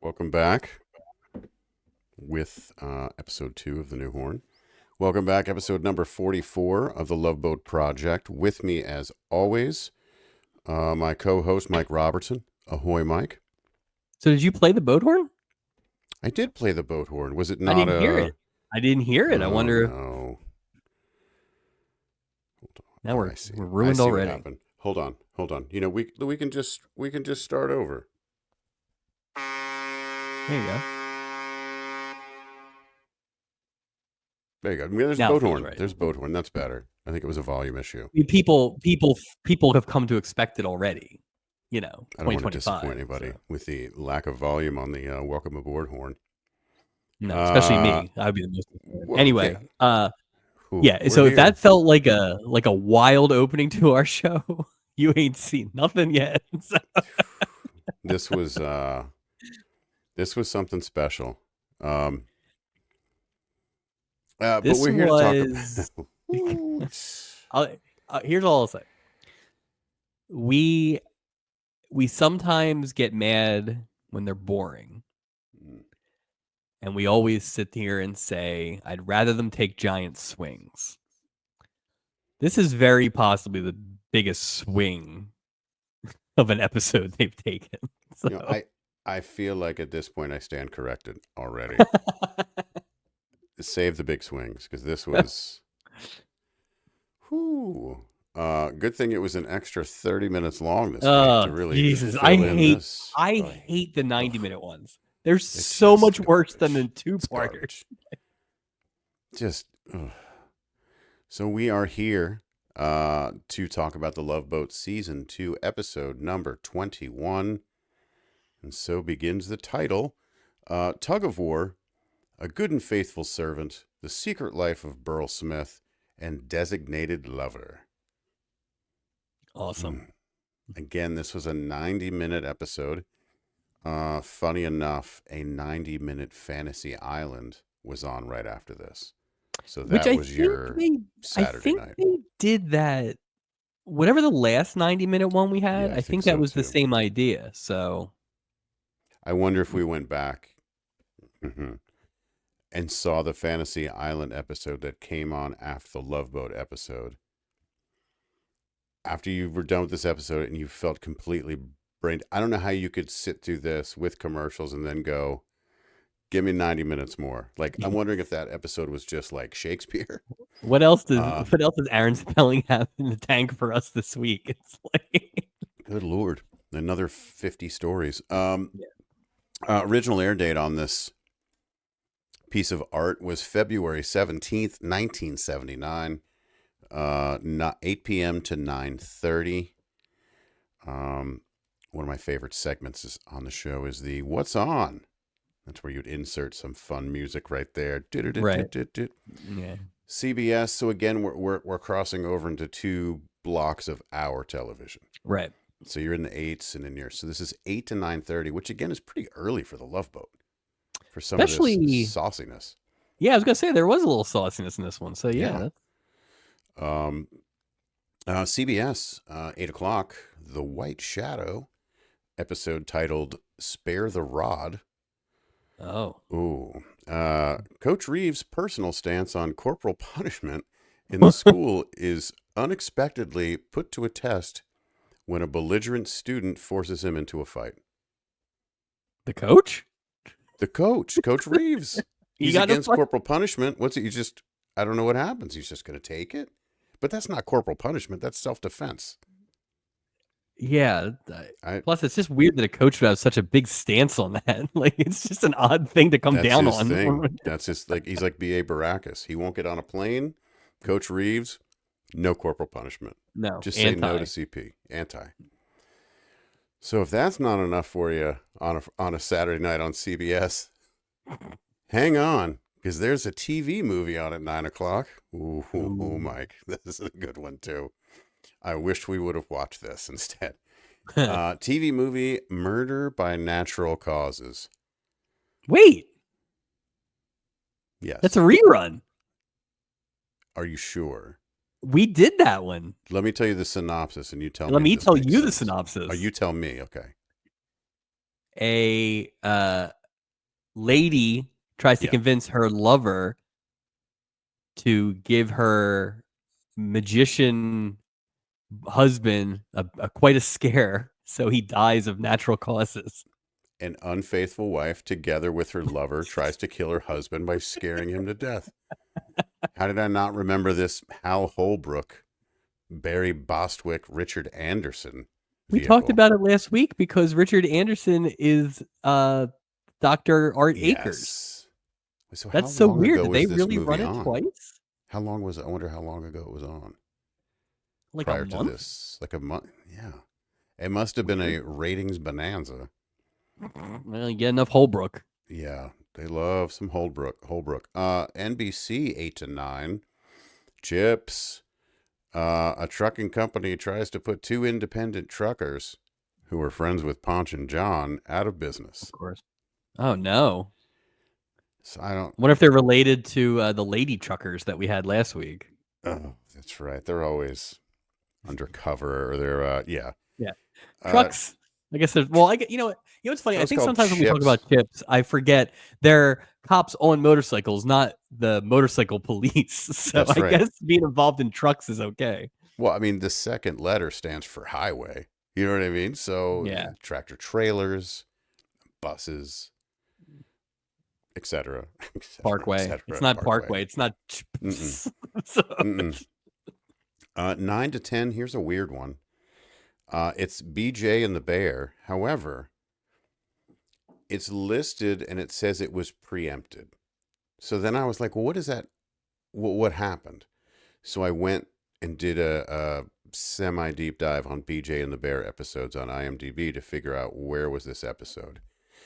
Welcome back with episode 2 of The New Horn. Welcome back, episode number 44 of the Love Boat Project. With me, as always, my co-host, Mike Robertson. Ahoy, Mike. So did you play the boat horn? I did play the boat horn. Was it I not didn't hear it. I didn't hear it. I wonder. No. Hold on. Now we're I ruined see already. What happened. Hold on. You know, we can just start over. There you go. There you go. I mean, there's Now it boat feels horn. right. There's boat horn. That's better. I think it was a volume issue. I mean, people have come to expect it already. You know, I don't want to 2025. disappoint anybody with the lack of volume on the welcome aboard horn. No, especially me. I'd be the most. Well, Anyway, yeah. yeah. So if that felt like a wild opening to our show, you ain't seen nothing yet. So. This was something special. But we're here to talk about. Here's all I'll say. We sometimes get mad when they're boring. And we always sit here and say, I'd rather them take giant swings. This is very possibly the biggest swing of an episode they've taken. So. You know, I feel like at this point I stand corrected already. Save the big swings, because this was... good thing it was an extra 30 minutes long this week to really Jesus. I hate the 90-minute ones. They're so much worse than the two-parters. Just so we are here to talk about the Love Boat Season 2, episode number 21. And so begins the title, Tug of War, A Good and Faithful Servant, The Secret Life of Burl Smith, and Designated Lover. Awesome. Again, this was a 90-minute episode. Funny enough, a 90-minute Fantasy Island was on right after this. So that was your Saturday night. I think they did that. Whatever the last 90-minute one we had, I think that was the same idea. So I wonder if we went back and saw the Fantasy Island episode that came on after the Love Boat episode. After you were done with this episode and you felt completely brained, I don't know how you could sit through this with commercials and then go, give me 90 minutes more. Like, I'm wondering if that episode was just like Shakespeare. What else does Aaron Spelling have in the tank for us this week? It's like, good Lord, another 50 stories. Original air date on this piece of art was February 17th, 1979. 8 p.m. to 9:30. One of my favorite segments on the show is the What's On. That's where you'd insert some fun music right there. Right. Yeah. CBS. So again, we're crossing over into two blocks of hour television. Right. So you're in the 8s and in your. So this is 8 to 9:30, which again is pretty early for the Love Boat. For some of this sauciness. Yeah, I was gonna say there was a little sauciness in this one. So yeah. CBS, 8 o'clock, The White Shadow, episode titled Spare the Rod. Oh. Ooh. Coach Reeves' personal stance on corporal punishment in the school is unexpectedly put to a test when a belligerent student forces him into a fight. The coach? The coach, Coach Reeves. He's against corporal punishment. What's it? I don't know what happens. He's just going to take it. But that's not corporal punishment. That's self-defense. Yeah. Plus, it's just weird that a coach would have such a big stance on that. Like, it's just an odd thing to come down on. Thing. That's just like, he's like B.A. Baracus. He won't get on a plane. Coach Reeves, no corporal punishment. No. Just say no to CP. Anti. So if that's not enough for you on a Saturday night on CBS, hang on. Because there's a TV movie on at 9 o'clock. Ooh, Mike. This is a good one, too. I wish we would have watched this instead. TV movie, Murder by Natural Causes. Wait. Yes. That's a rerun. Are you sure? We did that one. Let me tell you the synopsis, and you tell me. Let me tell you the synopsis. Oh, you tell me. Okay. A lady tries to Yeah. convince her lover to give her magician husband quite a scare, so he dies of natural causes. An unfaithful wife, together with her lover, tries to kill her husband by scaring him to death. How did I not remember this Hal Holbrook, Barry Bostwick, Richard Anderson We talked vehicle? about it last week because Richard Anderson is Dr. Art Akers. Yes. So how That's so long weird. ago Did they was this really movie run it on? twice? How long was it? I wonder how long ago it was on Like a prior to month? this. Like a month? Yeah. It must have been a ratings bonanza. Well, you get enough Holbrook. Yeah. They love some Holbrook. NBC 8 to 9. Chips. A trucking company tries to put two independent truckers who were friends with Ponch and John out of business. Of course. Oh, no. So I don't. What if they're related to the lady truckers that we had last week? Oh, that's right. They're always undercover, or they're Yeah. uh, Trucks. I guess there's, well, you know what? You know what's funny? I show's think called sometimes when we talk Chips. about chips, I forget they're cops on motorcycles, not the motorcycle police. So That's I right. guess being involved in trucks is okay. Well, I mean, the second letter stands for highway. You know what I mean? So Yeah. tractor trailers, buses, etc., Parkway. etc. It's not Parkway. Parkway. It's not. Mm-mm. So, Mm-mm. 9 to 10. Here's a weird one. It's BJ and the Bear. However, it's listed and it says it was preempted. So then I was like, well, what is that? What happened? So I went and did a semi deep dive on BJ and the Bear episodes on IMDb to figure out where was this episode.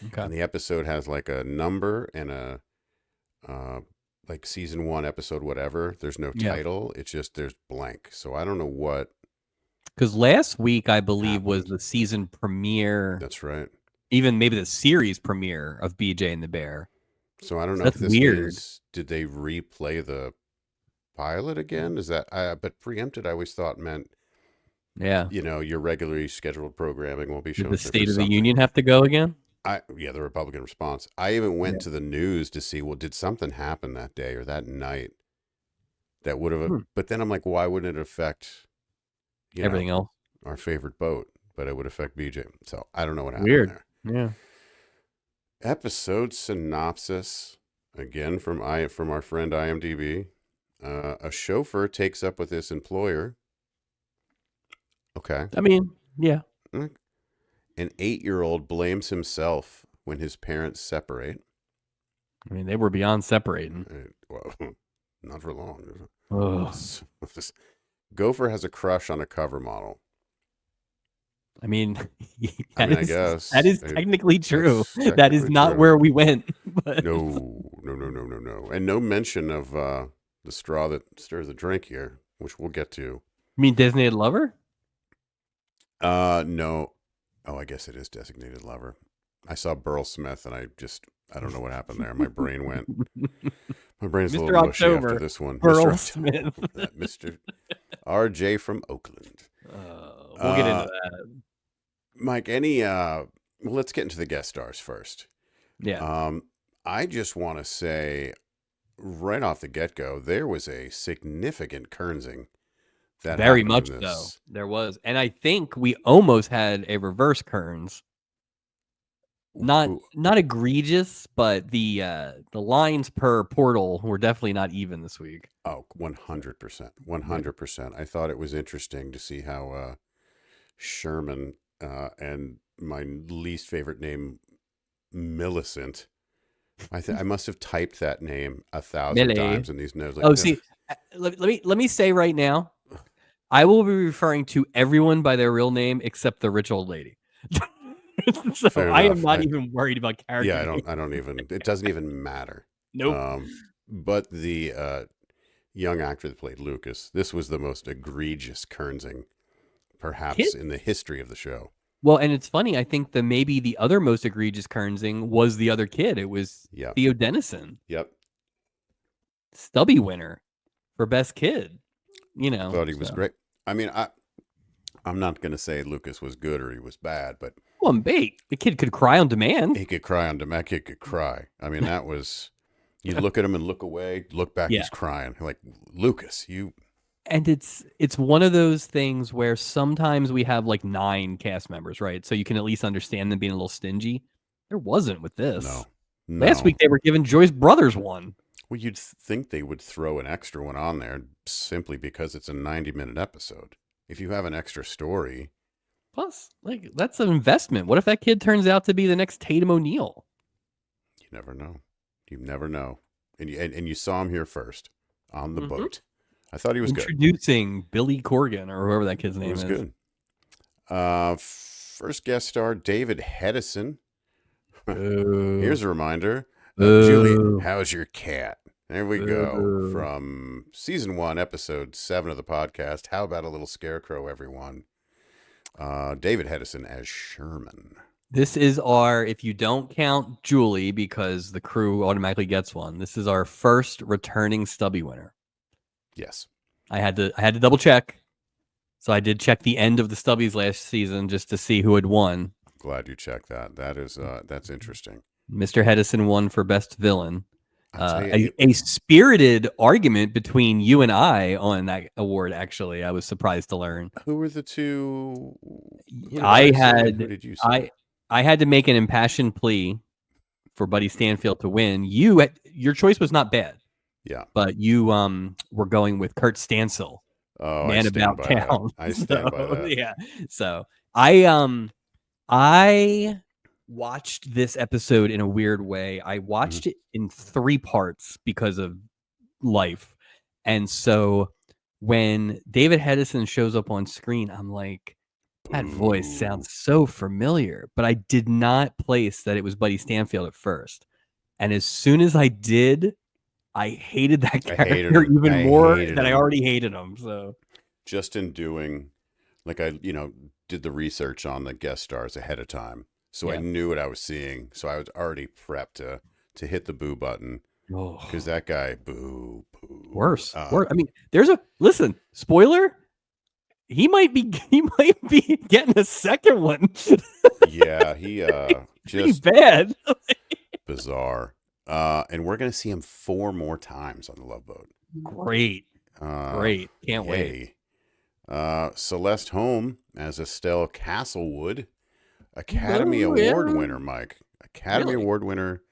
okay. And the episode has like a number and a like season 1 episode whatever. There's no Yeah. title. It's just there's blank. So I don't know what. Because last week, I believe, was happened. the season premiere, That's right. even maybe the series premiere of BJ and the Bear. So I don't know That's if this weird. means did they replay the pilot again? Is that but preempted? I always thought meant Yeah. your regularly scheduled programming will be Did shown. the So State of the something. Union have to go again? The Republican response. I even went Yeah. to the news to see, well, did something happen that day or that night that would have? But then I'm like, why wouldn't it affect Everything else? our favorite boat? But it would affect BJ. So I don't know what happened Weird. there. Yeah. Episode synopsis again from our friend IMDb. A chauffeur takes up with his employer. Okay. I mean, yeah. An 8-year-old blames himself when his parents separate. I mean, they were beyond separating. Well, not for long. Ugh. Gopher has a crush on a cover model. I mean, I guess that is technically true. that's That is technically not true. where we went. But No. And no mention of the straw that stirs the drink here, which we'll get to. You mean Designated Lover? No. Oh, I guess it is Designated Lover. I saw Burl Smith and I don't know what happened there. My brain's a Mr. little mushy October, after this one. Burl Mr. Smith. Mr. RJ from Oakland. We'll get into that. Mike, let's get into the guest stars first. Yeah. I just want to say right off the get-go, there was a significant Kernsing that Very happened much in so. this. There was. And I think we almost had a reverse Kearns. Not egregious, but the lines per portal were definitely not even this week. Oh, 100%. 100%. I thought it was interesting to see how Sherman and my least favorite name, Millicent. I must have typed that name 1,000 times in these notes. Like, see, let me say right now, I will be referring to everyone by their real name except the rich old lady. So fair I enough. am not even worried about character. Yeah, I don't even. It doesn't even matter. Nope. But the young actor that played Lucas, this was the most egregious Kernsing, perhaps in the history of the show. Well, and it's funny. I think maybe the other most egregious Kernsing was the other kid. It was Theo Dennison. Yep. Stubby winner for best kid. Thought he was great. I mean, I'm not going to say Lucas was good or he was bad, but wasn't bait. The kid could cry on demand. He could cry on demand. That kid could cry. I mean, that was. You look at him and look away. Look back. Yeah. He's crying. Like, Lucas, you. And it's one of those things where sometimes we have like 9 cast members, right? So you can at least understand them being a little stingy. There wasn't with this. No. Last week they were giving Joyce Brothers one. Well, you'd think they would throw an extra one on there simply because it's a 90-minute episode. If you have an extra story. Plus, like, that's an investment. What if that kid turns out to be the next Tatum O'Neal? You never know. You never know. And you saw him here first on the boat. I thought he was Introducing Billy Corgan, or whoever that kid's name is. Good. First guest star, David Hedison. Here's a reminder. Julie, how's your cat? There we go. From season 1, episode 7 of the podcast. How about a little scarecrow, everyone? David Hedison as Sherman. This is our, if you don't count Julie, because the crew automatically gets one, this is our first returning Stubby winner. Yes. I had to double check. So I did check the end of the Stubbies last season just to see who had won. Glad you checked that. That is that's interesting. Mr. Hedison won for best villain. A spirited argument between you and I on that award, actually. I was surprised to learn. Who were the two? Who did you say? I had to make an impassioned plea for Buddy Stanfield to win. Your choice was not bad. Yeah. But you were going with Kurt Stansel. Oh, Man About Town. I stand by that. Yeah. So I watched this episode in a weird way. I watched it in 3 parts because of life. And so when David Hedison shows up on screen, I'm like, that voice sounds so familiar. But I did not place that it was Buddy Stanfield at first. And as soon as I did, I hated that character even more than I already hated him. So just in doing, like, I did the research on the guest stars ahead of time. So I knew what I was seeing. So I was already prepped to hit the boo button. Because that guy, boo. Worse. I mean, listen, spoiler. He might be getting a second one. Yeah, he just pretty bad. Bizarre. And we're gonna see him 4 more times on the Love Boat. Great. Can't wait. Celeste Holm as Estelle Castlewood, Academy Award winner, Mike. Academy Award winner,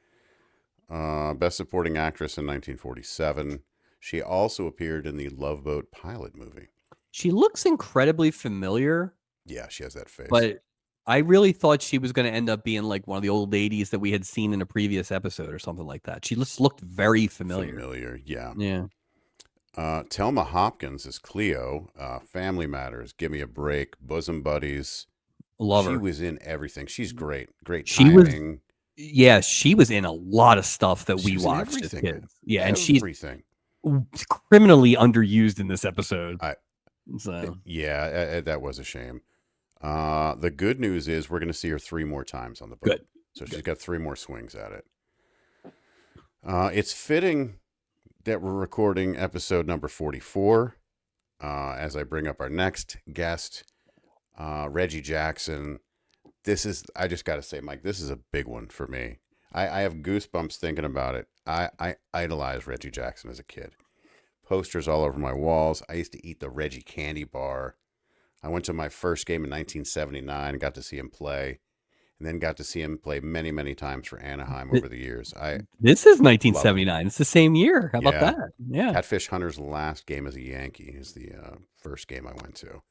Best Supporting Actress in 1947. She also appeared in the Love Boat pilot movie. She looks incredibly familiar. Yeah, she has that face. But I really thought she was going to end up being like one of the old ladies that we had seen in a previous episode or something like that. She just looked very familiar. Yeah. Yeah. Thelma Hopkins is Cleo. Family Matters, Give Me a Break, Bosom Buddies. Love her. She was in everything. She's great. Great timing. She was in a lot of stuff that we watched as kids. Yeah, and she's criminally underused in this episode. That was a shame. The good news is we're going to see her 3 more times on the boat. Good. So she's got 3 more swings at it. It's fitting that we're recording episode number 44 as I bring up our next guest, Reggie Jackson. I just got to say, Mike, this is a big one for me. I have goosebumps thinking about it. I idolized Reggie Jackson as a kid. Posters all over my walls. I used to eat the Reggie candy bar. I went to my first game in 1979 and got to see him play, and then got to see him play many, many times for Anaheim over the years. This is 1979. It's the same year. How about that? Yeah. Catfish Hunter's last game as a Yankee is the first game I went to.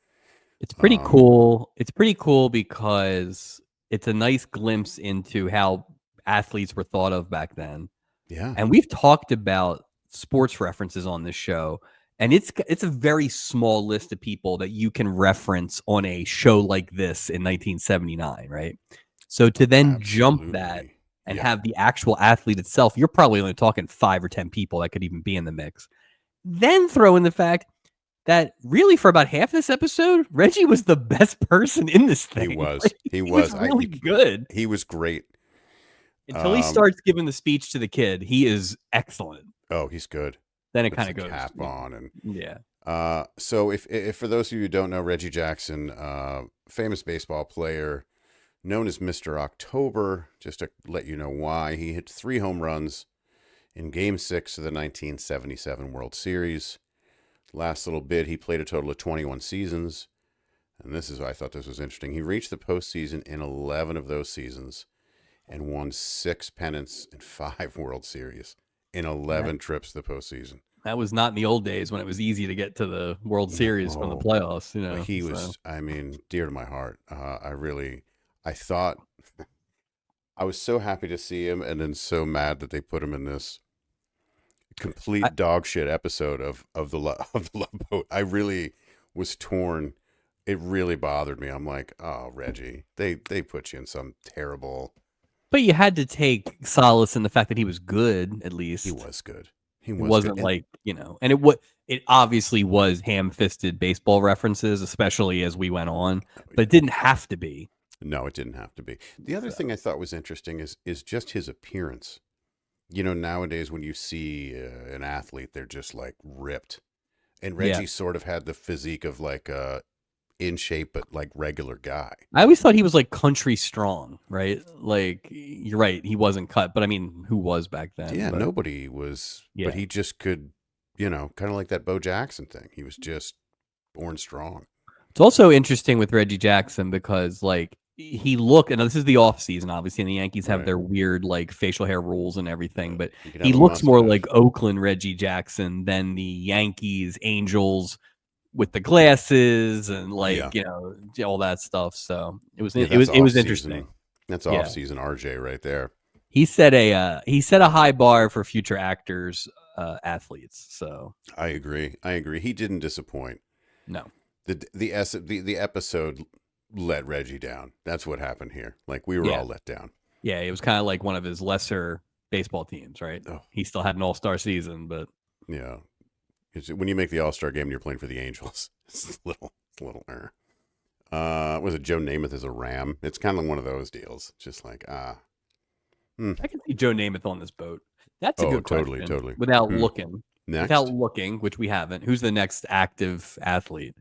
It's pretty cool. It's pretty cool because it's a nice glimpse into how athletes were thought of back then. Yeah. And we've talked about sports references on this show, and it's a very small list of people that you can reference on a show like this in 1979, right? So to then jump that and have the actual athlete itself, you're probably only talking 5 or 10 people that could even be in the mix. Then throw in the fact that really for about half this episode, Reggie was the best person in this thing. He was. Like, he was really good. He was great. Until he starts giving the speech to the kid, he is excellent. Oh, he's good. Then it kind of goes cap on and yeah. So if for those of you who don't know, Reggie Jackson, famous baseball player, known as Mr. October. Just to let you know why, he hit 3 home runs in Game 6 of the 1977 World Series. Last little bit, he played a total of 21 seasons. And I thought this was interesting. He reached the postseason in 11 of those seasons and won 6 pennants and 5 World Series in 11 trips to the postseason. That was not in the old days when it was easy to get to the World Series from the playoffs. He was, dear to my heart. I thought, I was so happy to see him and then so mad that they put him in this complete dog shit episode of the Love Boat. I really was torn. It really bothered me. I'm like, oh, Reggie, they put you in some terrible. But you had to take solace in the fact that he was good. At least he was good. It wasn't good. like, and it obviously was ham-fisted baseball references, especially as we went on. But it didn't have to be. No, it didn't have to be. The other thing I thought was interesting is just his appearance. Nowadays when you see an athlete, they're just like ripped, and Reggie sort of had the physique of like in shape but like regular guy. I always thought he was like country strong, right? Like, you're right, he wasn't cut, but I mean, who was back then? Yeah, nobody was. Yeah. But he just could, kind of like that Bo Jackson thing. He was just born strong. It's also interesting with Reggie Jackson because like he looked, and this is the off season, obviously, and the Yankees have their weird like facial hair rules and everything, but he looks more like Oakland Reggie Jackson than the Yankees, Angels with the glasses and like all that stuff. So it was interesting. That's off season RJ right there. He set a high bar for future actors, athletes. So I agree. He didn't disappoint. No. The episode let Reggie down. That's what happened here. Like, we were all let down. Yeah, it was kind of like one of his lesser baseball teams, right? Oh. He still had an all-star season, but yeah, when you make the all-star game and you're playing for the Angels, it's a little. Was it Joe Namath as a Ram? It's kind of one of those deals. Just like I can see Joe Namath on this boat. That's a good question. Totally. Without looking, next? Which we haven't. Who's the next active athlete?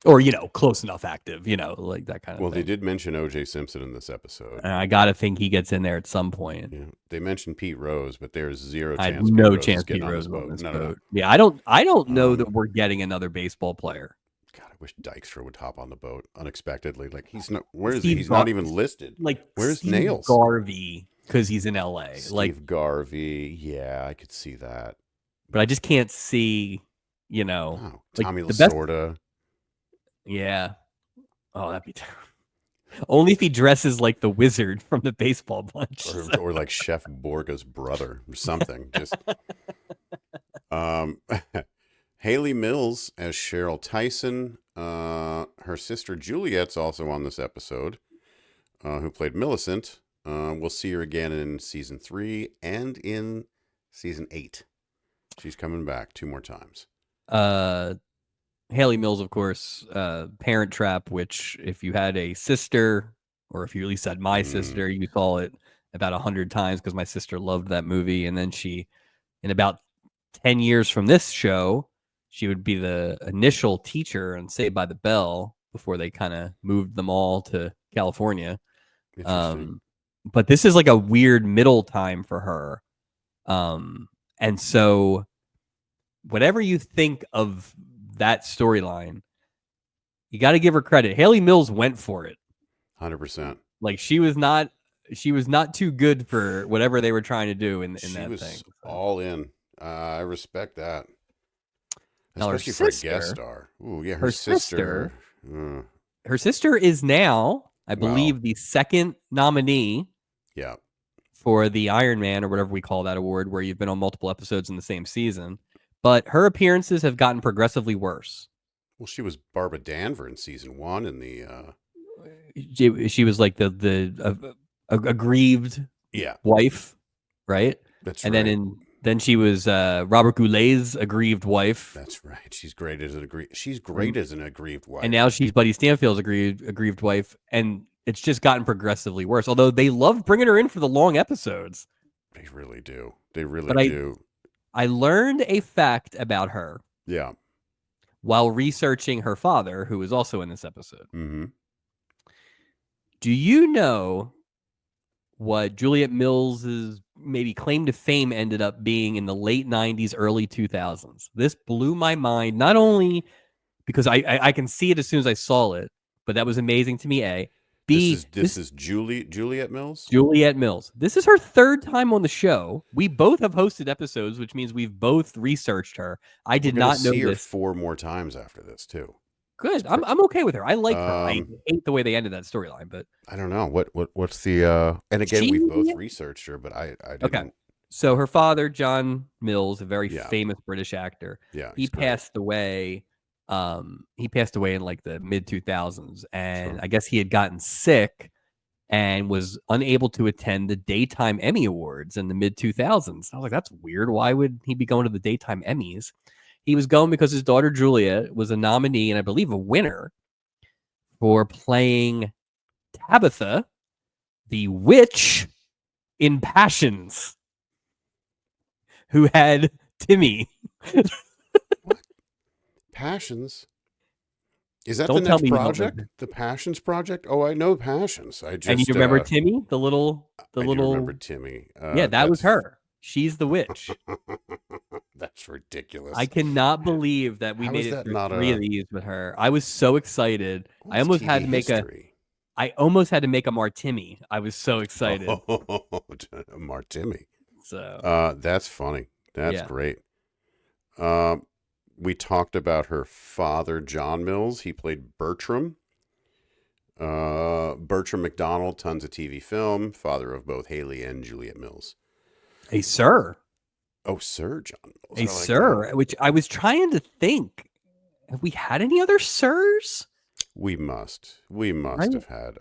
Or, close enough active, like that kind of Well, thing. They did mention O.J. Simpson in this episode. And I got to think he gets in there at some point. Yeah. They mentioned Pete Rose, but there's zero chance. I have no chance Pete Rose on this boat. No. Yeah, I don't know that we're getting another baseball player. God, I wish Dykstra would hop on the boat unexpectedly. Like, he's not. Where is he? He's not even listed. Like, where's Steve Nails? Garvey, because he's in L.A. Steve Garvey. Yeah, I could see that. But I just can't see, Tommy Lasorda. Yeah. Oh, that'd be terrible. Only if he dresses like the wizard from the baseball bunch. Or like Chef Borga's brother or something. Just Haley Mills as Cheryl Tyson. Her sister Juliet's also on this episode, who played Millicent. We'll see her again in season 3 and in season 8. She's coming back 2 more times. Haley Mills, of course, Parent Trap, which if you had a sister, or if you at least had my sister, you saw it about 100 times because my sister loved that movie. And then in about 10 years from this show, she would be the initial teacher on Saved by the Bell before they kind of moved them all to California. But this is like a weird middle time for her. And so whatever you think of that storyline, you got to give her credit. Haley Mills went for it. 100%. Like, she was not too good for whatever they were trying to do in that thing. She was all in. I respect that. Now, especially for a guest star. Ooh, yeah, her sister. Her sister is now, I believe, the second nominee. Yeah. For the Iron Man, or whatever we call that award, where you've been on multiple episodes in the same season. But her appearances have gotten progressively worse. Well, she was Barbara Danver in season 1, and the she was like the aggrieved wife, right? That's and right. And then she was Robert Goulet's aggrieved wife. That's right. She's great as an aggrieved wife. And now she's Buddy Stanfield's aggrieved wife, and it's just gotten progressively worse. Although they love bringing her in for the long episodes. They really do. They really do. I learned a fact about her. Yeah. While researching her father, who was also in this episode. Mm-hmm. Do you know what Juliet Mills's maybe claim to fame ended up being in the late 90s, early 2000s? This blew my mind, not only because I can see it as soon as I saw it, but that was amazing to me, A. B, This is Juliet Mills. Juliet Mills. This is her third time on the show. We both have hosted episodes, which means we've both researched her. I did We're gonna not know see her this. 4 more times after this too. Good. I'm okay with her. I like her. I hate the way they ended that storyline, but I don't know what's the and again we've both researched her, but I didn't. Okay. So her father, John Mills, a very Yeah. famous British actor, Yeah, he he's great. passed away. He passed away in like the mid 2000s, and Sure. I guess he had gotten sick and was unable to attend the Daytime Emmy Awards in the mid 2000s. I was like, that's weird. Why would he be going to the Daytime Emmys? He was going because his daughter Julia was a nominee and I believe a winner for playing Tabitha, the witch in Passions, who had Timmy. What? Passions? Is that Don't the tell next me you don't project? remember. The Passions project? Oh, I know Passions. I just And you remember Timmy, the I do little remember Timmy. yeah, that was her. She's the witch. That's ridiculous. I cannot believe that we How made is it that through not 3 of these with her. I was so excited. I what's almost had TV to make a history? I almost had to make a Martini. I was so excited. Oh, Martini. So That's funny. That's yeah. great. We talked about her father, John Mills. He played Bertram. Bertram McDonald, tons of TV film, father of both Haley and Juliet Mills. A sir. Oh, Sir John Mills. A I like sir, that. which I was trying to think. Have we had any other sirs? We must Right? have had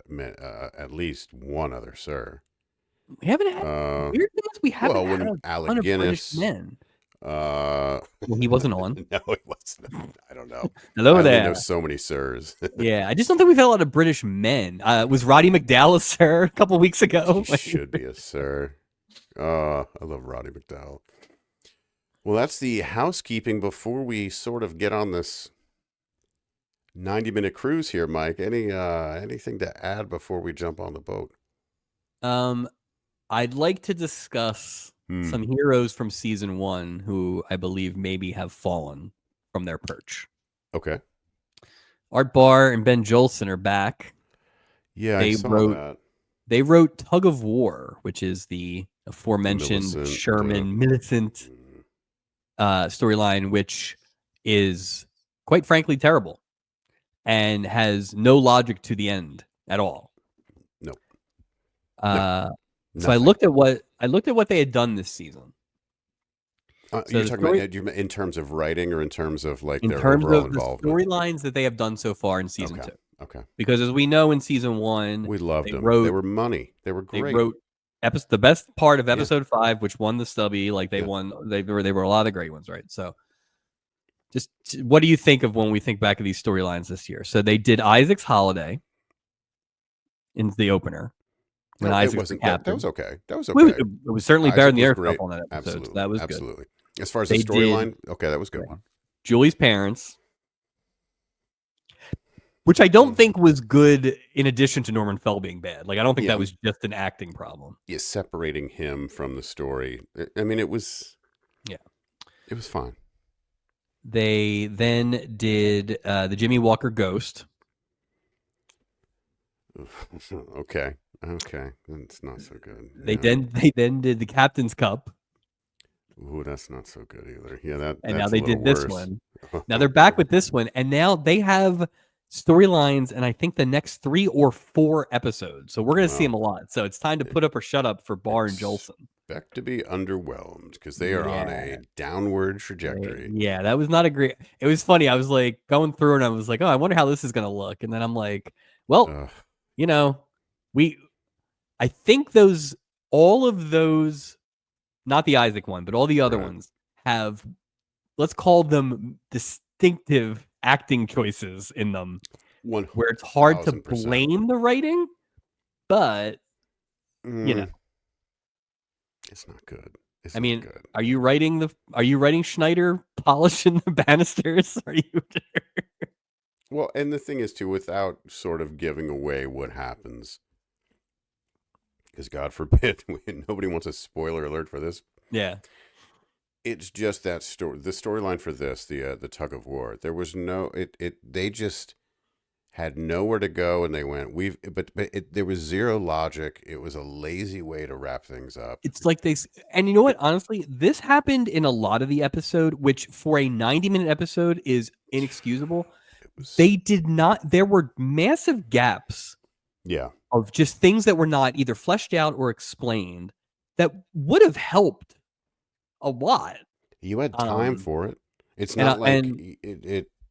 at least one other Sir. We haven't had weird things. We haven't Well, had when a Alec ton of British Guinness. men. Well, Well, he wasn't on. No, he wasn't. I don't know. Hello I only know there. so many Sirs. Yeah, I just don't think we've had a lot of British men. Was Roddy McDowell a sir a couple weeks ago? He should be a Sir. I love Roddy McDowell. Well, that's the housekeeping before we sort of get on this 90-minute cruise here, Mike. Anything to add before we jump on the boat? I'd like to discuss some heroes from season 1 who I believe maybe have fallen from their perch. Okay. Art Barr and Ben Jolson are back. Yeah, I saw that. They wrote Tug of War, which is the aforementioned Sherman Millicent storyline, which is quite frankly terrible and has no logic to the end at all. Nope. So I looked at what they had done this season. You're talking about in terms of writing or in terms of like their overall involvement? The storylines that they have done so far in season 2. Okay. Because as we know in season 1, we loved them. They were money. They were great. They wrote the best part of episode 5, which won the Stubby. Like they won. They were a lot of great ones, right? So, just what do you think of when we think back of these storylines this year? So they did Isaac's holiday in the opener. When Isaac was the captain. That was okay. That was okay. It was certainly better than the other stuff on that episode. Absolutely. So that was absolutely. Good. As far as the storyline, okay, that was a good one. Julie's parents, which I don't think was good in addition to Norman Fell being bad. Like, I don't think that was just an acting problem. Yeah, separating him from the story. I mean, it was... Yeah. It was fine. They then did the Jimmy Walker Ghost. Okay. That's not so good. They then did the Captain's Cup. Ooh, that's not so good either. Yeah, that's now they did this one. Now they're back with this one, and now they have storylines, and I think the next 3 or 4 episodes. So we're going to see them a lot. So it's time to put up or shut up for Barr and Jolson. Expect to be underwhelmed because they are on a downward trajectory. Yeah, that was not a great. It was funny. I was like going through, and I was like, oh, I wonder how this is going to look. And then I'm like, well, I think all of those. Not the Isaac one, but all the other ones have, let's call them distinctive acting choices in them, where it's hard to blame the writing, but it's not good. I mean, good. Are you writing Schneider polishing the banisters? Are you? Well, and the thing is too, without sort of giving away what happens because God forbid nobody wants a spoiler alert for this. Yeah. It's just that story. The storyline for this, the tug of war. There was no they just had nowhere to go, and they went. There was zero logic. It was a lazy way to wrap things up. It's like and you know what? Honestly, this happened in a lot of the episode, which for a 90-minute episode is inexcusable. It was They did not. There were massive gaps. Yeah. Of just things that were not either fleshed out or explained that would have helped a lot. You had time for it. It's and not I- like and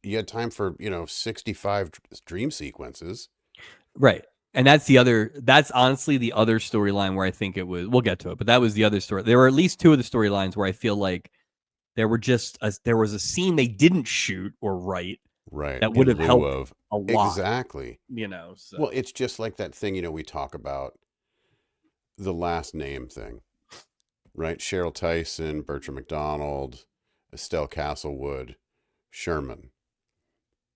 you had time for 65 dream sequences. right. And that's honestly the other storyline where I think it was. We'll get to it, but that was the other story. There were at least two of the storylines where I feel like there was a scene they didn't shoot or write Right. that would in have lieu helped of a lot. exactly. So. Well, it's just like that thing, we talk about the last name thing, right? Cheryl Tyson, Bertram McDonald, Estelle Castlewood, Sherman,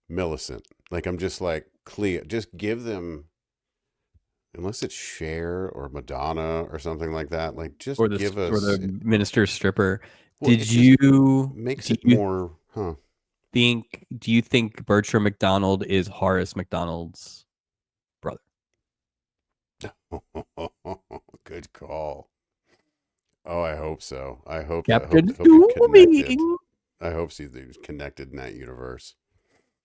Millicent. Like, I'm just like, Clea, just give them, unless it's Cher or Madonna or something like that, like, just give us. Or the minister stripper. Well, Did you makes do it you more, huh? do you think Bertram McDonald is Horace McDonald's brother? Good call. Oh, I hope so. I hope Captain he's connected. Dooming. I hope he's connected in that universe.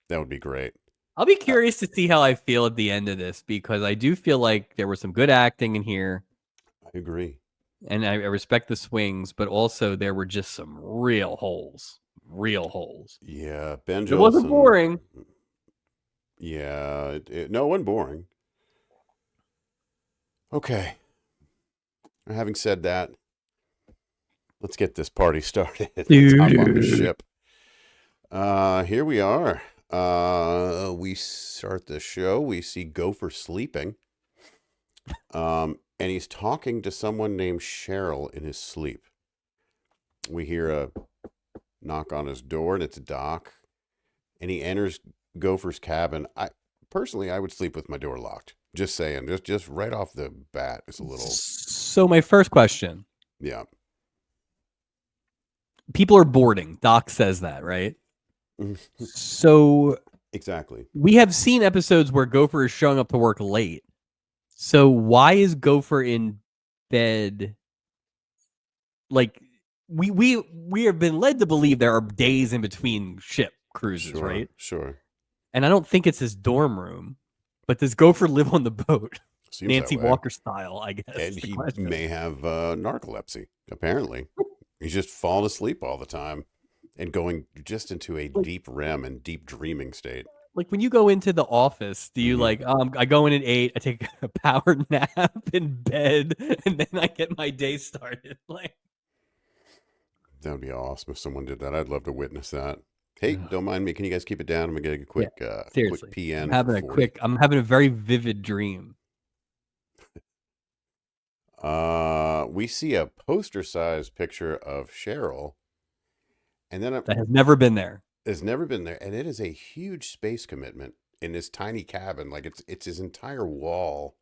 That would be great. I'll be curious to see how I feel at the end of this, because I do feel like there was some good acting in here. I agree. And I respect the swings, but also there were just some real holes. Real holes. Yeah, Ben It wasn't boring. Yeah, it wasn't boring. Okay. Having said that, let's get this party started. Let's hop on the ship. Here we are. We start the show. We see Gopher sleeping. And he's talking to someone named Cheryl in his sleep. We hear a knock on his door, and it's Doc. And he enters Gopher's cabin. I would sleep with my door locked. Just saying, just right off the bat, it's a little. So my first question. Yeah. People are boarding. Doc says that, right? So exactly. We have seen episodes where Gopher is showing up to work late. So why is Gopher in bed? Like we have been led to believe there are days in between ship cruises, right? Sure. And I don't think it's his dorm room, but does Gopher live on the boat? Seems Nancy that way. Walker style, I guess. And he may have narcolepsy, apparently. He's just falling asleep all the time and going just into a deep REM and deep dreaming state. Like when you go into the office, do you I go in at 8, I take a power nap in bed, and then I get my day started? Like, that would be awesome if someone did that. I'd love to witness that. Hey, don't mind me. Can you guys keep it down? I'm gonna get a quick, seriously. quick PN. I'm having a very vivid dream. We see a poster-sized picture of Cheryl, and then that has never been there. Has never been there, and it is a huge space commitment in this tiny cabin. Like it's his entire wall.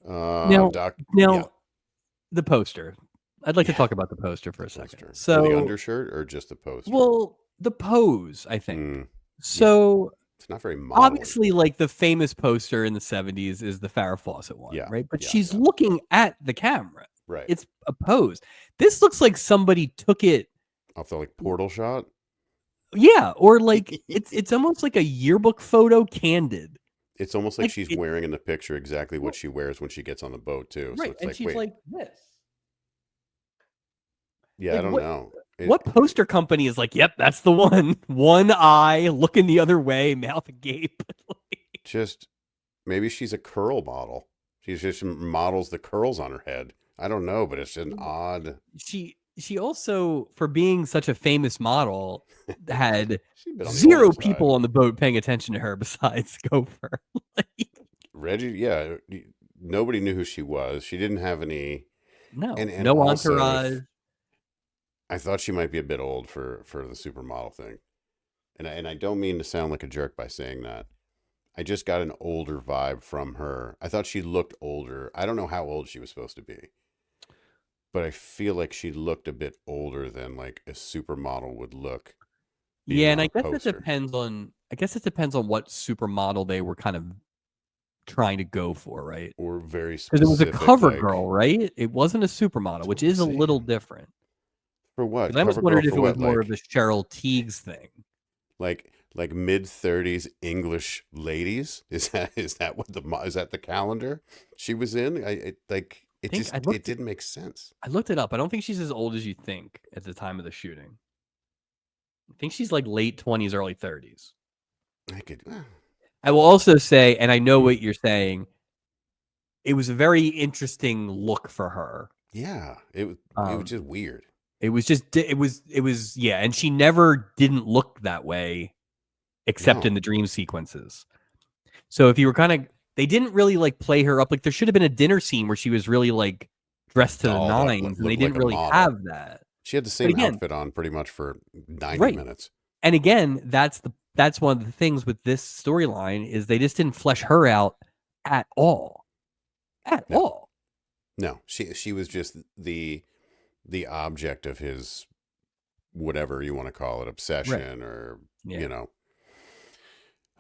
Now, the poster. I'd like to talk about the poster for a second. So, or the undershirt, or just the poster? Well, the pose, I think. So it's not very modelly. Obviously, like the famous poster in the 70s is the Farrah Fawcett one, right? But she's looking at the camera. Right. It's a pose. This looks like somebody took it off the portal shot. Yeah, or like it's almost like a yearbook photo candid. It's almost like she's wearing in the picture exactly what she wears when she gets on the boat too. Right, So it's and like, she's like this. Yeah, I don't know. What poster company is like, yep, that's the one. One eye, looking the other way, mouth agape. Just maybe she's a curl model. She just models the curls on her head. I don't know, but it's an odd. She also, for being such a famous model, had zero people on the boat paying attention to her besides Gopher. Reggie, nobody knew who she was. She didn't have any. No, and no also, entourage. I thought she might be a bit old for the supermodel thing, and I don't mean to sound like a jerk by saying that. I just got an older vibe from her. I thought she looked older. I don't know how old she was supposed to be, but I feel like she looked a bit older than like a supermodel would look being Yeah, and on I a guess it poster. depends on what supermodel they were kind of trying to go for, right? Or very Because it was a specific, cover like, girl, right? It wasn't a supermodel, which is a little see, different. for what? Because I almost Cover girl wondered if for it was what? more of a Cheryl Tiegs thing. Like mid-30s English ladies? Is that what is that the calendar she was in? Like I it think just it didn't make sense. I looked it up. I don't think she's as old as you think at the time of the shooting. I think she's like late 20s, early 30s. I could I will also say, and I know what you're saying, it was a very interesting look for her. yeah, it was just weird. It was yeah, and she never didn't look that way except in No, the dream sequences. So if you were kind of they didn't really like play her up, like there should have been a dinner scene where she was really like dressed to the dolled up, nines, and they looked like didn't a really model. have that. She had the But same again, outfit on pretty much for 90 right. minutes. And again, that's one of the things with this storyline is they just didn't flesh her out at all. At No, all. no, she was just the object of his whatever you want to call it, Right. obsession or Yeah.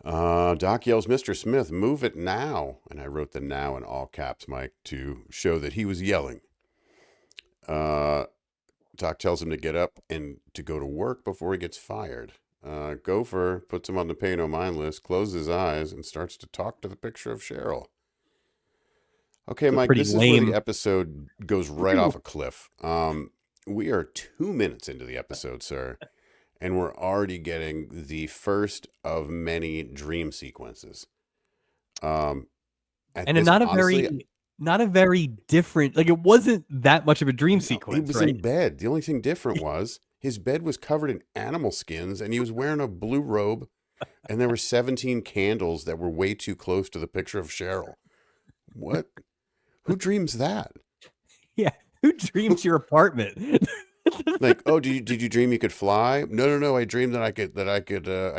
Doc yells, "Mr. Smith, move it now!" And I wrote the "now" in all caps, Mike, to show that he was yelling. Doc tells him to get up and to go to work before he gets fired. Gopher puts him on the pay no mind list, closes his eyes, and starts to talk to the picture of Cheryl. Okay, It's a Mike, pretty this is where the lame. episode goes right off a cliff. We are 2 minutes into the episode, sir, and we're already getting the first of many dream sequences. At And this, not a honestly, very different, like it wasn't that much of a dream no, he sequence, was right? in bed. The only thing different was his bed was covered in animal skins, and he was wearing a blue robe, and there were 17 candles that were way too close to the picture of Cheryl. What? Who dreams that? Yeah. Who dreams your apartment? Like, oh, did you dream you could fly? No. I dreamed that I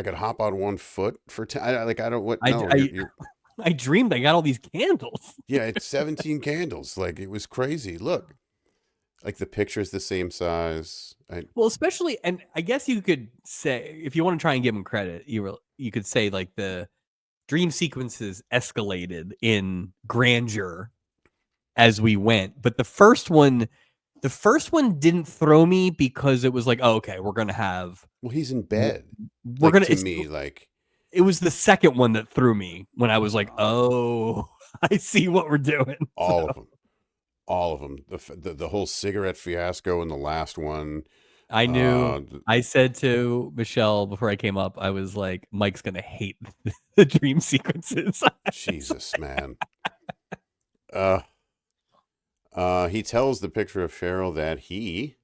could hop on one foot for like I don't what I, no I you're I dreamed I got all these candles. yeah, it's 17 candles. Like it was crazy. Look, like the picture's the same size. Well, especially, and I guess you could say, if you want to try and give him credit, you could say like the dream sequences escalated in grandeur as we went, but the first one didn't throw me because it was like, oh, okay, we're gonna have, Well, he's in bed. we're Like gonna. to me, like It was the second one that threw me when I was like, oh, I see what we're doing. So all of them, all of them. The whole cigarette fiasco in the last one. I knew. Uh, I said to Michelle before I came up, I was like, Mike's gonna hate the dream sequences. Jesus, man. He tells the picture of Cheryl that he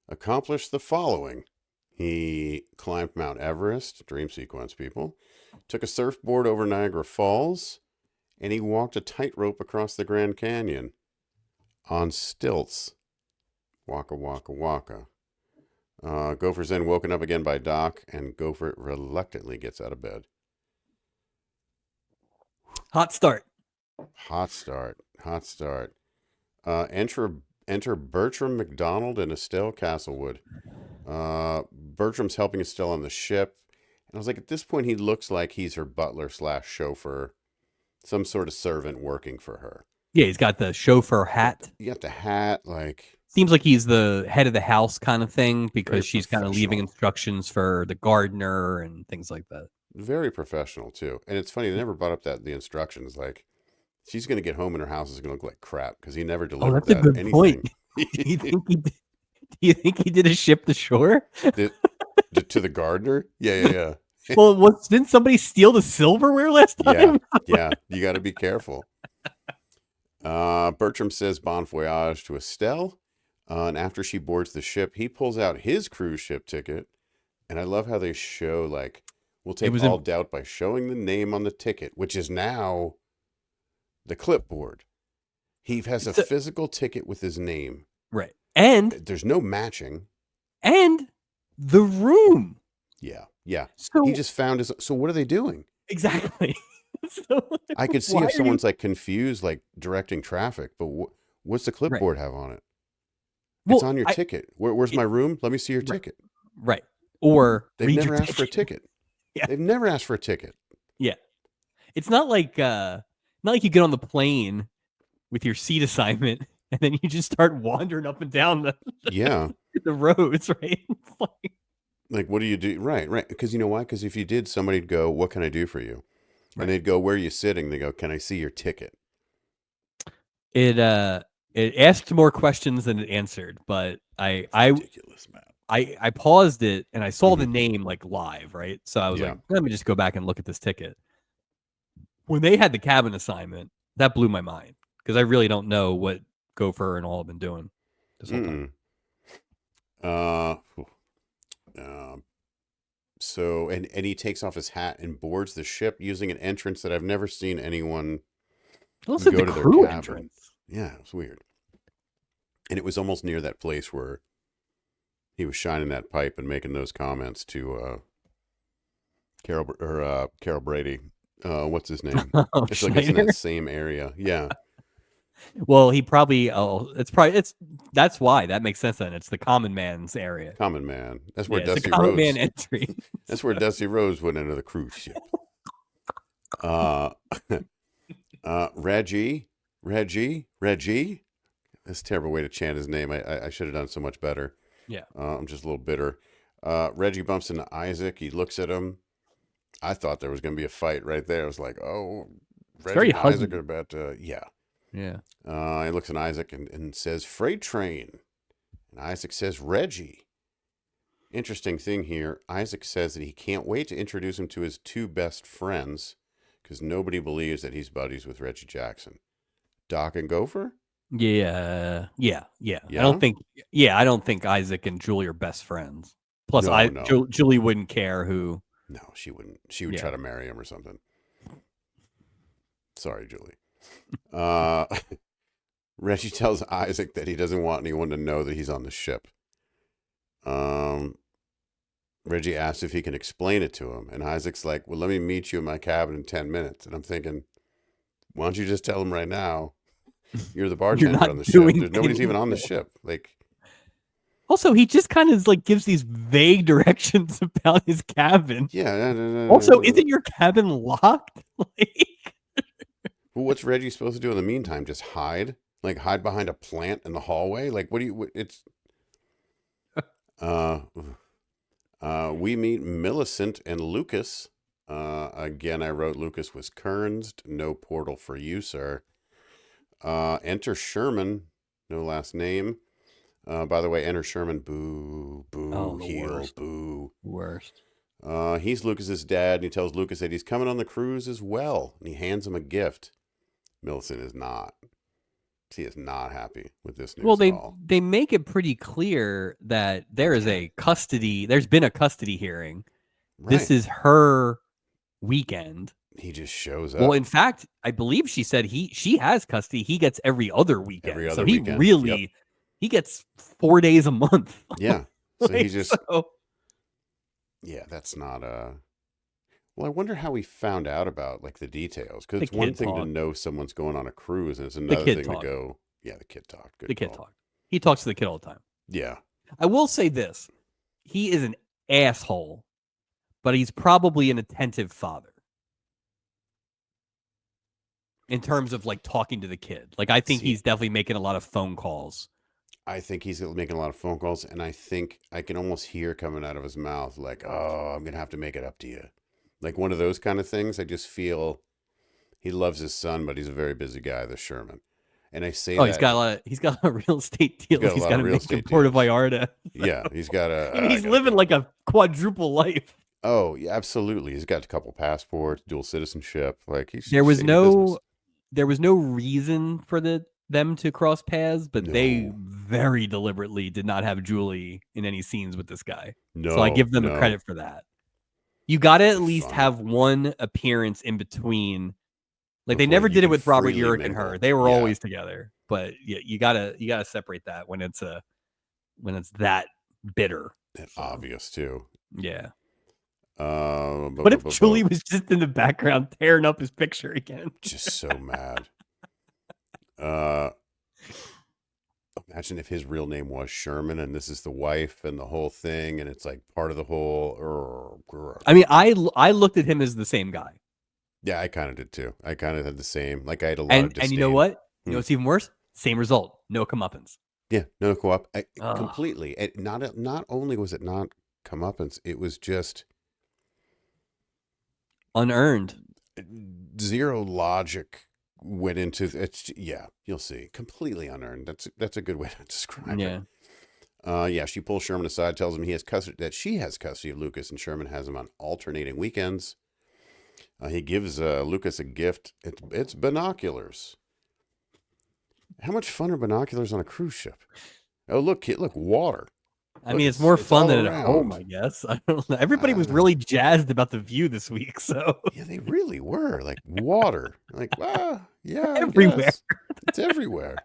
accomplished the following. He climbed Mount Everest, dream sequence people, took a surfboard over Niagara Falls, and he walked a tightrope across the Grand Canyon on stilts. Waka, waka, waka. Gopher's then woken up again by Doc, and Gopher reluctantly gets out of bed. Hot start. Hot start. Hot start. Enter Bertram McDonald and Estelle Castlewood. Bertram's helping Estelle on the ship. And I was like, at this point, he looks like he's her butler / chauffeur, some sort of servant working for her. Yeah, he's got the chauffeur hat. You got the hat, like Seems like he's the head of the house kind of thing very because she's kind of leaving professional. instructions for the gardener and things like that. Very professional, too. And it's funny, they never brought up the instructions. Like, she's going to get home and her house is going to look like crap because he never Oh, delivered that's a that good point. anything. Do you think he did a ship to shore? To the gardener? Yeah. Well, didn't somebody steal the silverware last time? Yeah. You got to be careful. Bertram says bon voyage to Estelle. And after she boards the ship, he pulls out his cruise ship ticket. And I love how they show, like, we'll take all doubt by showing the name on the ticket, which is now the clipboard. He has a physical ticket with his name. Right. And there's no matching. And the room. Yeah. So he just found his. So what are they doing? Exactly. So, I could see why if are you someone's like confused, like directing traffic, but what's the right? clipboard have on it? It's Well, on your I ticket. Where's my it room? Let me see your right, ticket. right. Or They've read your never asked for a ticket. ticket. Yeah, They've never asked for a ticket. yeah. It's not like you get on the plane with your seat assignment and then you just start wandering up and down Yeah. the roads, right? It's Like, what do you do? Right, right. Because you know why? Because if you did, somebody'd go, "What can I do for you?" And right. they'd go, "Where are you sitting?" They go, "Can I see your ticket?" It it asked more questions than it answered, but It's ridiculous, man. I paused it and I saw the Hmm. name like live, right? So I was Yeah. like, let me just go back and look at this ticket. When they had the cabin assignment, that blew my mind because I really don't know what Gopher and all have been doing this whole time. Mm-mm. Uh, uh, so and he takes off his hat and boards the ship using an entrance that I've never seen anyone It looks like the go to their crew cabin. entrance. Yeah, it was weird. And it was almost near that place where he was shining that pipe and making those comments to Carol Brady. What's his name? Oh, It's like it's in that Schneider. same area. Yeah, Well, he probably. Oh, it's that's why that makes sense. Then it's the common man's area. Common Man. That's where Yeah, it's the Dusty common man Rhodes. entry. That's where Dusty Rhodes went into the cruise ship. Uh, Reggie. That's a terrible way to chant his name. I should have done so much better. Yeah, I'm just a little bitter. Reggie bumps into Isaac. He looks at him. I thought there was going to be a fight right there. I was like, oh, it's Reggie very and Isaac are huggy. about to, yeah. Yeah. He looks at Isaac and says, freight train. And Isaac says, Reggie. Interesting thing here. Isaac says that he can't wait to introduce him to his two best friends because nobody believes that he's buddies with Reggie Jackson. Doc and Gopher? Yeah. Yeah? I don't think Isaac and Julie are best friends. Plus, No, no. Julie wouldn't care who. No, she wouldn't. She would try Yeah, to marry him or something. Sorry, Julie. Uh, Reggie tells Isaac that he doesn't want anyone to know that he's on the ship. Um, Reggie asks if he can explain it to him, and Isaac's like, "Well, let me meet you in my cabin in 10 minutes." And I'm thinking, why don't you just tell him right now? You're the you're bartender not on the ship. doing There's nobody's any. even on the ship. Like, Also, he just kind of like gives these vague directions about his cabin. yeah. Also, isn't your cabin locked? Like, Well, what's Reggie supposed to do in the meantime? Just hide? Like hide behind a plant in the hallway? Like, what do you? It's uh, we meet Millicent and Lucas. Again, I wrote Lucas was Kearns. No portal for you, sir. Enter Sherman. No last name. By the way, enter Sherman. Boo, boo, oh, the heel, worst, boo. worst. He's Lucas's dad, and he tells Lucas that he's coming on the cruise as well, and he hands him a gift. Millicent is not. She is not happy with this Well, news at all. they make it pretty clear that there is a custody. There's been a custody hearing. This Right. is her weekend. He just shows Well, up in fact, I believe she said she has custody. He gets every other every weekend. So other he weekend. Yep. really he gets 4 days a month. Yeah. So he Like, just, so yeah, that's not well, I wonder how he found out about like the details because the it's one kid thing to talk. know someone's going on a cruise and it's The another kid thing to talk. go, yeah, the kid talked. The Good kid call. talk. He talks to the kid all the time. Yeah. I will say this. He is an asshole, but he's probably an attentive father in terms of like talking to the kid. Like I think See, he's definitely making a lot of phone calls. I think he's making a lot of phone calls, and I think I can almost hear coming out of his mouth like, "Oh, I'm gonna have to make it up to you," like one of those kind of things. I just feel he loves his son, but he's a very busy guy, the Sherman. And I say Oh, that he's got a lot of real estate he's deals got a he's lot got of to real make in estate Puerto deals. Vallarta. Yeah, he's got a. And I he's gotta living go. like a quadruple life. Oh, yeah, absolutely. He's got a couple passports, dual citizenship. Like There he's was shady business. no reason for them to cross paths, but they No, very deliberately did not have Julie in any scenes with this guy. So I no, give them a no. credit for that. You got to at Be least funny have one appearance in between. Like they before never you did it can with Robert freely Urich and her. mingle. They were Yeah. always together. But yeah, you gotta separate that when it's that bitter. And So obvious too. yeah. What if Julie was just in the background tearing up his picture again? Just so mad. Imagine if his real name was Sherman and this is the wife and the whole thing, and it's like part of the whole. I mean, I looked at him as the same guy. Yeah, I kind of did too. I kind of had the same. Like I had a lot of disdain. And you know what? You know what's even worse? Same result. No comeuppance. Yeah, no co-op. Completely. Not only was it not comeuppance, it was just unearned. Zero logic went into it. Yeah, you'll see. Completely unearned. That's a good way to describe it. Yeah, she pulls Sherman aside, tells him that she has custody of Lucas, and Sherman has him on alternating weekends. He gives Lucas a gift. It's binoculars. How much fun are binoculars on a cruise ship? Oh, look, kid, look, water. I mean, it's more fun than at home, I guess. I don't know. Everybody was really jazzed about the view this week, so yeah, they really were. Like water, like yeah, everywhere. It's everywhere.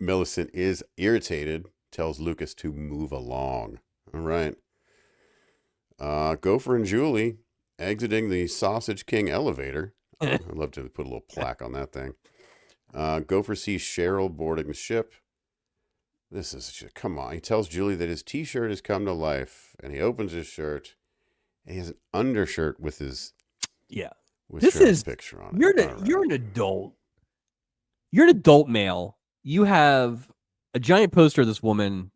Millicent is irritated. Tells Lucas to move along. All right. Gopher and Julie exiting the Sausage King elevator. I'd love to put a little plaque on that thing. Gopher sees Cheryl boarding the ship. This is just, come on. He tells Julie that his t-shirt has come to life, and he opens his shirt, and he has an undershirt with his with this Cheryl's is picture on it. You're an adult. You're an adult male. You have a giant poster of this woman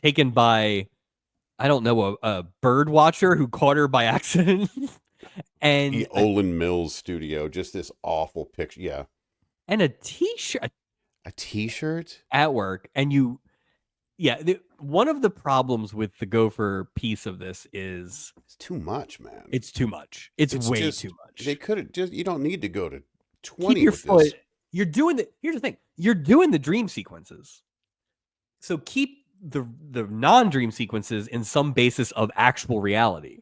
taken by, I don't know, a bird watcher who caught her by accident. And the Olin Mills studio, just this awful picture. Yeah. And a t-shirt. A t-shirt? At work. And one of the problems with the Gopher piece of this is it's too much, man. It's too much. It's way too much. They could have just, you don't need to go to 20 Keep your with foot. This. Here's the thing. You're doing the dream sequences. So keep the non-dream sequences in some basis of actual reality.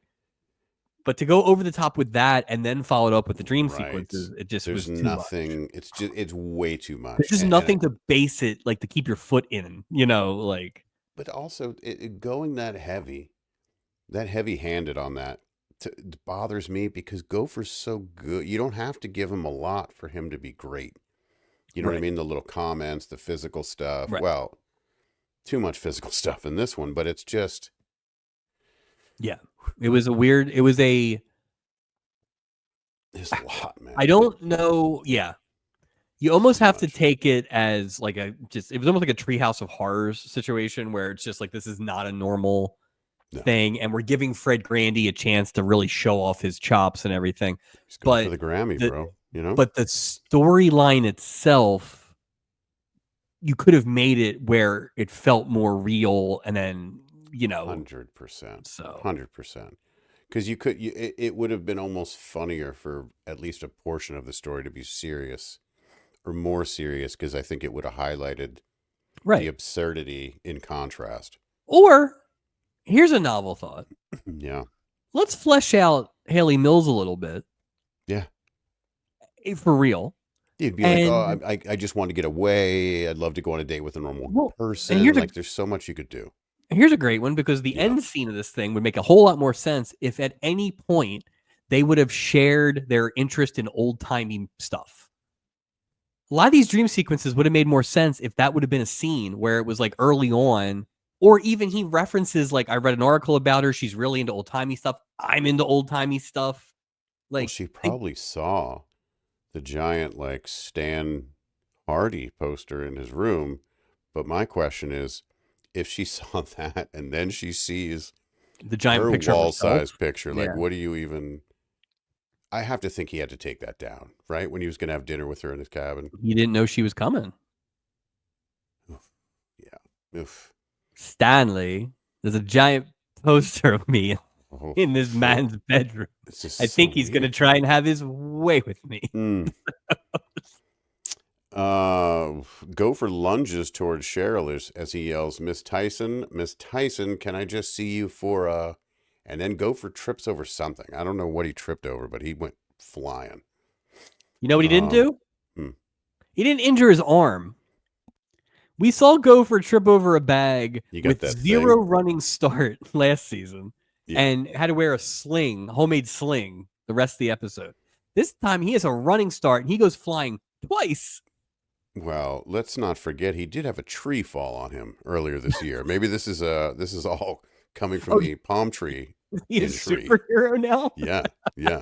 But to go over the top with that and then follow it up with the dream sequences, it just was too nothing. Much. It's way too much. There's just nothing to base it, like to keep your foot in, like. But also, going that heavy-handed on that, it bothers me because Gopher's so good. You don't have to give him a lot for him to be great. You know what I mean? The little comments, the physical stuff. Right. Well, too much physical stuff in this one, but it's just. Yeah. It was a lot, man. I don't know. Yeah. You almost have to take it as like it was almost like a Treehouse of Horrors situation where it's just like, this is not a normal thing. And we're giving Fred Grandy a chance to really show off his chops and everything. He's going for the Grammy, bro. But the storyline itself, you could have made it where it felt more real and then, 100%. So 100%. Because it would have been almost funnier for at least a portion of the story to be serious or more serious, because I think it would have highlighted the absurdity in contrast. Or here's a novel thought. Yeah. Let's flesh out Haley Mills a little bit. Yeah. For real. You'd be like, I just want to get away. I'd love to go on a date with a normal person. There's so much you could do. Here's a great one, because the end scene of this thing would make a whole lot more sense if at any point they would have shared their interest in old-timey stuff. A lot of these dream sequences would have made more sense if that would have been a scene where it was like early on, or even he references, like, I read an article about her. She's really into old-timey stuff. I'm into old-timey stuff. Like, she probably saw the giant, like, Stan Hardy poster in his room. But my question is, if she saw that and then she sees the giant wall-size picture, like, what do you even? I have to think he had to take that down, right? When he was going to have dinner with her in his cabin. He didn't know she was coming. Oof. Yeah. Oof. Stanley, there's a giant poster of me in this man's bedroom. I think he's going to try and have his way with me. Gopher lunges towards Cheryl as he yells, Miss Tyson, can I just see you for and then Gopher trips over something. I don't know what he tripped over, but he went flying. You know what he didn't do? He didn't injure his arm, We saw Gopher trip over a bag You got with that zero thing? running start last season Yeah. and had to wear a sling, homemade sling, the rest of the episode. This time he has a running start and he goes flying twice. Well, let's not forget he did have a tree fall on him earlier this year. Maybe this is all coming from Oh, the palm tree he's a injury. superhero now? Yeah. Yeah.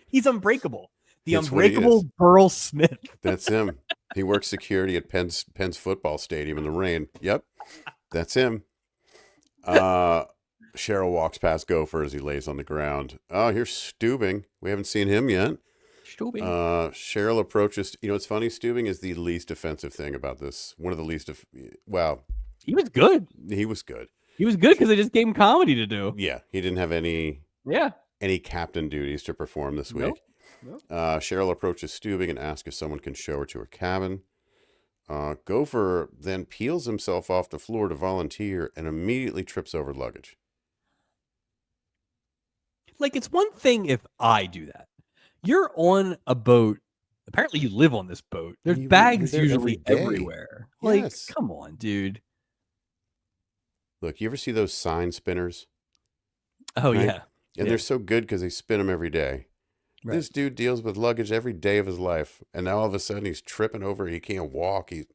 He's unbreakable. The It's what he unbreakable is. Burl Smith. That's him. He works security at Penn's football stadium in the rain. Yep. That's him. Cheryl walks past Gopher as he lays on the ground. Oh, here's Stubing. We haven't seen him yet. Stubing. Cheryl approaches. You know, it's funny. Stubing is the least offensive thing about this. One of the least of. Well, He was good. he was good. He was good because they just gave him comedy to do. Yeah, he didn't have any captain duties to perform this week. Nope. Cheryl approaches Stubing and asks if someone can show her to her cabin. Gopher then peels himself off the floor to volunteer and immediately trips over luggage. Like, it's one thing if I do that. You're on a boat. Apparently, you live on this boat. There's bags you're there usually every day. everywhere. Yes. Like, come on, dude. Look, you ever see those sign spinners? Oh, Right? yeah. And they're so good because they spin them every day. Right. This dude deals with luggage every day of his life. And now all of a sudden he's tripping over. He can't walk. This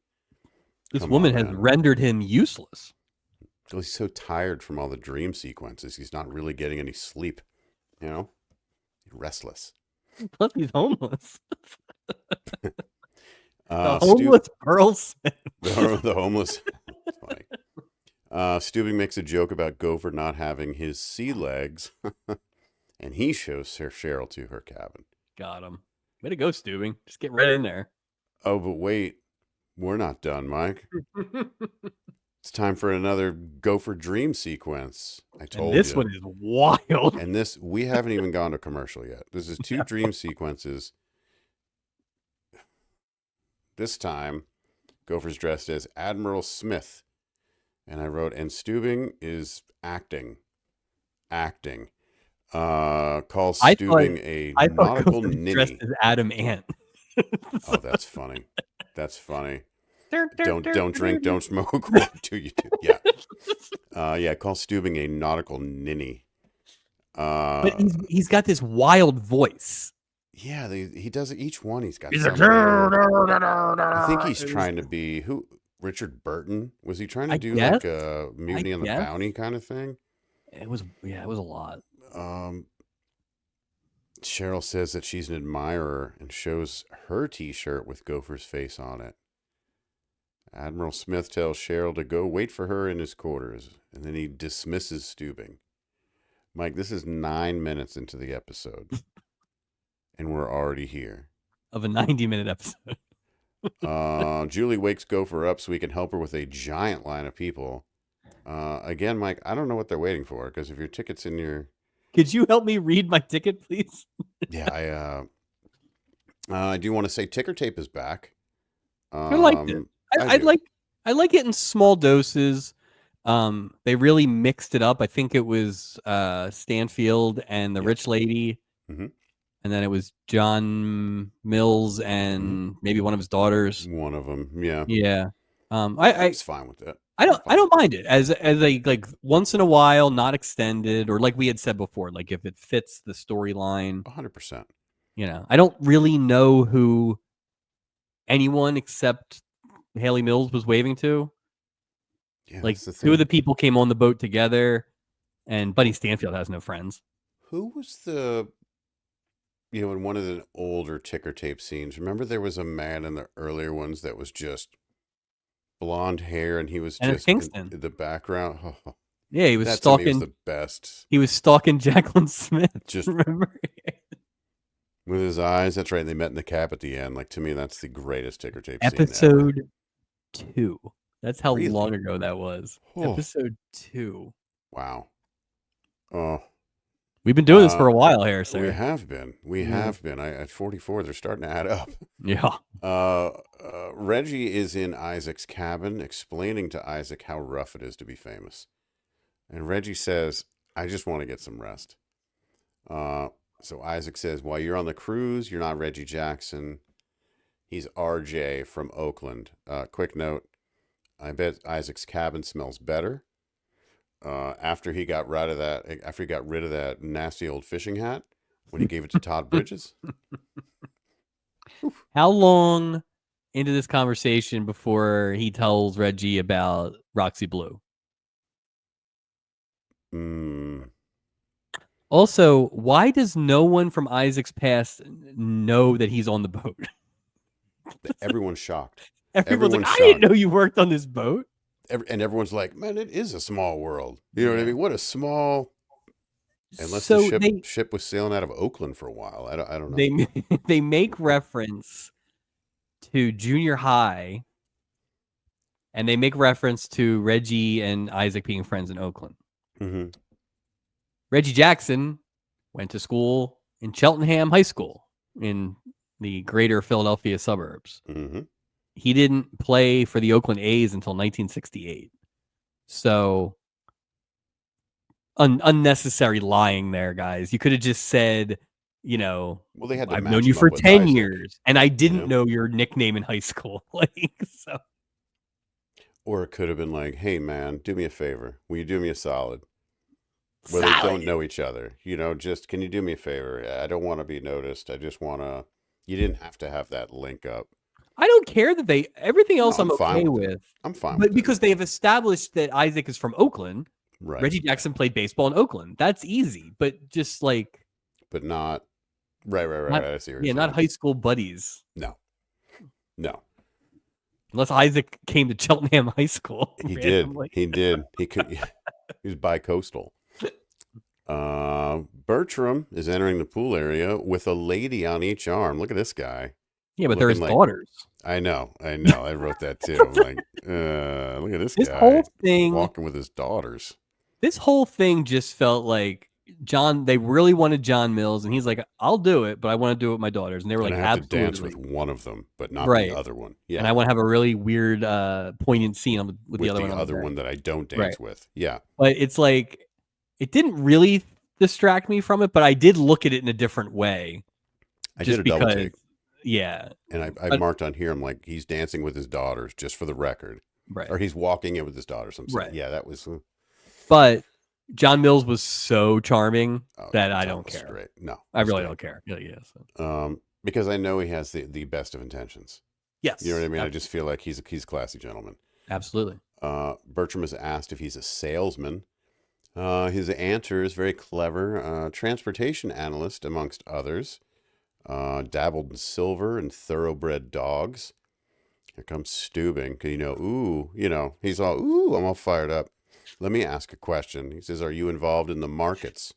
Come woman on, has man. rendered him useless. Well, he's so tired from all the dream sequences. He's not really getting any sleep. You know? Restless. Plus, he's homeless. The Stu- homeless Burl Smith. the homeless. It's funny. Stubing makes a joke about Gopher not having his sea legs. And he shows Cheryl to her cabin. Got him. Way to go, Stubing. Just get right in there. Oh, but wait. We're not done, Mike. It's time for another Gopher dream sequence. I told you. And this one is wild. And this, we haven't even gone to commercial yet. This is two dream sequences. This time, Gopher's dressed as Admiral Smith. And I wrote, and Stubing is acting. Calls Stubing a nautical ninny. Dressed as Adam Ant. Oh, that's funny. That's funny. Don't drink, don't smoke. What do you do? Yeah. Yeah, call Stubing a nautical ninny. But he's got this wild voice. Yeah, he does it. Each one he's got something. I think he's trying to be Richard Burton. Was he trying to do like a Mutiny on the Bounty kind of thing? It was a lot. Cheryl says that she's an admirer and shows her t-shirt with Gopher's face on it. Admiral Smith tells Cheryl to go wait for her in his quarters, and then he dismisses Stubing. Mike, this is 9 minutes into the episode, and we're already here. Of a 90-minute episode. Julie wakes Gopher up so we can help her with a giant line of people. Again, Mike, I don't know what they're waiting for, because if your ticket's in your... Could you help me read my ticket, please? Yeah, I do want to say Ticker Tape is back. I liked it. I like it in small doses. They really mixed it up. I think it was Stanfield and the rich lady, and then it was John Mills and maybe one of his daughters. One of them, yeah. Yeah. I was fine with that. I don't mind it as a like once in a while, not extended, or like we had said before, like if it fits the storyline. 100%. You know, I don't really know who anyone except Haley Mills was waving to. Yeah, like two of the people came on the boat together, and Buddy Stanfield has no friends. Who was in one of the older Ticker Tape scenes, remember there was a man in the earlier ones that was just blonde hair, and he was just in the background. Oh, yeah, he was stalking. Was the best. He was stalking Jacqueline Smith. Just remember with his eyes. That's right. They met in the cab at the end. Like, to me, that's the greatest Ticker Tape episode scene ever. 2. That's how long ago that was. Oh. Episode 2. Wow. Oh. We've been doing this for a while here, sir. We have been. At 44, they're starting to add up. Yeah. Reggie is in Isaac's cabin explaining to Isaac how rough it is to be famous. And Reggie says, I just want to get some rest. So Isaac says, while you're on the cruise, you're not Reggie Jackson. He's RJ from Oakland. Quick note. I bet Isaac's cabin smells better. After he got rid of that nasty old fishing hat when he gave it to Todd Bridges. How long into this conversation before he tells Reggie about Roxy Blue? Also, why does no one from Isaac's past know that he's on the boat? Everyone's shocked. Everyone's like, I didn't know you worked on this boat. And everyone's like, man, it is a small world. You know what I mean? What a small. Unless so the ship was sailing out of Oakland for a while. I don't know. They make reference to junior high, and they make reference to Reggie and Isaac being friends in Oakland. Mm-hmm. Reggie Jackson went to school in Cheltenham High School in the greater Philadelphia suburbs. Mm-hmm. He didn't play for the Oakland A's until 1968. So unnecessary lying there, guys. You could have just said, well, they had to I've match known you him for up with 10 Isaac, years, and I didn't know your nickname in high school. So. Or it could have been like, hey, man, do me a favor. Will you do me a solid? Where they don't know each other. Just, can you do me a favor? I don't want to be noticed. I just want to. You didn't have to have that link up. I don't care that everything else I'm okay with. I'm fine but because they have established that Isaac is from Oakland. Right. Reggie Jackson played baseball in Oakland. That's easy, but just like. But not. Right. I see what you're not high school buddies. No. Unless Isaac came to Cheltenham High School. He randomly. did. He could. He was bi-coastal. Bertram is entering the pool area with a lady on each arm. Look at this guy. Yeah, but they're his daughters. I know. I wrote that too. Like, look at this guy. Whole thing walking with his daughters. This whole thing just felt like they really wanted John Mills, and he's like, I'll do it, but I want to do it with my daughters. And they were like, I have absolutely. to dance with one of them, but not the other one. Yeah. And I want to have a really weird, poignant scene with the other one. The other one that I don't dance with. Yeah. But it's like, it didn't really distract me from it, but I did look at it in a different way. I did a double take. Yeah. And I marked on here, I'm like, he's dancing with his daughters, just for the record. Right. Or he's walking in with his daughters. I'm saying, yeah, that was. But John Mills was so charming that I don't care. Straight. No. I really don't care. Yeah. So. Because I know he has the best of intentions. Yes. You know what I mean? Absolutely. I just feel like he's a classy gentleman. Absolutely. Bertram is asked if he's a salesman. His answer is very clever. Transportation analyst, amongst others. Dabbled in silver and thoroughbred dogs. Here comes Steubing. He's all, I'm all fired up. Let me ask a question. He says, are you involved in the markets?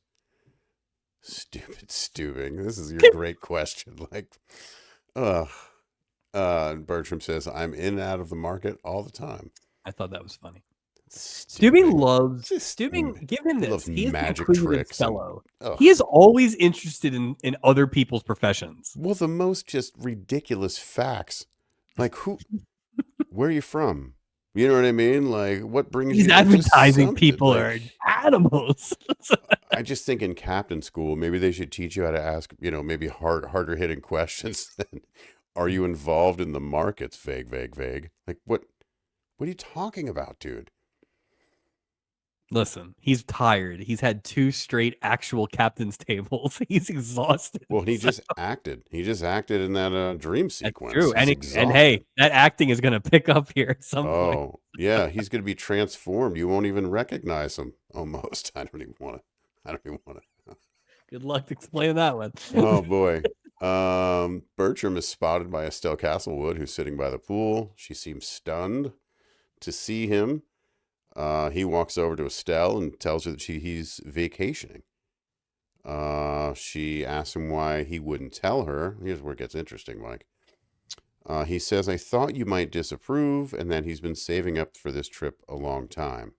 Stupid Steubing. This is your great question. Like, Bertram says, I'm in and out of the market all the time. I thought that was funny. Steubing loves give him this. He's magic tricks. Fellow. He is always interested in other people's professions. Well, the most just ridiculous facts. Like, where are you from? You know what I mean? Like, what brings He's advertising people are animals. I just think in captain school, maybe they should teach you how to ask, maybe harder hitting questions than, are you involved in the markets? Vague. Like, what are you talking about, dude? Listen, he's tired. He's had 2 straight actual captain's tables. He's exhausted. Well, he just acted. He just acted in that dream sequence. That's true. And hey, that acting is going to pick up here at some point. Oh, yeah. He's going to be transformed. You won't even recognize him almost. I don't even want to. Good luck explaining that one. Oh, boy. Bertram is spotted by Estelle Castlewood, who's sitting by the pool. She seems stunned to see him. He walks over to Estelle and tells her that he's vacationing. She asks him why he wouldn't tell her. Here's where it gets interesting, Mike. He says, I thought you might disapprove, and that he's been saving up for this trip a long time.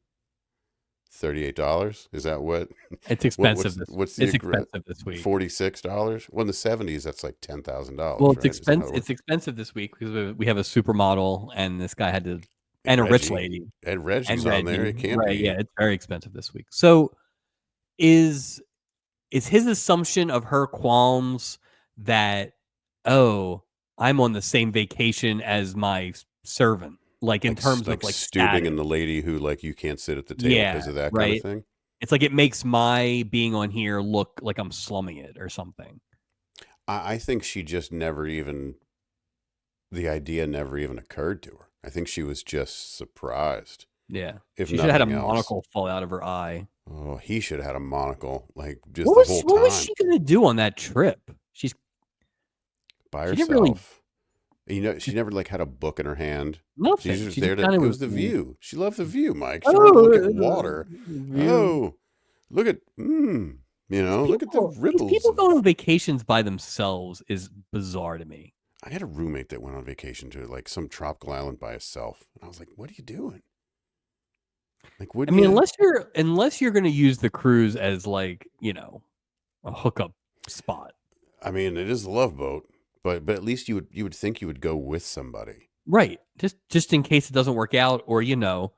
$38? Is that what? It's expensive. What's expensive this week. $46? Well, in the 70s, that's like $10,000. Well, it's expensive. It's expensive this week because we have a supermodel, and this guy had to. And a rich lady. And Reggie's on there. It can't be. Yeah, it's very expensive this week. So is his assumption of her qualms that, I'm on the same vacation as my servant? like in terms of like like stooping status. and the lady who like you can't sit at the table Yeah, because of that kind of right. thing. It's like it makes my being on here look like I'm slumming it or something. I think she just never even, the idea never even occurred to her. I think she was just surprised, Yeah. if She should have had a nothing else. monocle fall out of her eye. Oh, he should have had a monocle like just the whole What was time she gonna do on that trip? by She didn't really herself. You know, she never like had a book in her hand. She's nothing. just She there just to. kind It of was the view. She loved the view, Mike. She wanted to look at oh water. view. Oh, look at you know, look at the These ripples people going on of. vacations by themselves is bizarre to me. I had a roommate that went on vacation to like some tropical island by himself, and I was like, "What are you doing? Like, I wouldn't mean, you?" unless you're gonna use the cruise as like, you know, a hookup spot. I mean, it is the Love Boat, but at least you would think you would go with somebody. Right. Just in case it doesn't work out, or you know,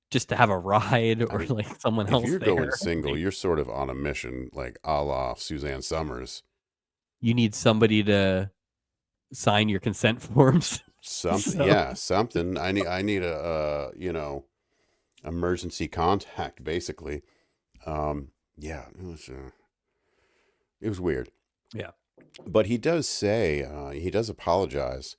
just to have a ride I or mean, like someone if else you're going there. single, Like, you're sort of on a mission, like a la Suzanne Summers. you need somebody to sign your consent forms. Something, So yeah, something. I need a emergency contact, basically. Yeah, it was weird, yeah. but he does say he does apologize.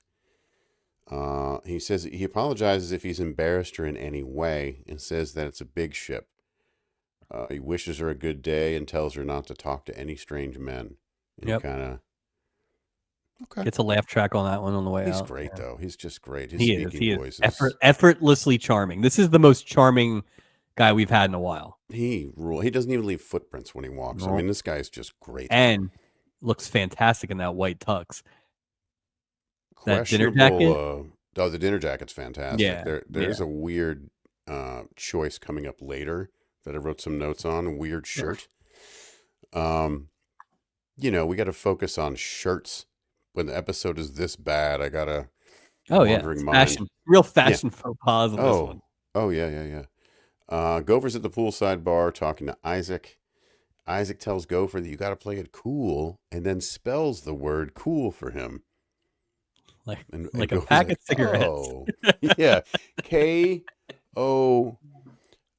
He says he apologizes if he's embarrassed her in any way, and says that it's a big ship. He wishes her a good day and tells her not to talk to any strange men. And you Yep. kind of okay. Gets a laugh track on that one on the way He's out. great though. He's just great. His He is. speaking He is voice is effortlessly charming. This is the most charming guy we've had in a while. he rule. He doesn't even leave footprints when he walks. I No. mean, this guy's just great. And looks fantastic in that white tux. That dinner jacket. Questionable. Oh, the dinner jacket's fantastic. Yeah. There's Yeah. a weird choice coming up later that I wrote some notes on. A weird shirt. You know, we got to focus on shirts when the episode is this bad. I got a Oh yeah. wandering It's mind. fashion. Real Yeah. fashion faux pas on this one. Oh, yeah. Gopher's at the poolside bar talking to Isaac. Isaac tells Gopher that you got to play it cool, and then spells the word "cool" for him. And Like a Gopher's pack like, of cigarettes. "Oh, yeah, K-O."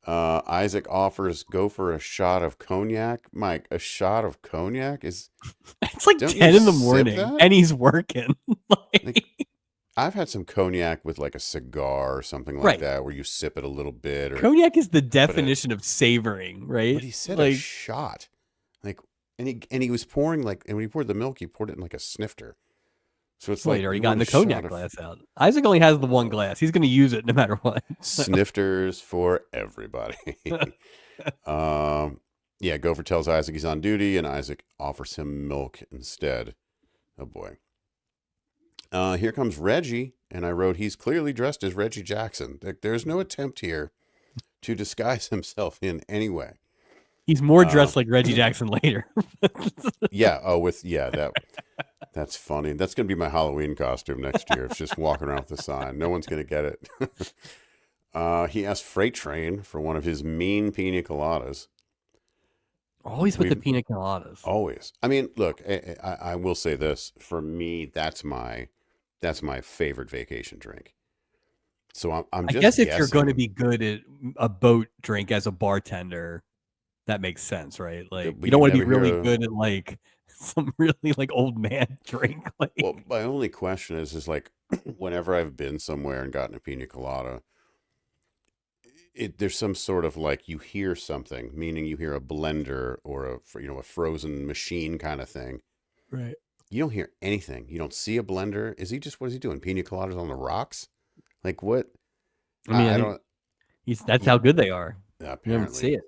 Isaac offers Gopher a shot of cognac. Mike, a shot of cognac is. It's like Don't you 10 in the sip morning that? and he's working. Like, I've had some cognac with like a cigar or something like Right. that, where you sip it a little bit. Or, Cognac is the definition of savoring, right? but he said a Like, shot, like, and he was pouring like, and when he poured the milk, he poured it in like a snifter. So it's wait, like or he you got want the a shot cognac of glass out. Isaac only has the one glass. He's going to use it no matter what. snifters for everybody. Yeah, Gopher tells Isaac he's on duty, and Isaac offers him milk instead. Oh boy. Here comes Reggie, and I wrote he's clearly dressed as Reggie Jackson. There's no attempt here to disguise himself in any way. He's more dressed like Reggie Jackson later. Yeah. Oh, that's funny. That's gonna be my Halloween costume next year. It's just walking around with the sign. No one's gonna get it. He asked Freight Train for one of his mean pina coladas. Always with the pina coladas. Always. I mean, look, I will say this. For me, that's my favorite vacation drink. So I'm I just guess if you're going to guessing. be good at a boat drink as a bartender, that makes sense, right? Like But you don't you want to be never hear really good at like some really like old man drink. Like well, my only question is like, whenever I've been somewhere and gotten a pina colada, there's some sort of like you hear something, meaning you hear a blender or a frozen machine kind of thing. right. You don't hear anything. You don't see a blender. What is he doing? Pina coladas on the rocks? Like what? I mean, I I don't. think that's how good they are. You don't Apparently, see it.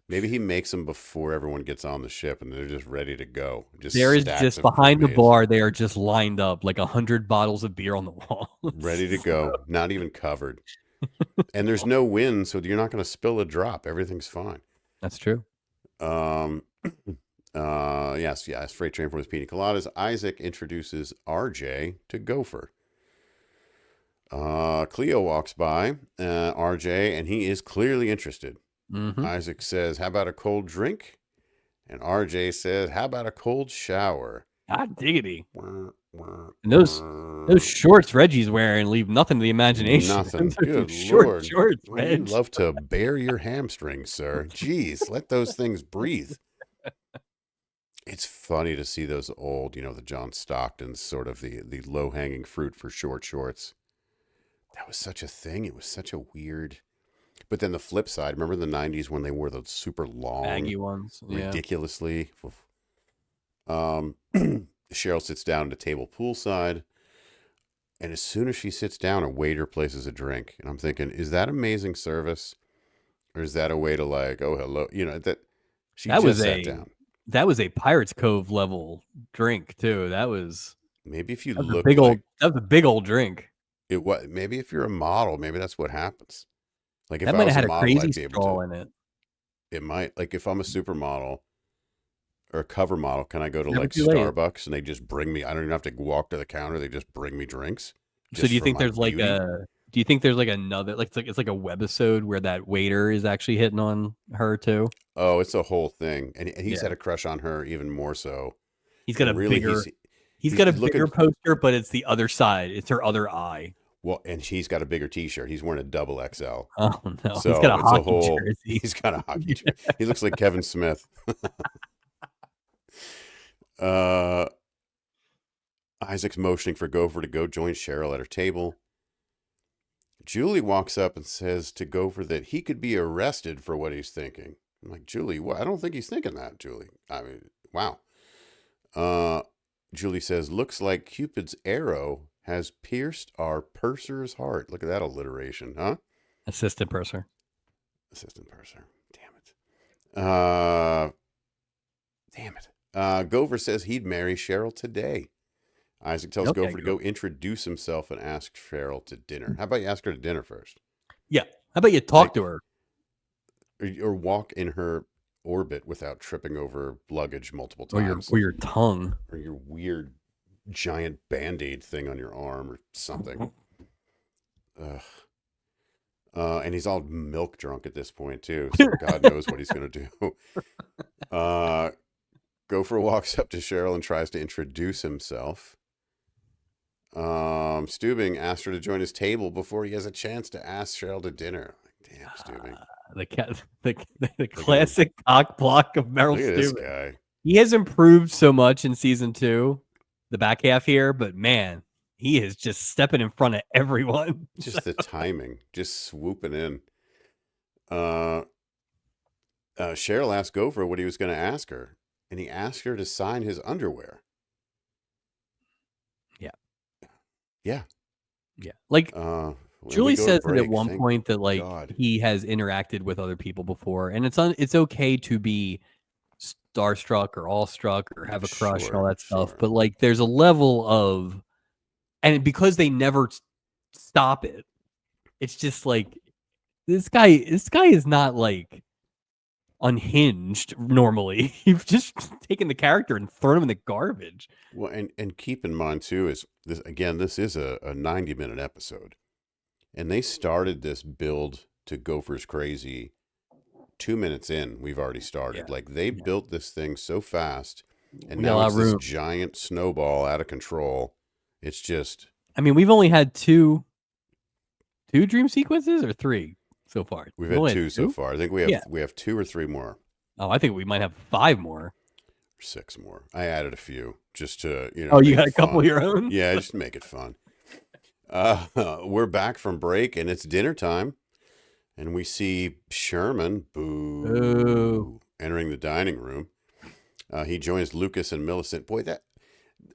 maybe he makes them before everyone gets on the ship, and they're just ready to go. There is Stacks just of behind the bourbons, bar. They are just lined up like 100 bottles of beer on the wall. ready to go, not even covered. And there's no wind, so you're not going to spill a drop. Everything's fine. That's true. Yes. Freight Train for his pina coladas. Isaac introduces RJ to Gopher. Cleo walks by RJ, and he is clearly interested. Mm-hmm. Isaac says, "How about a cold drink?" And RJ says, "How about a cold shower?" God diggity. And those Those shorts Reggie's wearing leave nothing to the imagination. Nothing. Those are Good short Lord. shorts, Well, you Reg. love to bare your hamstrings, sir. Jeez, let those things breathe. It's funny to see those old, the John Stocktons, sort of the low-hanging fruit for short shorts. That was such a thing. It was such a weird... But then the flip side, remember in the 90s when they wore those super long, Baggy ones. Yeah. ridiculously... Cheryl sits down at a table poolside, and as soon as she sits down, a waiter places a drink. And I'm thinking, is that amazing service? Or is that a way to like, oh, hello? That she just sat down. That was a Pirates Cove level drink too. Maybe if you that was look a big like that was a big old drink. maybe if you're a model, maybe that's what happens. Like if That I might have was a had a model, crazy I'd be able straw to. in it. It might. Like if I'm a supermodel or a cover model, can I go to Never like too late. Starbucks and they just bring me? I don't even have to walk to the counter. They just bring me drinks. So do you think my there's beauty? do you think there's like another it's like a webisode where that waiter is actually hitting on her too? Oh, it's a whole thing, and he's Yeah. had a crush on her even more so. He's got And a really, bigger he's got a looking bigger poster, but it's the other side. It's her other eye. well, and he's got a bigger T-shirt. He's wearing a double XL. Oh no, So he's got a it's a hockey whole. jersey. He's got a hockey jersey. He looks like Kevin Smith. Isaac's motioning for Gopher to go join Cheryl at her table. Julie walks up and says to Gopher that he could be arrested for what he's thinking. I'm like, Julie, I don't think he's thinking that, Julie. I mean, wow. Julie says, looks like Cupid's arrow has pierced our purser's heart. Look at that alliteration, huh? Assistant purser. Assistant purser. Damn it. Gopher says he'd marry Cheryl today. Isaac tells Gopher to go introduce himself and ask Cheryl to dinner. How about you ask her to dinner first? Yeah. How about you talk to her? Or walk in her orbit without tripping over luggage multiple times. Or your tongue. Or your weird giant Band-Aid thing on your arm or something. Ugh. And he's all milk drunk at this point, too. So God knows what he's going to do. Gopher walks up to Cheryl and tries to introduce himself. Stubing asked her to join his table before he has a chance to ask Cheryl to dinner. Damn, Stubing. The classic cock block of Meryl Look at this Stubing. guy. He has improved so much in season 2, the back half here, but man, he is just stepping in front of everyone. Just the timing, just swooping in. Cheryl asked Gopher what he was going to ask her, and he asked her to sign his underwear. Yeah. Like Julie says that at one point that like God. he has interacted with other people before, and it's okay to be starstruck or awestruck or have a crush and all that stuff, but like there's a level of, and because they never stop it, it's just like this guy is not like unhinged normally. You've just taken the character and thrown him in the garbage. Well, and keep in mind too is this again. This is a 90-minute episode, and they started this build to Gopher's crazy 2 minutes in. We've already started. Yeah. Like they built this thing so fast, and We now got it's a lot of this room. giant snowball out of control. It's just. I mean, we've only had two dream sequences or 3 so far. We've had 2 so far. I think we have 2 or 3 more. Oh, I think we might have 5 more. 6 more. I added a few just to, Oh, you got a couple of your own? Yeah, just to make it fun. We're back from break and it's dinner time. And we see Sherman, entering the dining room. He joins Lucas and Millicent. Boy,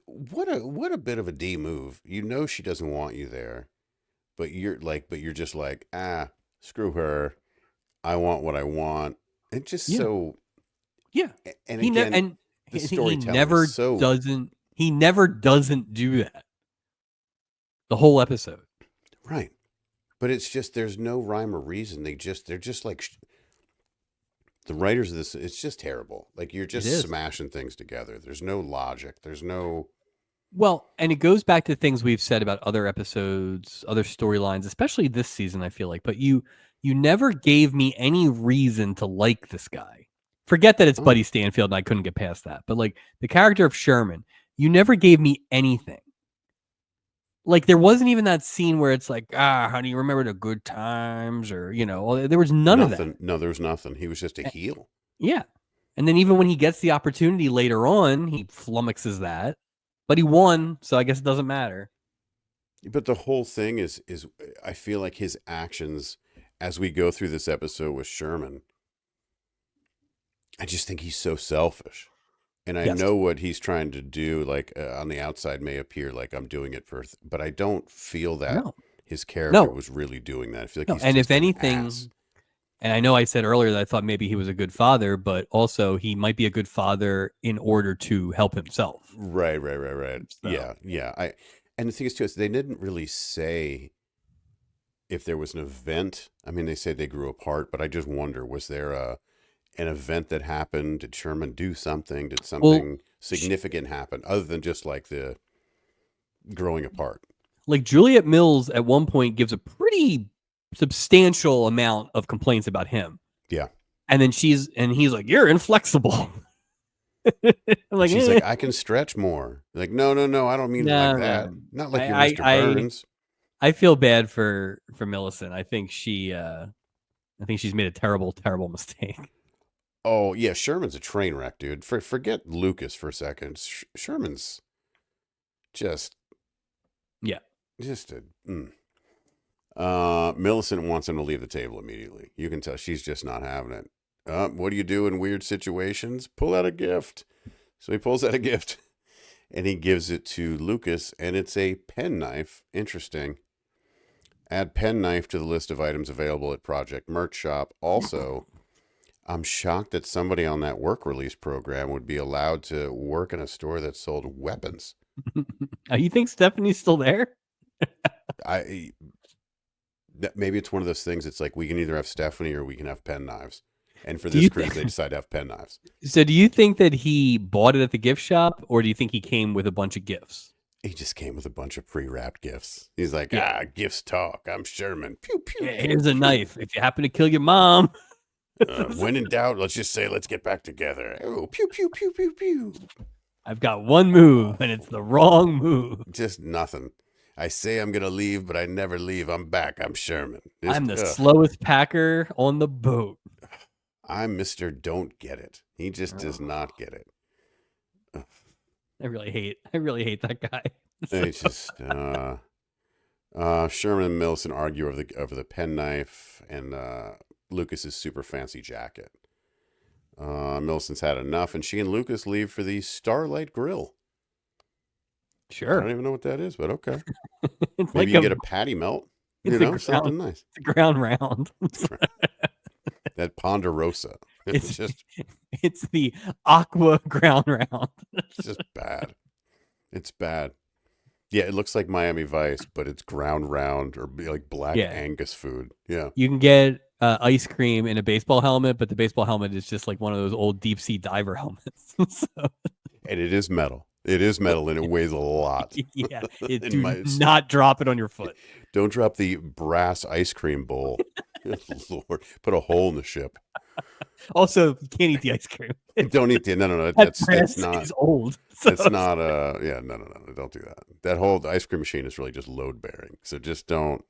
what a bit of a D move. You know she doesn't want you there. But you're just like, screw her. I want what I want. It's just so. Yeah. And he again, the storytelling is so. He never doesn't do that. The whole episode. Right. But it's just, there's no rhyme or reason. They're just like, the writers of this, it's just terrible. Like you're just smashing things together. There's no logic. There's no. Well, and it goes back to things we've said about other episodes, other storylines, especially this season, I feel like. But you never gave me any reason to like this guy. Forget that it's Buddy Stanfield and I couldn't get past that. But like the character of Sherman, you never gave me anything. Like, there wasn't even that scene where it's like, how do you remember the good times? Or, there was none of that. Nothing. No, there was nothing. He was just a heel. Yeah. And then even when he gets the opportunity later on, he flummoxes that. But he won, so I guess it doesn't matter. But the whole thing is I feel like his actions as we go through this episode with Sherman, I just think he's so selfish. And I Yes. know what he's trying to do, like on the outside may appear like I'm doing it but I don't feel that his character was really doing that. I feel like he's and just if an anything, ass. and I know I said earlier that I thought maybe he was a good father, but also he might be a good father in order to help himself. Right. So. Yeah. And the thing is too, is they didn't really say if there was an event. I mean, they say they grew apart, but I just wonder, was there an event that happened? Did Sherman do something? Did something significant happen other than just like the growing apart? Like Juliet Mills at one point gives a pretty substantial amount of complaints about him. Yeah. And then he's like, "You're inflexible." Like, she's like, I can stretch more. Like, no, I don't mean it like that. Not like you're Mr. Burns. I feel bad for Millicent. I think she's made a terrible mistake. Oh yeah, Sherman's a train wreck, dude. Forget Lucas for a second. Sherman's just Millicent wants him to leave the table immediately. You can tell she's just not having it. What do you do in weird situations? Pull out a gift. So he pulls out a gift and he gives it to Lucas, and it's a penknife. Interesting. Add penknife to the list of items available at Project Merch Shop. Also, I'm shocked that somebody on that work release program would be allowed to work in a store that sold weapons. You think Stephanie's still there? Maybe it's one of those things. It's like we can either have Stephanie or we can have pen knives. And for this cruise, they decide to have pen knives. So do you think that he bought it at the gift shop, or do you think he came with a bunch of gifts? He just came with a bunch of pre-wrapped gifts. He's like, gifts talk. I'm Sherman. Pew, pew, pew, here's a knife. If you happen to kill your mom. When in doubt, let's just say, let's get back together. Oh, pew, pew, pew, pew, pew. I've got one move, and it's the wrong move. Just nothing. I say I'm going to leave, but I never leave. I'm back. I'm Sherman. I'm the slowest packer on the boat. I'm Mr. Don't Get It. He just does not get it. I really hate that guy. It's just Sherman and Millicent argue over the penknife and Lucas's super fancy jacket. Millicent's had enough, and she and Lucas leave for the Starlight Grill. Sure. I don't even know what that is, but okay. Maybe you get a patty melt. Something nice. It's a ground round. That Ponderosa. It's the aqua ground round. It's just bad. It's bad. Yeah, it looks like Miami Vice, but it's ground round or like black Angus food. Yeah. You can get ice cream in a baseball helmet, but the baseball helmet is just like one of those old deep sea diver helmets. And it is metal. It is metal, and it weighs a lot. Yeah, do not drop it on your foot. Don't drop the brass ice cream bowl. Lord, put a hole in the ship. Also, you can't eat the ice cream. Don't eat the no. That's not. It's old. It's not no. Don't do that. That whole ice cream machine is really just load bearing. So just don't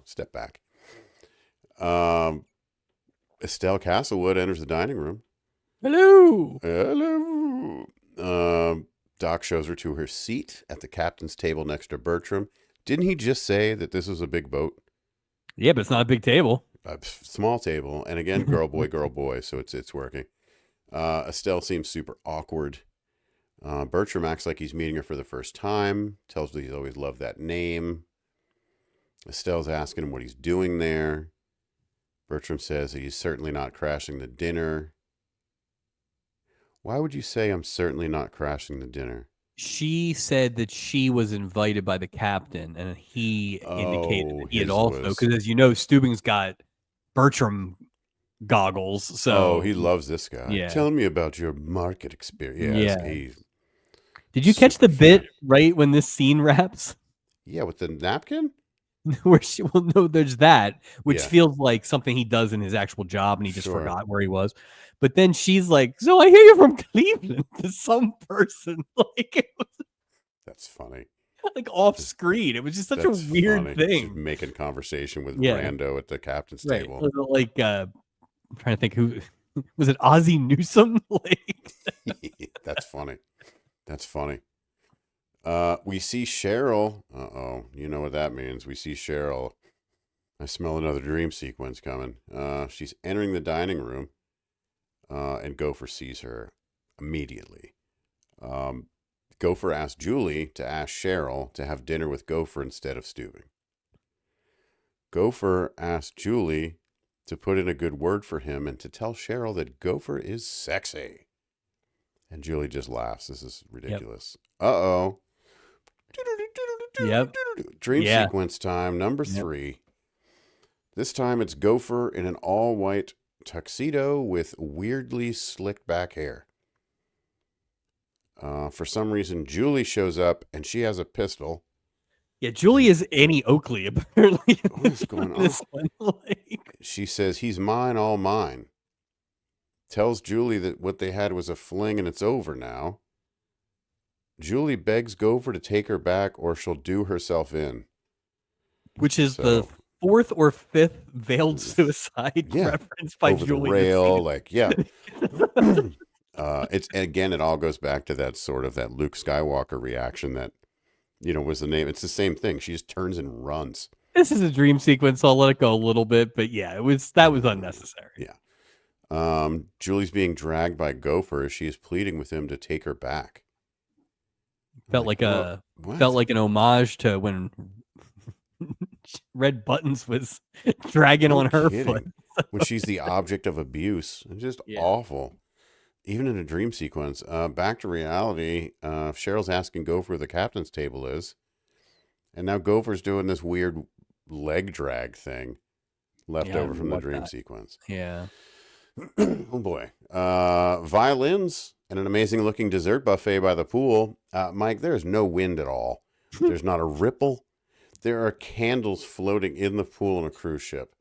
step back. Estelle Castlewood enters the dining room. Hello. Doc shows her to her seat at the captain's table next to Bertram. Didn't he just say that this was a big boat? Yeah, but it's not a big table. A small table. And again, girl, boy. So it's working. Estelle seems super awkward. Bertram acts like he's meeting her for the first time. Tells her he's always loved that name. Estelle's asking him what he's doing there. Bertram says he's certainly not crashing the dinner. Why would you say I'm certainly not crashing the dinner? She said that she was invited by the captain, and he indicated that he had also, because as you know, Steubing's got Bertram goggles. So he loves this guy. Yeah. Tell me about your market experience. Yeah. Did you catch the bit right when this scene wraps? Yeah, with the napkin? Where there's that, which feels like something he does in his actual job, and he just forgot where he was. But then she's like, "So I hear you're from Cleveland," to some person. That's funny. like off screen. It was just such a That's weird funny. Just thing. making conversation with Yeah, Rando at the captain's right. table. Like I'm trying to think who was it. Ozzie Newsome. Like That's funny. That's funny. We see Cheryl. Uh-oh. You know what that means. We see Cheryl. I smell another dream sequence coming. She's entering the dining room, and Gopher sees her immediately. Gopher asks Julie to ask Cheryl to have dinner with Gopher instead of Steubing. Gopher asks Julie to put in a good word for him and to tell Cheryl that Gopher is sexy. And Julie just laughs. This is ridiculous. Yep. Uh-oh. Yep. Dream sequence time, number 3. This time it's Gopher in an all-white tuxedo with weirdly slicked back hair. For some reason, Julie shows up and she has a pistol. Yeah, Julie is Annie Oakley, apparently. What is going on? She says, he's mine, all mine. Tells Julie that what they had was a fling and it's over now. Julie begs Gopher to take her back or she'll do herself in. Which is the 4th or 5th veiled suicide reference by over Julie. The rail, like, yeah. It all goes back to that sort of that Luke Skywalker reaction that, was the name. It's the same thing. She just turns and runs. This is a dream sequence, so I'll let it go a little bit, but yeah, that was unnecessary. Yeah. Julie's being dragged by Gopher as she is pleading with him to take her back. Felt like an homage to when Red Buttons was dragging on her foot. When she's the object of abuse. It's just awful. Even in a dream sequence. Back to reality. Cheryl's asking Gopher where the captain's table is. And now Gopher's doing this weird leg drag thing left over from the dream sequence. Yeah. Oh boy. Violins and an amazing looking dessert buffet by the pool. Mike, there's no wind at all. There's not a ripple. There are candles floating in the pool on a cruise ship.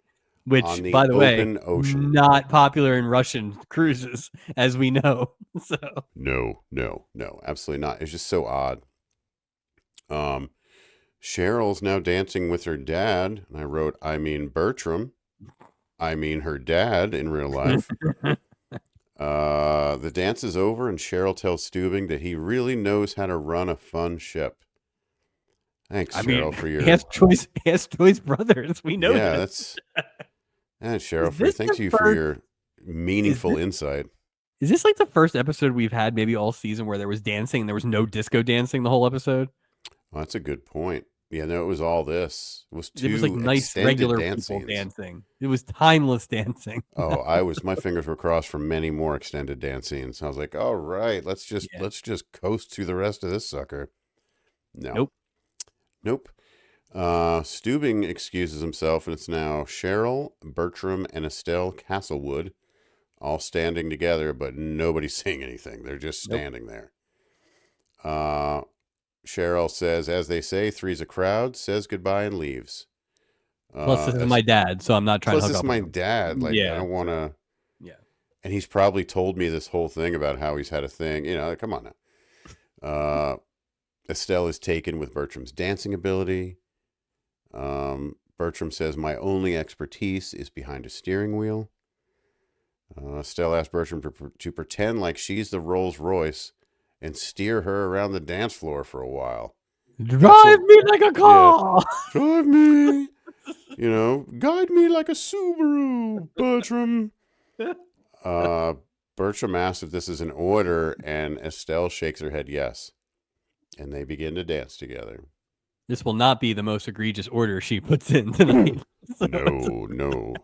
Which, by the way, ocean. Not popular in Russian cruises, as we know. So No, absolutely not. It's just so odd. Cheryl's now dancing with her dad. And I wrote, Bertram. Her dad in real life. The dance is over, and Cheryl tells Steubing that he really knows how to run a fun ship. Thanks, Cheryl, for your... He has choice brothers. We know that. And Cheryl, thanks you for your meaningful insight. Is this like the first episode we've had maybe all season where there was dancing and there was no disco dancing the whole episode? Well, that's a good point. Yeah, no, it was all this. It was like nice regular people dancing. It was timeless dancing. My fingers were crossed for many more extended dance scenes. I was like, all right, let's just coast through the rest of this sucker. No. Nope. Steubing excuses himself, and it's now Cheryl, Bertram, and Estelle Castlewood all standing together, but nobody's saying anything. They're just standing there. Cheryl says, as they say, three's a crowd, says goodbye and leaves. Plus, this is my dad, so I'm not trying to hook up. Plus, this is my dad. Like, I don't want to. Yeah. And he's probably told me this whole thing about how he's had a thing. Come on now. Estelle is taken with Bertram's dancing ability. Bertram says, my only expertise is behind a steering wheel. Estelle asks Bertram to pretend like she's the Rolls Royce and steer her around the dance floor for a while. Drive me like a car. Yeah. Drive me. Guide me like a Subaru, Bertram. Bertram asks if this is an order, and Estelle shakes her head yes. And they begin to dance together. This will not be the most egregious order she puts in tonight. No.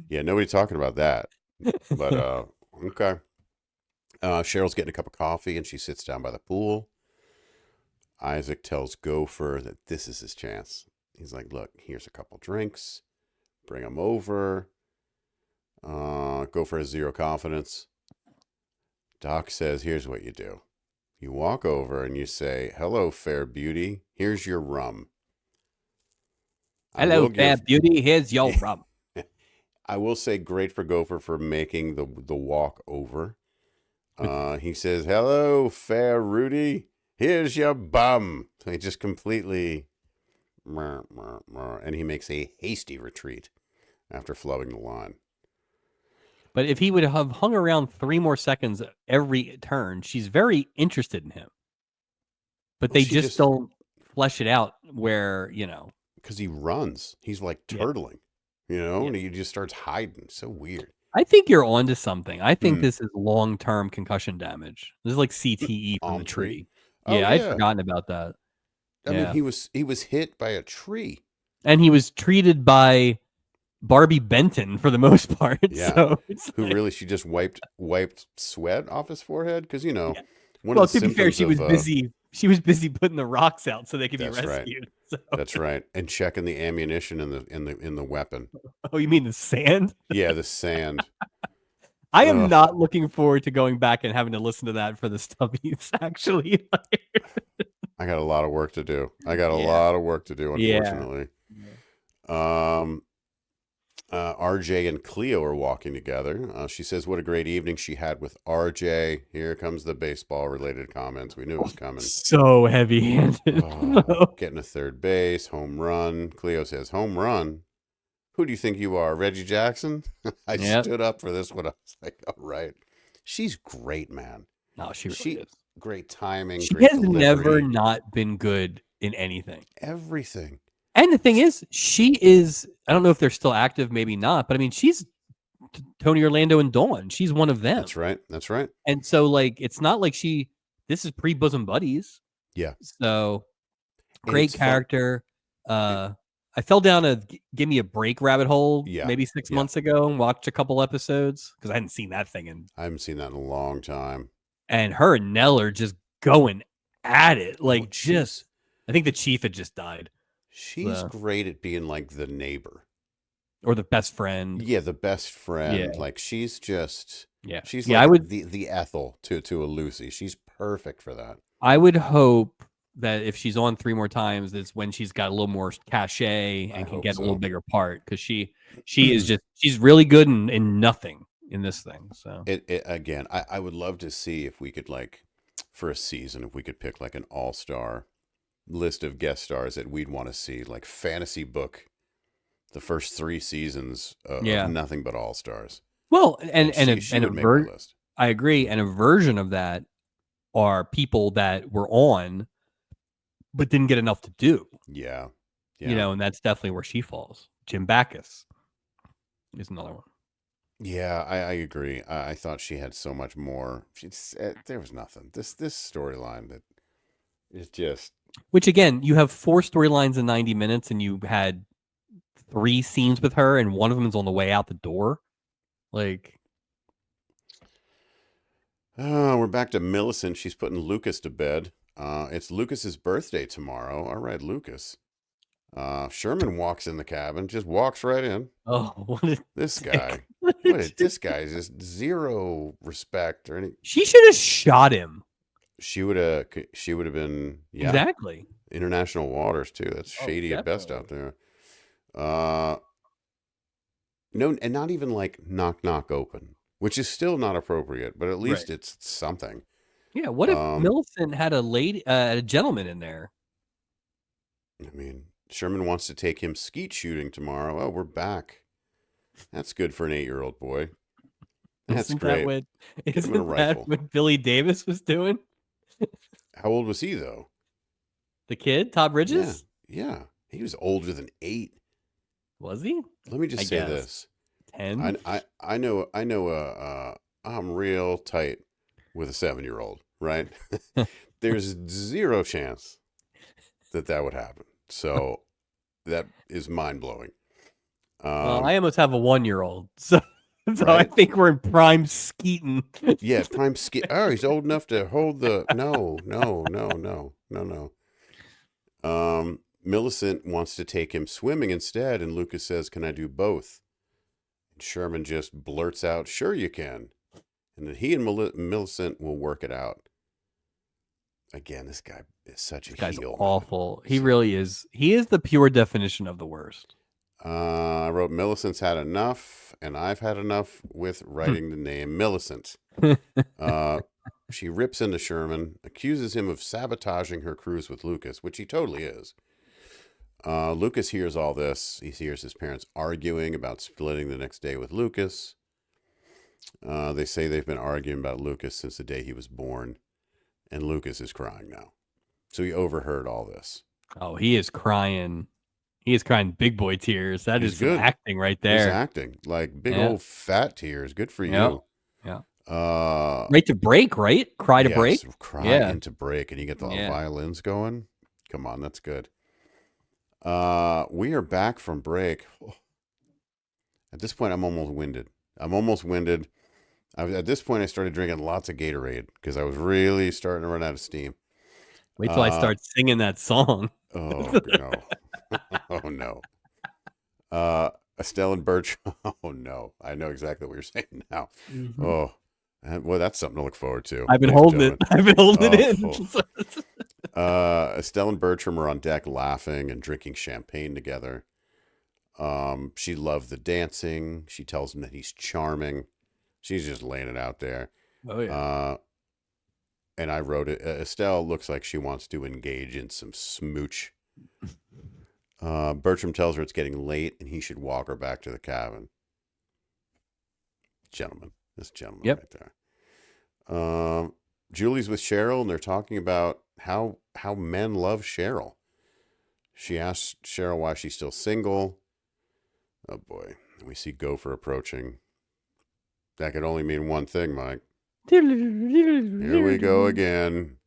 Yeah, nobody's talking about that. But, okay. Cheryl's getting a cup of coffee, and she sits down by the pool. Isaac tells Gopher that this is his chance. He's like, look, here's a couple drinks. Bring them over. Gopher has zero confidence. Doc says, here's what you do. You walk over and you say, hello, fair beauty. Here's your rum. Hello, fair beauty. Here's your rum. I will say great for Gopher for making the walk over. He says, hello, fair Rudy. Here's your bum. So he just completely, and he makes a hasty retreat after flubbing the line. But if he would have hung around 3 more seconds every turn, she's very interested in him. But they just don't flesh it out where, because he runs. He's like turtling, and he just starts hiding. So weird. I think you're onto something. I think this is long-term concussion damage. This is like CTE from the tree. Oh, I'd forgotten about that. I mean, he was hit by a tree. And he was treated by Barbie Benton for the most part. Yeah. So she just wiped sweat off his forehead because well, to be fair, she was busy. She was busy putting the rocks out so they could be rescued. Right. So. That's right, and checking the ammunition in the weapon. Oh, you mean the sand? Yeah, the sand. I am not looking forward to going back and having to listen to that for the stubbies. Actually, I got a lot of work to do. Unfortunately. RJ and Cleo are walking together. She says, "What a great evening she had with RJ." Here comes the baseball-related comments. We knew it was coming. So heavy-handed. Getting a third base, home run. Cleo says, "Home run? Who do you think you are, Reggie Jackson?" I stood up for this one. I was like, "All right." She's great, man. No, she really is. Great timing. She great has delivery. Never not been good in anything. Everything. And the thing is, she is, I don't know if they're still active, maybe not, but I mean, she's Tony Orlando and Dawn. She's one of them. That's right. And so, like, it's not like this is pre-bosom buddies. Yeah. So, great character. I fell down a Give Me a Break rabbit hole maybe 6 months ago and watched a couple episodes because I hadn't seen that thing. I haven't seen that in a long time. And her and Nell are just going at it. Like, I think the chief had just died. She's great at being like the neighbor. Or the best friend. Yeah, the best friend. Yeah. Like, she's just... Yeah. She's like the Ethel to a Lucy. She's perfect for that. I would hope that if she's on 3 more times, it's when she's got a little more cachet and can get a little bigger part. Because she is just... She's really good in nothing in this thing. So again, I would love to see if we could, like, for a season, if we could pick, like, an all-star list of guest stars that we'd want to see, like fantasy book, the first 3 seasons of nothing but all stars. Well, and I agree. And a version of that are people that were on, but didn't get enough to do. Yeah. And that's definitely where she falls. Jim Backus is another one. Yeah, I agree. I thought she had so much more. There was nothing. This storyline that is just. Which, again, you have 4 storylines in 90 minutes, and you had 3 scenes with her, and one of them is on the way out the door. Like, we're back to Millicent. She's putting Lucas to bed. It's Lucas's birthday tomorrow. All right, Lucas. Sherman walks in the cabin, just walks right in. Oh, this guy! This guy is just zero respect or anything. She should have shot him. She would have been exactly international waters too. That's shady at best out there. No, and not even like knock open, which is still not appropriate, but at least it's something. Yeah. What if Millicent had a gentleman in there? I mean, Sherman wants to take him skeet shooting tomorrow. Oh, we're back. That's good for an 8-year-old boy. That's great. Isn't that what Billy Davis was doing? How old was he, though? The kid, Todd Bridges? Yeah. He was older than 8. Was he? Let me just say this. 10? I know I'm real tight with a 7-year-old, right? There's 0 chance that would happen. So that is mind-blowing. Well, I almost have a 1-year-old, so I think we're in prime skeeting. Yeah, prime skeet. Oh, he's old enough to hold the... No. Millicent wants to take him swimming instead, and Lucas says, "Can I do both?" And Sherman just blurts out, "Sure you can." And then he and Millicent will work it out. Again, this guy is such a heel. This guy's awful. He really is. He is the pure definition of the worst. I wrote, Millicent's had enough, and I've had enough with writing the name Millicent. She rips into Sherman, accuses him of sabotaging her cruise with Lucas, which he totally is. Lucas hears all this. He hears his parents arguing about splitting the next day with Lucas. They say they've been arguing about Lucas since the day he was born, and Lucas is crying now. So he overheard all this. Oh, he is crying. He is crying big boy tears. That He's is some good. acting right He's there. acting like big old fat tears. Good for you. Yeah. Right to break, right? Cry to break. Cry into break, and you get the violins going. Come on, that's good. We are back from break. At this point, I'm almost winded. At this point, I started drinking lots of Gatorade because I was really starting to run out of steam. Wait till I start singing that song. Oh, no. Oh, no. Estelle and Birch. Oh, no. I know exactly what you're saying now. Mm-hmm. Oh, well, that's something to look forward to. I've been holding it. I've been holding it in. Estelle and Bertram are on deck laughing and drinking champagne together. She loved the dancing. She tells him that he's charming. She's just laying it out there. Oh, yeah. And I wrote it. Estelle looks like she wants to engage in some smooch. Bertram tells her it's getting late and he should walk her back to the cabin. This gentleman right there. Julie's with Cheryl and they're talking about how men love Cheryl. She asks Cheryl why she's still single. Oh boy, we see Gopher approaching. That could only mean one thing, Mike. Here we go again.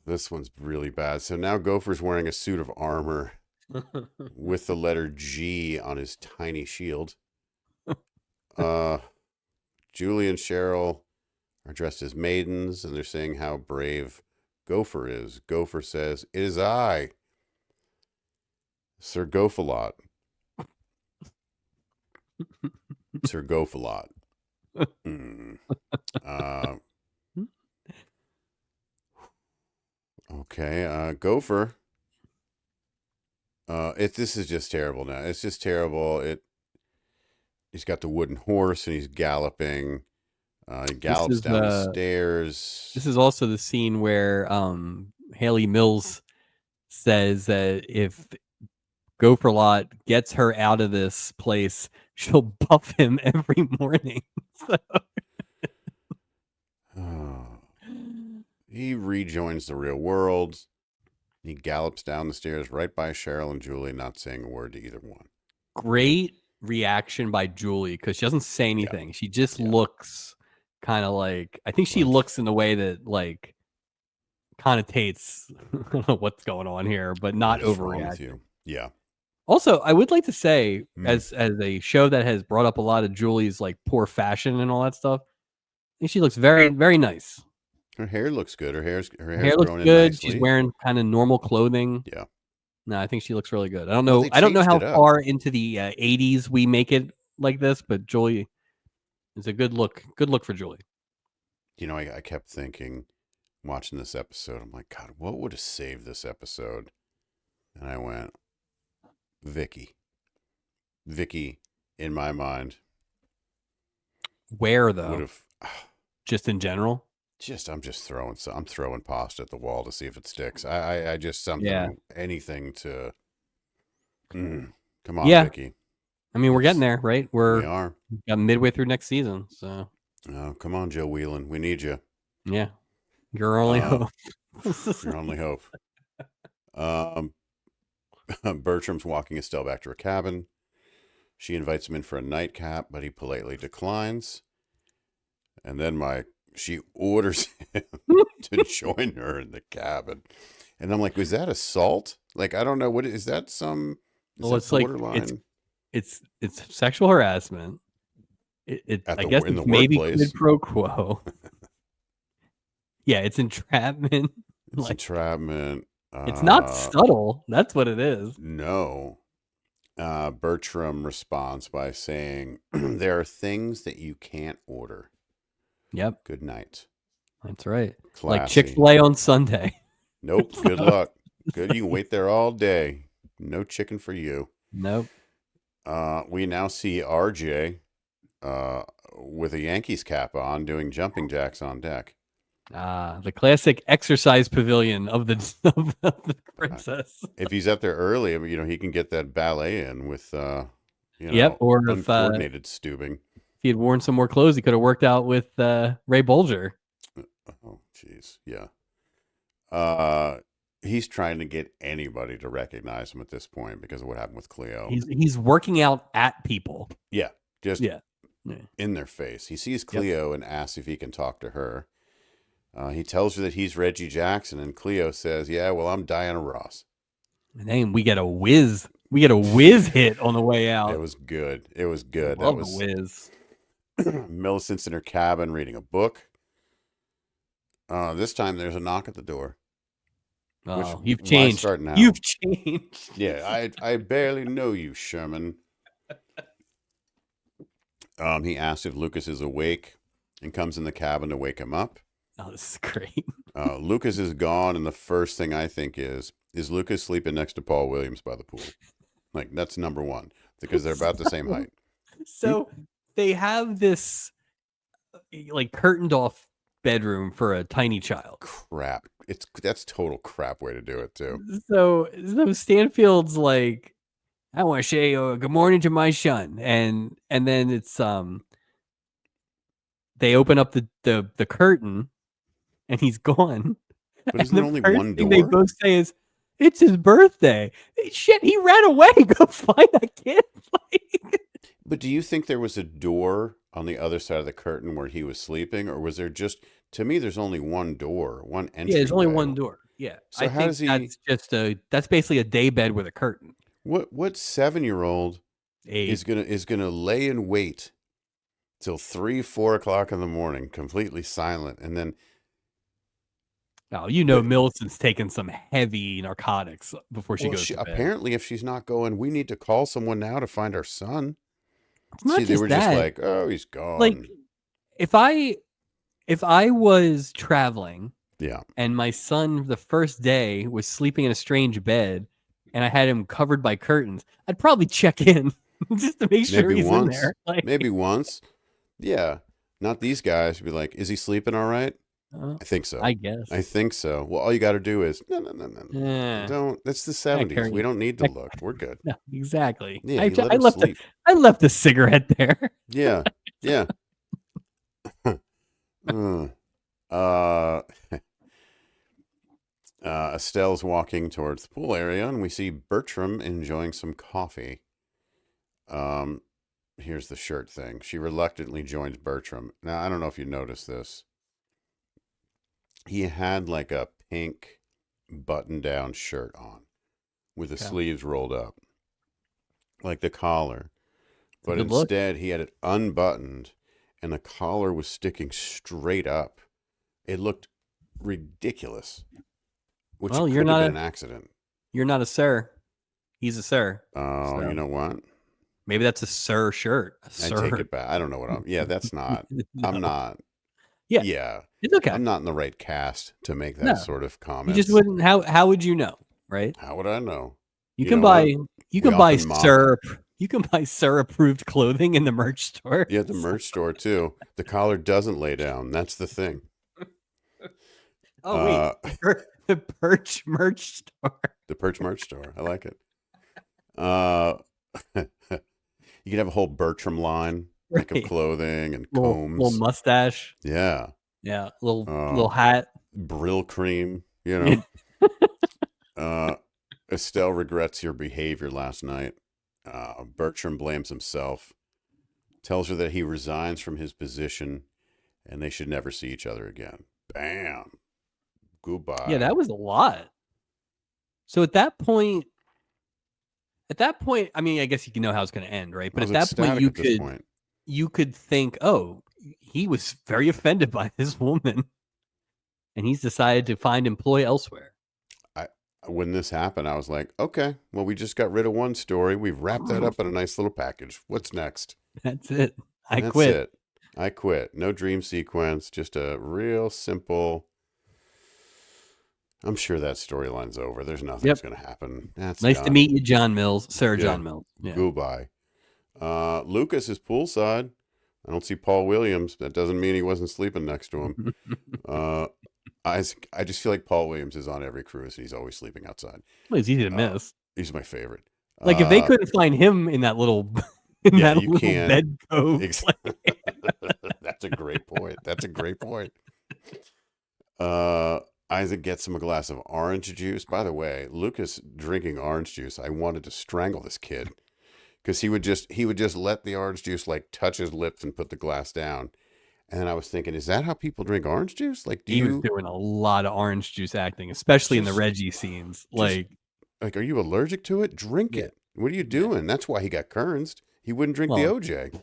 This one's really bad. So now Gopher's wearing a suit of armor with the letter G on his tiny shield. Julie and Cheryl are dressed as maidens, and they're saying how brave Gopher is. Gopher says, "It is I, Sir Gophalot." Sir Gophalot. Okay, Gopher. This is just terrible now. It's just terrible. He's got the wooden horse and he's galloping. He gallops down the stairs. This is also the scene where Haley Mills says that if Gopherlot gets her out of this place, she'll buff him every morning. He rejoins the real world. He gallops down the stairs right by Cheryl and Julie, not saying a word to either one. Great reaction by Julie because she doesn't say anything. Yeah. She just looks kind of like, I think she looks in a way that like connotates I don't know what's going on here, but not overreacting. Yeah. Also, I would like to say, as a show that has brought up a lot of Julie's like poor fashion and all that stuff, I think she looks very, very nice. Her hair looks good. Her hair looks good. She's wearing kind of normal clothing. Yeah. No, I think she looks really good. I don't know. I don't know how far into the 80s we make it like this, but Julie is a good look. Good look for Julie. You know, I kept thinking, watching this episode, I'm like, God, what would have saved this episode? And I went, Vicky. Vicky, in my mind. Where though? Just in general? I'm throwing pasta at the wall to see if it sticks. I just anything to. Come on, Vicky. I mean, we're getting there, right? We are. Got midway through next season, so. Oh, come on, Joe Whelan. We need you. Yeah. Your only hope. Your only hope. Bertram's walking Estelle back to her cabin. She invites him in for a nightcap, but he politely declines. And then she orders him to join her in the cabin. And I'm like, was that assault? Like, I don't know. What is that? It's borderline? Like, it's sexual harassment. I guess it's maybe quid pro quo. Yeah, it's entrapment. It's entrapment. It's not subtle. That's what it is. No. Bertram responds by saying, there are things that you can't order. Yep. Good night. That's right. Classy. Like Chick-fil-A on Sunday. Nope. Good luck. Good. You can wait there all day. No chicken for you. Nope. We now see RJ with a Yankees cap on, doing jumping jacks on deck. The classic exercise pavilion of the of the princess. If he's out there early, he can get that ballet in with, Yep. Or uncoordinated stooping. if he had worn some more clothes, he could have worked out with Ray Bolger. Oh, jeez. Yeah. He's trying to get anybody to recognize him at this point because of what happened with Cleo. He's working out at people. Yeah. Just Yeah. in their face. He sees Cleo and asks if he can talk to her. He tells her that he's Reggie Jackson, and Cleo says, "Yeah, well, I'm Diana Ross." And then we get a whiz hit on the way out. It was good. It was good. That was whiz. Millicent's in her cabin reading a book. This time there's a knock at the door. Oh, you've changed. You've changed. Yeah, I barely know you, Sherman. He asks if Lucas is awake and comes in the cabin to wake him up. Oh, this is great. Lucas is gone, and the first thing I think is Lucas sleeping next to Paul Williams by the pool? Like, that's number one, because they're about the same height. So they have this like curtained off bedroom for a tiny child. Crap. That's total crap way to do it too. So Stanfield's like, I want to say good morning to my son, and then it's they open up the curtain, and he's gone. But isn't there only one door? They both say is, it's his birthday. Shit, he ran away. Go find that kid. But do you think there was a door on the other side of the curtain where he was sleeping, or was there just? To me, there's only one door, one entrance. Yeah, there's only one door. Yeah. So how does he? That's basically a day bed with a curtain. What 7-year-old is gonna lay in wait till 3-4 o'clock in the morning, completely silent, and then? Oh, Millicent's taking some heavy narcotics before she goes to bed. Apparently, if she's not going, we need to call someone now to find our son. They were just like, oh, he's gone. Like, if I was traveling, yeah, and my son the first day was sleeping in a strange bed, and I had him covered by curtains, I'd probably check in just to make sure he's in there. Maybe once. Yeah. Not these guys would be like, is he sleeping all right? I think so. I guess. I think so. Well, all you got to do is no. Don't. That's the 70s. We don't need to look. We're good. No, exactly. Yeah, I left a cigarette there. Yeah. Yeah. Estelle's walking towards the pool area, and we see Bertram enjoying some coffee. Here's the shirt thing. She reluctantly joins Bertram. Now, I don't know if you noticed this. He had like a pink button-down shirt on with the sleeves rolled up, like the collar. But instead, he had it unbuttoned, and the collar was sticking straight up. It looked ridiculous. Which could have been an accident. You're not a sir. He's a sir. Oh, so. You know what? Maybe that's a sir shirt. I take it back. I don't know what I'm. Yeah, that's not. No. I'm not. Yeah. Yeah. It's okay. I'm not in the right cast to make that sort of comment. You just wouldn't. How would you know, right? How would I know? You can buy sir. You can buy sir approved clothing in the merch store. Yeah, the merch store too. The collar doesn't lay down. That's the thing. Oh wait, the Perch merch store. The Perch merch store. I like it. You can have a whole Bertram line, like of clothing and combs, little mustache. Yeah. Yeah, little hat, Brill cream. Estelle regrets your behavior last night. Bertram blames himself, tells her that he resigns from his position, and they should never see each other again. Bam. Goodbye. Yeah, that was a lot. So at that point, I mean, I guess you can know how it's going to end, right? But at that point, you could think, oh, he was very offended by this woman, and he's decided to find employ elsewhere. When this happened, I was like, okay, well, we just got rid of one story. We've wrapped that up in a nice little package. What's next? That's it. I quit. No dream sequence. Just a real simple. I'm sure that storyline's over. There's nothing that's going to happen. That's nice to meet you, John Mills. Sir John Mills. Yeah. Goodbye. Lucas is poolside. I don't see Paul Williams. That doesn't mean he wasn't sleeping next to him. I just feel like Paul Williams is on every cruise and he's always sleeping outside. Well, it's easy to miss. He's my favorite. Like if they couldn't find him in that little You little can't. bed cove. That's a great point. That's a great point. Isaac gets him a glass of orange juice. By the way, Lucas drinking orange juice, I wanted to strangle this kid because he would just let the orange juice like touch his lips and put the glass down. And then I was thinking, is that how people drink orange juice? Like, He was doing a lot of orange juice acting, especially in the Reggie scenes. Like, are you allergic to it? Drink it. What are you doing? That's why he got Kernsed. He wouldn't drink the OJ.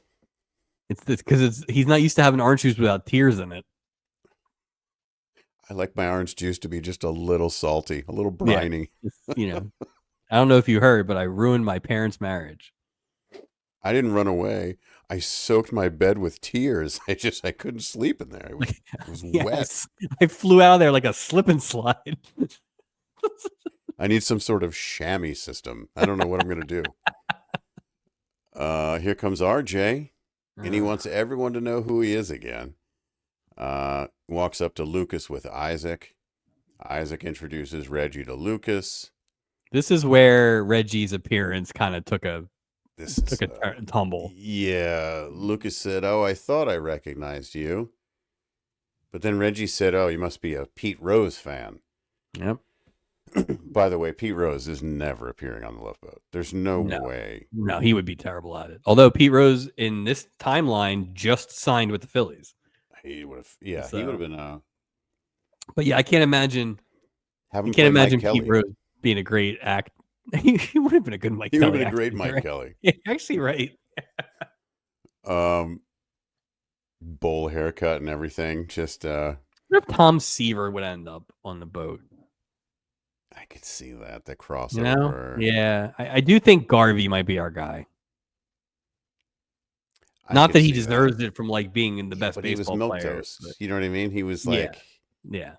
It's this because he's not used to having orange juice without tears in it. I like my orange juice to be just a little salty, a little briny. Yeah, I don't know if you heard, but I ruined my parents' marriage. I didn't run away. I soaked my bed with tears. I couldn't sleep in there. It was wet. I flew out of there like a slip and slide. I need some sort of chamois system. I don't know what I'm going to do. Here comes RJ, and he wants everyone to know who he is again. Walks up to Lucas with Isaac. Isaac introduces Reggie to Lucas. This is where Reggie's appearance kind of took a tumble. Yeah, Lucas said, "Oh, I thought I recognized you," but then Reggie said, "Oh, you must be a Pete Rose fan." Yep. By the way, Pete Rose is never appearing on the Love Boat. There's no way. No, he would be terrible at it. Although Pete Rose in this timeline just signed with the Phillies. He would have. Yeah, he would have been. But yeah, I can't imagine. I can't imagine Pete Rose being a great act. He would have been a good Mike Kelly. He would have been a great Mike Kelly. Yeah, actually, right. Bowl haircut and everything. Just. What if Tom Seaver would end up on the boat? I could see that, the crossover. Yeah, I do think Garvey might be our guy. Not that he deserves it from like being in the best baseball player. You know what I mean? He was like, yeah.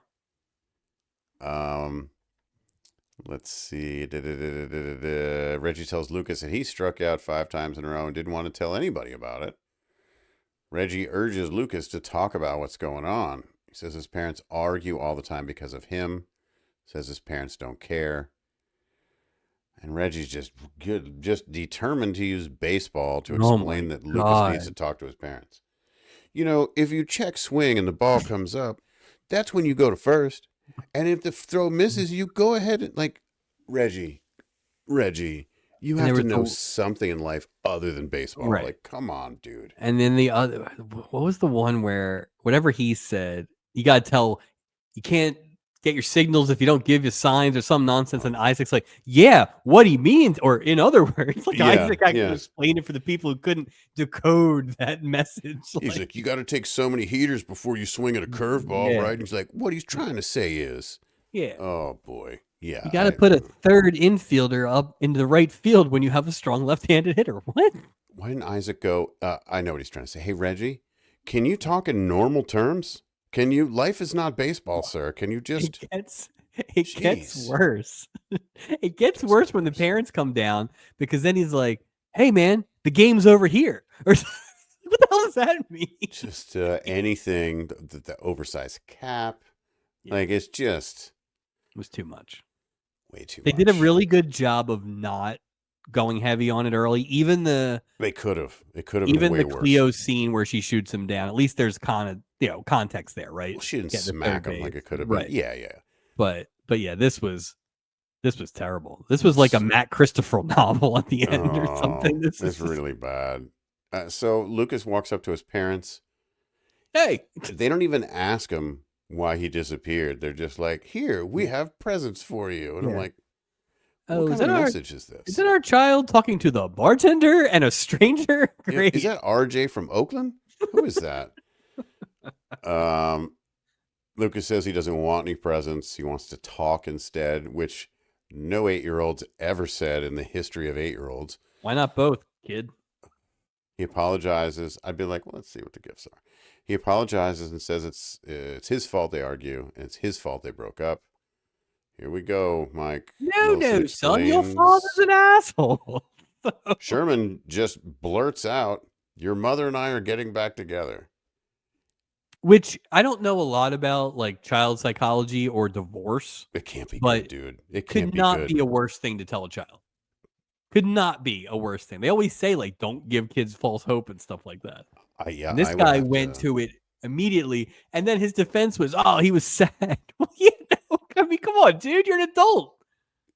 Let's see. Reggie tells Lucas that he struck out 5 times in a row and didn't want to tell anybody about it. Reggie urges Lucas to talk about what's going on. He says his parents argue all the time because of him. Says his parents don't care. And Reggie's just determined to use baseball to explain that Lucas needs to talk to his parents. You know, if you check swing and the ball comes up, that's when you go to first. And if the throw misses, you go ahead and like, Reggie, you have to know something in life other than baseball. Right. Like, come on, dude. And then the other, what was the one where whatever he said, you got to tell, you can't get your signals if you don't give you signs or some nonsense. And Isaac's like, yeah, what he means, or in other words, like Isaac actually explained it for the people who couldn't decode that message. He's like, you got to take so many heaters before you swing at a curveball, right? And he's like, what he's trying to say is, oh boy, yeah, you got to put a third infielder up into the right field when you have a strong left-handed hitter. What? Why didn't Isaac go? I know what he's trying to say. Hey, Reggie, can you talk in normal terms? Can you? Life is not baseball, sir. Can you just? It gets worse. It gets worse when the parents come down because then he's like, "Hey, man, the game's over here." Or what the hell does that mean? Just anything. The oversized cap, like it's just. It was too much. Way too. They did a really good job of not going heavy on it early. Even they could have. It could have. Even been way the Cleo scene where she shoots him down. At least there's kind of context there, right? Well, she didn't smack him like it could have been. Right. Yeah. But yeah, this was terrible. This was like a Matt Christopher novel at the end or something. It's really bad. So Lucas walks up to his parents. Hey, they don't even ask him why he disappeared. They're just like, "Here, we have presents for you," and I'm like. What kind of message is this? Is that our child talking to the bartender and a stranger? Great. Is that RJ from Oakland? Who is that? Lucas says he doesn't want any presents. He wants to talk instead, which no 8-year-old's ever said in the history of 8-year-olds. Why not both, kid? He apologizes. I'd be like, well, let's see what the gifts are. He apologizes and says it's his fault they argue, and it's his fault they broke up. Here we go, Mike. No, son, your father's an asshole. Sherman just blurts out, Your mother and I are getting back together. Which I don't know a lot about, like child psychology or divorce, It can't be good, but dude. It can't could be not good. be a worse thing to tell a child. Could not be a worse thing. They always say, like, don't give kids false hope and stuff like that. Yeah, And this I would guy have went to. to it immediately, and then his defense was, "Oh, he was sad." Well, you know, I mean, come on, dude, you're an adult.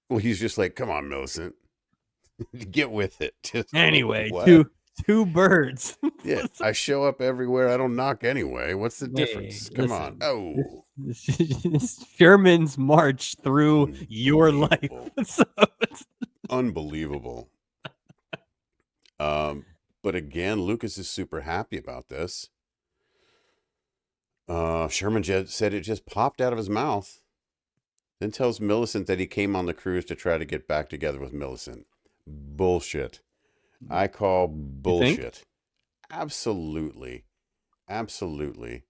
Well, he's just like, come on, Millicent, get with it. Just Anyway, what? two birds. Yeah, I show up everywhere. I don't knock anyway. What's the Hey, difference? Come on. listen, Oh, this Sherman's march through your life. unbelievable. So Unbelievable. But again, Lucas is super happy about this. Sherman said it just popped out of his mouth. Then tells Millicent that he came on the cruise to try to get back together with Millicent. Bullshit. I call you think? bullshit. Absolutely. Absolutely.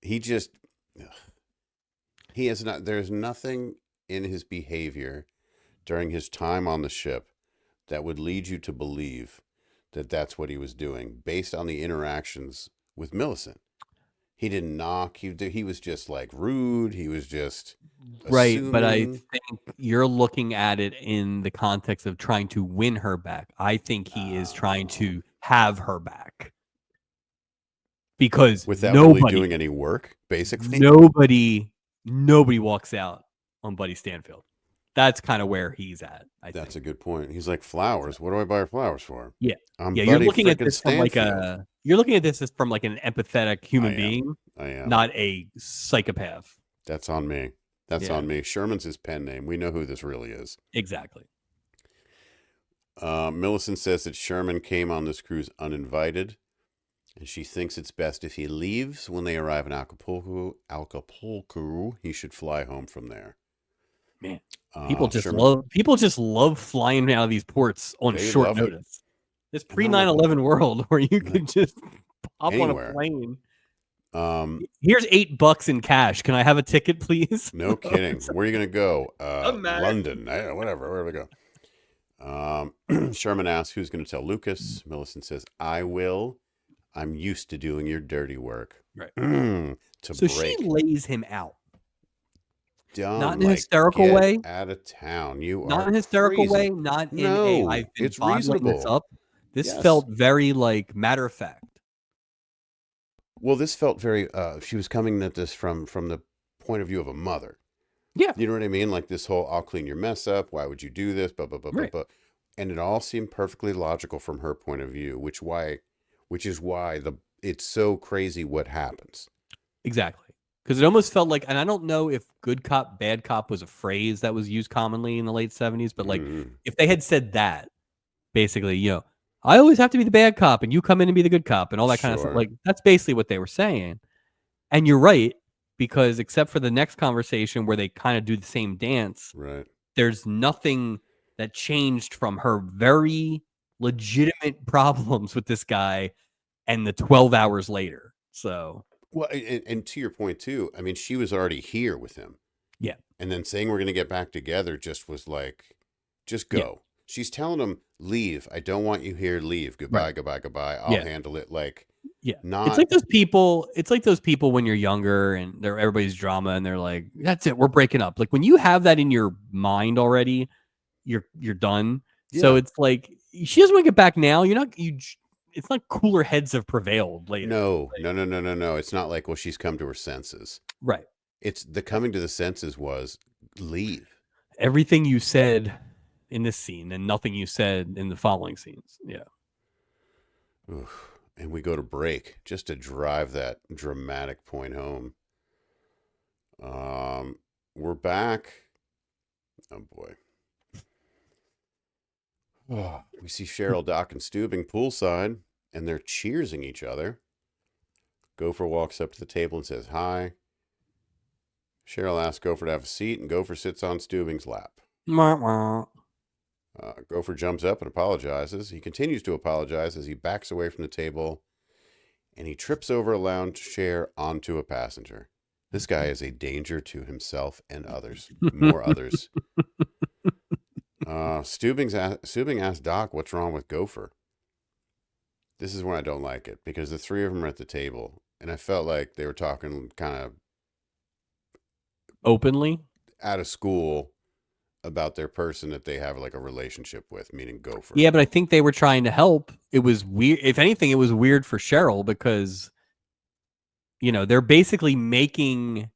He just, he has not, there's nothing in his behavior during his time on the ship that would lead you to believe that that's what he was doing based on the interactions with Millicent. He didn't knock. He was just like rude. He was just Right, but I assuming. think you're looking at it in the context of trying to win her back. I think he is trying to have her back because Without really doing any work, basically. nobody walks out on Buddy Stanfield. That's kind of where he's at, I think. That's a good point. He's like, flowers. What do I buy flowers for? Yeah. I'm Yeah, Buddy freaking Stanfield. you're looking at this as from like an empathetic human I am. being, I am. not a psychopath. That's on me. That's Yeah. on me. Sherman's his pen name. We know who this really is. Exactly. Millicent says that Sherman came on this cruise uninvited, and she thinks it's best if he leaves when they arrive in Acapulco. He should fly home from there. Man, people just love flying out of these ports on short notice. This pre 9/11 world where you could just hop anywhere on a plane. Here's $8 in cash. Can I have a ticket, please? No kidding. Where are you going to go? London. Whatever. Where do we go? Sherman asks who's going to tell Lucas. Millicent says, I will. I'm used to doing your dirty work. Right. So she lays him out. Dumb, not in a hysterical way. Out of town. Not in a hysterical way. Not in a I've been bottling this up. This felt very like matter of fact. Well, this felt very. She was coming at this from the point of view of a mother. Yeah, you know what I mean. Like this whole, I'll clean your mess up. Why would you do this? Blah blah blah blah blah. And it all seemed perfectly logical from her point of view, which is why it's so crazy what happens. Exactly. Because it almost felt like, and I don't know if good cop, bad cop was a phrase that was used commonly in the late 70s, but like if they had said that, basically, I always have to be the bad cop and you come in and be the good cop and all that kind of stuff. Like that's basically what they were saying. And you're right, because except for the next conversation where they kind of do the same dance, right? There's nothing that changed from her very legitimate problems with this guy and the 12 hours later. So. Well, and to your point too, I mean, she was already here with him. Yeah. And then saying we're going to get back together just was like, just go. Yeah. She's telling him, leave. I don't want you here. Leave. Goodbye, goodbye, goodbye. I'll handle it. Like, It's like those people. It's like those people when you're younger and everybody's drama and they're like, that's it. We're breaking up. Like when you have that in your mind already, you're done. Yeah. So it's like, she doesn't want to get back now. It's not cooler heads have prevailed later. No. It's not like, well, she's come to her senses. Right. It's the coming to the senses was leave. Everything you said in this scene and nothing you said in the following scenes. Yeah. Oof. And we go to break just to drive that dramatic point home. We're back. Oh boy. We see Cheryl, Doc, and Steubing poolside, and they're cheersing each other. Gopher walks up to the table and says hi. Cheryl asks Gopher to have a seat, and Gopher sits on Steubing's lap. Gopher jumps up and apologizes. He continues to apologize as he backs away from the table, and he trips over a lounge chair onto a passenger. This guy is a danger to himself and others. More others. Steubing asks Doc what's wrong with Gopher. This is when I don't like it, because the three of them are at the table, and I felt like they were talking kind of Openly. out of school about their person that they have like a relationship with, meaning Gopher. Yeah, but I think they were trying to help. It was weird. If anything, it was weird for Cheryl because, they're basically making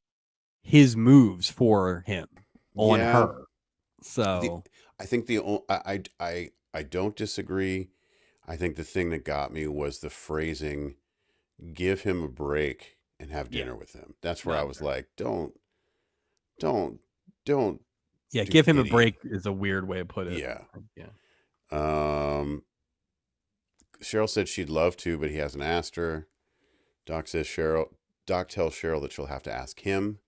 his moves for him on Yeah, her. the So, I think I don't disagree. I think the thing that got me was the phrasing, "Give him a break and have yeah, dinner with him." That's where I not was fair. like, don't, don't Yeah, do give him a idiot. break is a weird way to put it. Yeah. Yeah. Um, Cheryl said she'd love to, but he hasn't asked her. Doc says Cheryl. Doc tells Cheryl that she'll have to ask him.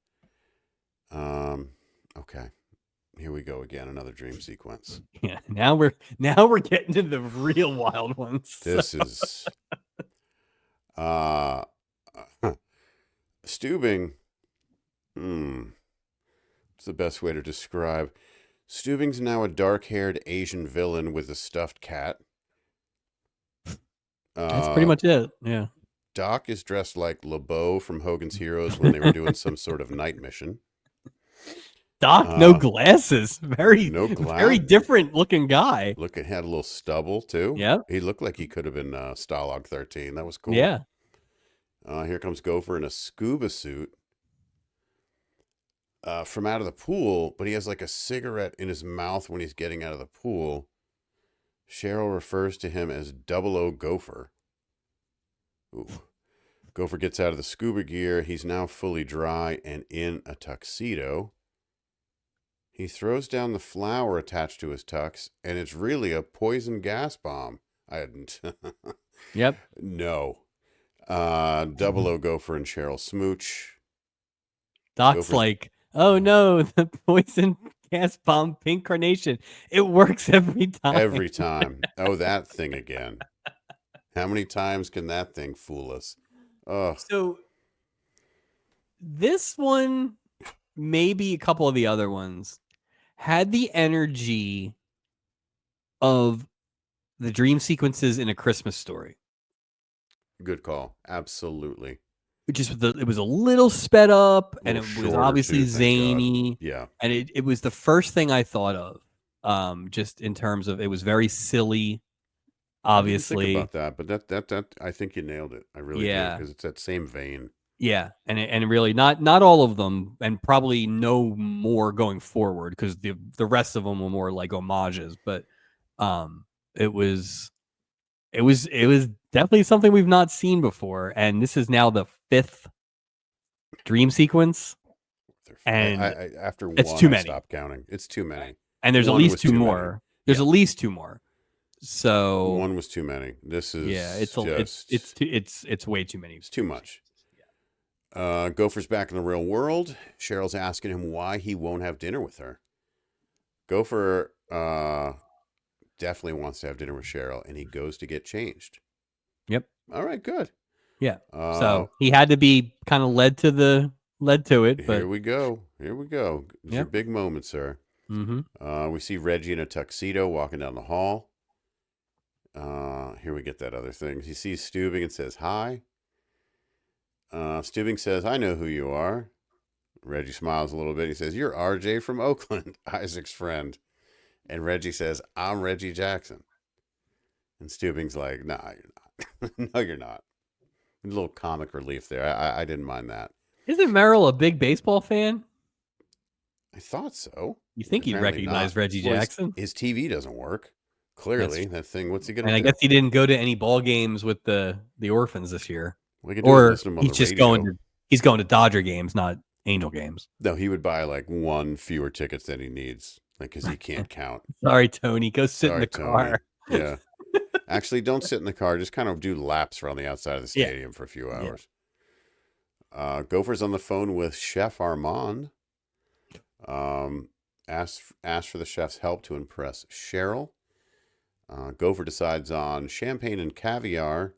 Okay. Here we go again. Another dream sequence. Yeah. Now we're getting to the real wild ones. This is uh Steubing. It's the best way to describe. Steubing's now a dark-haired Asian villain with a stuffed cat. That's pretty much it. Yeah. Doc is dressed like LeBeau from Hogan's Heroes when they were doing some sort of night mission. Doc, no glasses. Very, No very glass. different looking guy. Look, it had a little stubble too. Yeah. He looked like he could have been Stalag 13. That was cool. Yeah. Here comes Gopher in a scuba suit from out of the pool, but he has like a cigarette in his mouth when he's getting out of the pool. Cheryl refers to him as 00 Gopher. Ooh. Gopher gets out of the scuba gear. He's now fully dry and in a tuxedo. He throws down the flower attached to his tux, and it's really a poison gas bomb. I hadn't. Yep. No. 00 Gopher and Cheryl smooch. Doc's Gopher's like, oh no, the poison gas bomb pink carnation. It works every time. every time. Oh, that thing again. How many times can that thing fool us? Oh, So this one, maybe a couple of the other ones, had the energy of the dream sequences in A Christmas Story. good call. Absolutely. It was a little sped up, and it was shorter, obviously too, thank God. zany. Yeah. And it was the first thing I thought of. Just in terms of, it was very silly, I didn't think obviously. about that, but that I think you nailed it. I really do, Yeah. because it's that same vein. Yeah, and really not all of them, and probably no more going forward, because the rest of them were more like homages. But it was definitely something we've not seen before, and this is now the 5th dream sequence, and After it's one, too I many. stopped counting. It's too many. And there's at One least was 2 too many. more. There's Yeah. at least 2 more. So One was too many. This is it's way too many. It's too much. Gopher's back in the real world. Cheryl's asking him why he won't have dinner with her. Gopher definitely wants to have dinner with Cheryl, and he goes to get changed. Yep. All right, good. Yeah. So he had to be kind of led to it. But here we go. It's your big moment, sir. Mm-hmm. We see Reggie in a tuxedo walking down the hall. Here we get that other thing. He sees Steubing and says hi. Steubing says, I know who you are. Reggie smiles a little bit. He says, you're RJ from Oakland, Isaac's friend. And Reggie says, I'm Reggie Jackson. And Steubing's like, nah, you're not. No, you're not. A little comic relief there. I didn't mind that. Isn't Merrill a big baseball fan? I thought so. You think he'd Apparently recognize not. Reggie Well, Jackson? his TV doesn't work. Clearly, that thing, what's he going to And do? I guess he didn't go to any ball games with the orphans this year. We could do Or listen to him on he's the just radio. he's going to Dodger games, not Angel games. No, he would buy like one fewer tickets than he needs, like, because he can't count. Sorry, Tony. Go sit in the car. Yeah. Actually, don't sit in the car. Just kind of do laps around the outside of the stadium for a few hours. Yeah. Gopher's on the phone with Chef Armand. Asked for the chef's help to impress Cheryl. Gopher decides on champagne and caviar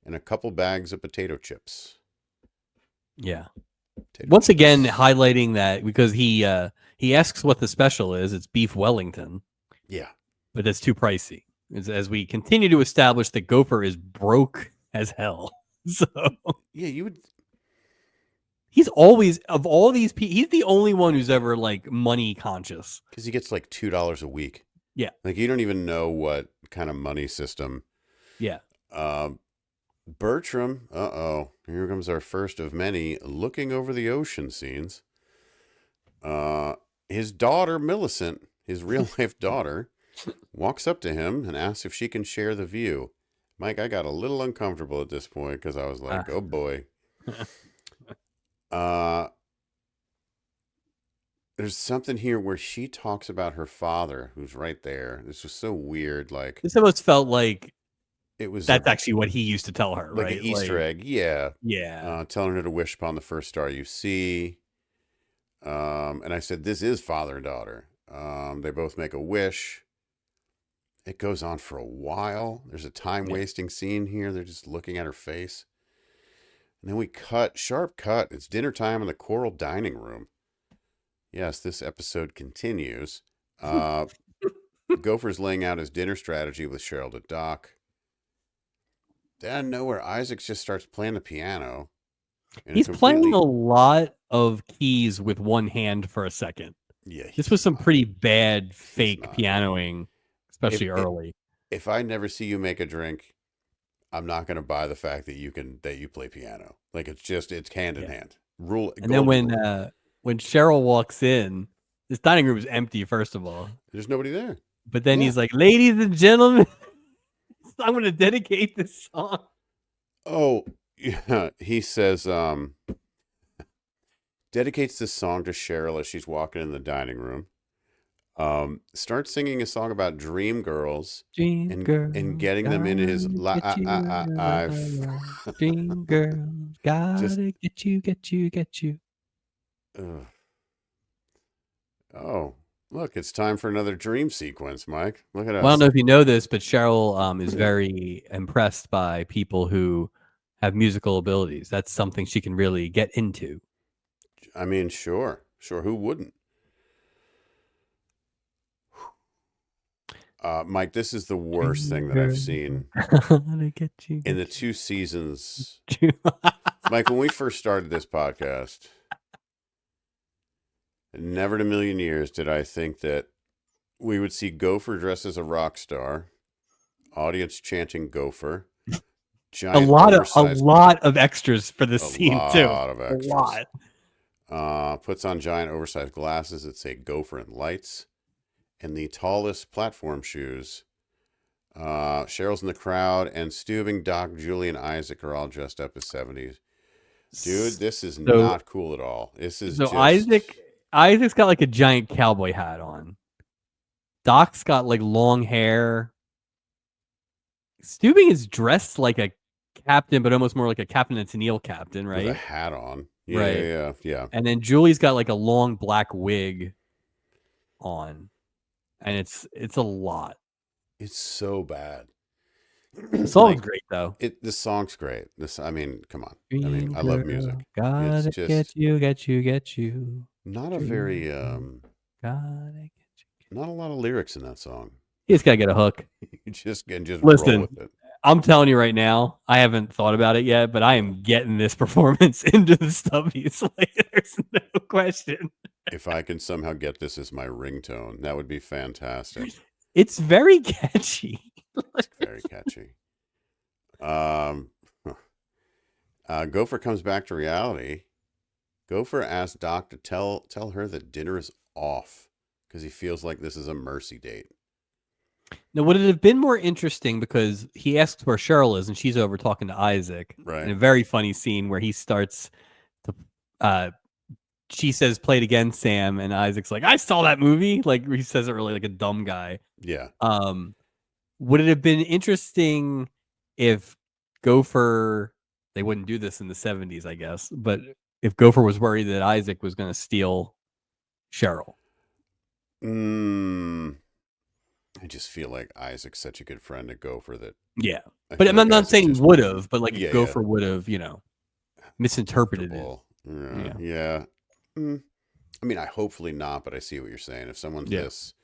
and a couple bags of potato chips. Yeah. Once again, highlighting that, because he asks what the special is. It's beef Wellington. Yeah. But that's too pricey. as we continue to establish that Gopher is broke as hell. So Yeah, you would. he's always, of all these people, he's the only one who's ever like money conscious. Because he gets like $2 a week. Yeah. Like you don't even know what kind of money system. Yeah. Bertram, here comes our first of many looking over the ocean scenes. His daughter, Millicent, his real life daughter, walks up to him and asks if she can share the view. Mike, I got a little uncomfortable at this point because I was like, oh boy. There's something here where she talks about her father, who's right there. This was so weird. Like this almost felt like it was that's actually what he used to tell her, like right? an Easter egg. Yeah. Yeah. Telling her to wish upon the first star you see. And I said, this is father and daughter. They both make a wish. It goes on for a while. There's a time wasting scene here. They're just looking at her face. And then we sharp cut. It's dinner time in the Coral dining room. Yes, this episode continues. Gopher's laying out his dinner strategy with Cheryl to Doc. Out of nowhere, Isaac just starts playing the piano. He's playing a lot of keys with one hand for a second. Yeah, this was some pretty bad fake pianoing, especially early. If I never see you make a drink, I'm not going to buy the fact that you play piano. Like it's hand in hand. And then when Cheryl walks in, this dining room is empty. First of all, there's nobody there. But then he's like, "Ladies and gentlemen, I'm going to dedicate this song." Oh, yeah. He says, dedicates this song to Cheryl as she's walking in the dining room. Starts singing a song about dream girls and getting them into his dream girls, gotta get you. Oh, look, it's time for another dream sequence, Mike. Look at us. Well, I don't know if you know this, but Cheryl is very impressed by people who have musical abilities. That's something she can really get into. I mean, sure. Who wouldn't? Mike, this is the worst thing that I've seen in the 2 seasons. Mike, when we first started this podcast, never in a million years did I think that we would see Gopher dressed as a rock star, audience chanting Gopher, a lot of extras for this scene too. A lot of extras. Puts on giant oversized glasses that say Gopher and lights, and the tallest platform shoes. Cheryl's in the crowd, and Steubing, Doc, Julie, and Isaac are all dressed up as 70s. Dude, this is not cool at all. This is so just... Isaac's got like a giant cowboy hat on. Doc's got like long hair. Steubing is dressed like a captain, but almost more like a Captain and Tennille captain, right? With a hat on. Yeah, yeah. And then Julie's got like a long black wig on. And it's a lot. It's so bad. The song's great though. The song's great. I mean, come on. I mean, I love music. Gotta get you. Not a very not a lot of lyrics in that song. You just gotta get a hook. You just listen, roll with it. I'm telling you right now, I haven't thought about it yet, but I am getting this performance into the stubbies. Like, there's no question. If I can somehow get this as my ringtone, that would be fantastic. It's very catchy. It's very catchy. Gopher comes back to reality. Gopher asks Doc to tell her that dinner is off because he feels like this is a mercy date. Now, would it have been more interesting because he asks where Cheryl is and she's over talking to Isaac, right? In a very funny scene where he starts to, she says, "Play it again, Sam," and Isaac's like, "I saw that movie." Like he says it really like a dumb guy. Yeah. Would it have been interesting if Gopher? They wouldn't do this in the 70s, I guess, but if Gopher was worried that Isaac was going to steal Cheryl. I just feel like Isaac's such a good friend to Gopher that. Yeah, but I'm not saying would have, but like if Gopher would have, misinterpreted it. Yeah. I mean, hopefully not, but I see what you're saying. If someone's this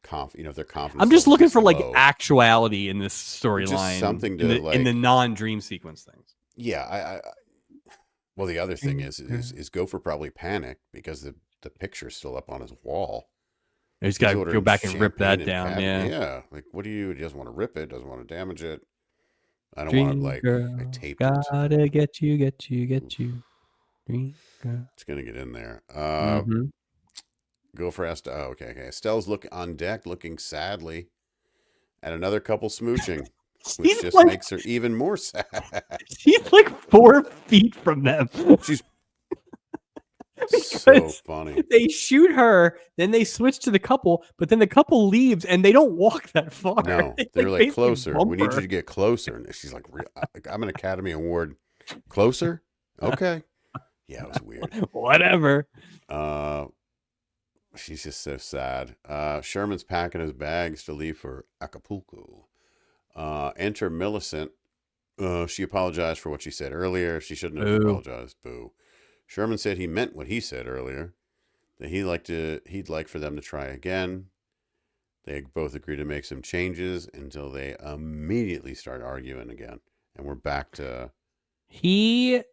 their confidence. I'm just level looking gets for like low. actuality in this Just storyline, something in to the like. non-dream sequence things. Yeah, well, the other thing is Gopher probably panicked because the picture's still up on his wall. I just He's gotta go ordering back and rip champagne that and down. cabinet. Yeah, Yeah, like what do you? He doesn't want to rip it. Doesn't want to damage it. I don't want to dream like. I girl, taped it. gotta get you, Oof, dream girl. it's gonna get in there. Mm-hmm. Gopher has to. Oh, okay. Estelle's on deck, looking sadly at another couple smooching, which She's just like makes her even more sad. she's like 4 feet from them. She's so Because funny. they shoot her, then they switch to the couple, but then the couple leaves and they don't walk that far. No, They they're like basically closer. bump We need you her. to get closer. And she's like, I'm an Academy Award. Closer? Okay. Yeah, it was weird. Whatever. She's just so sad. Sherman's packing his bags to leave for Acapulco. Enter Millicent. She apologized for what she said earlier. She shouldn't have Boo. apologized. Boo. Sherman said he meant what he said earlier. That he'd like for them to try again. They both agree to make some changes until they immediately start arguing again. And we're back to He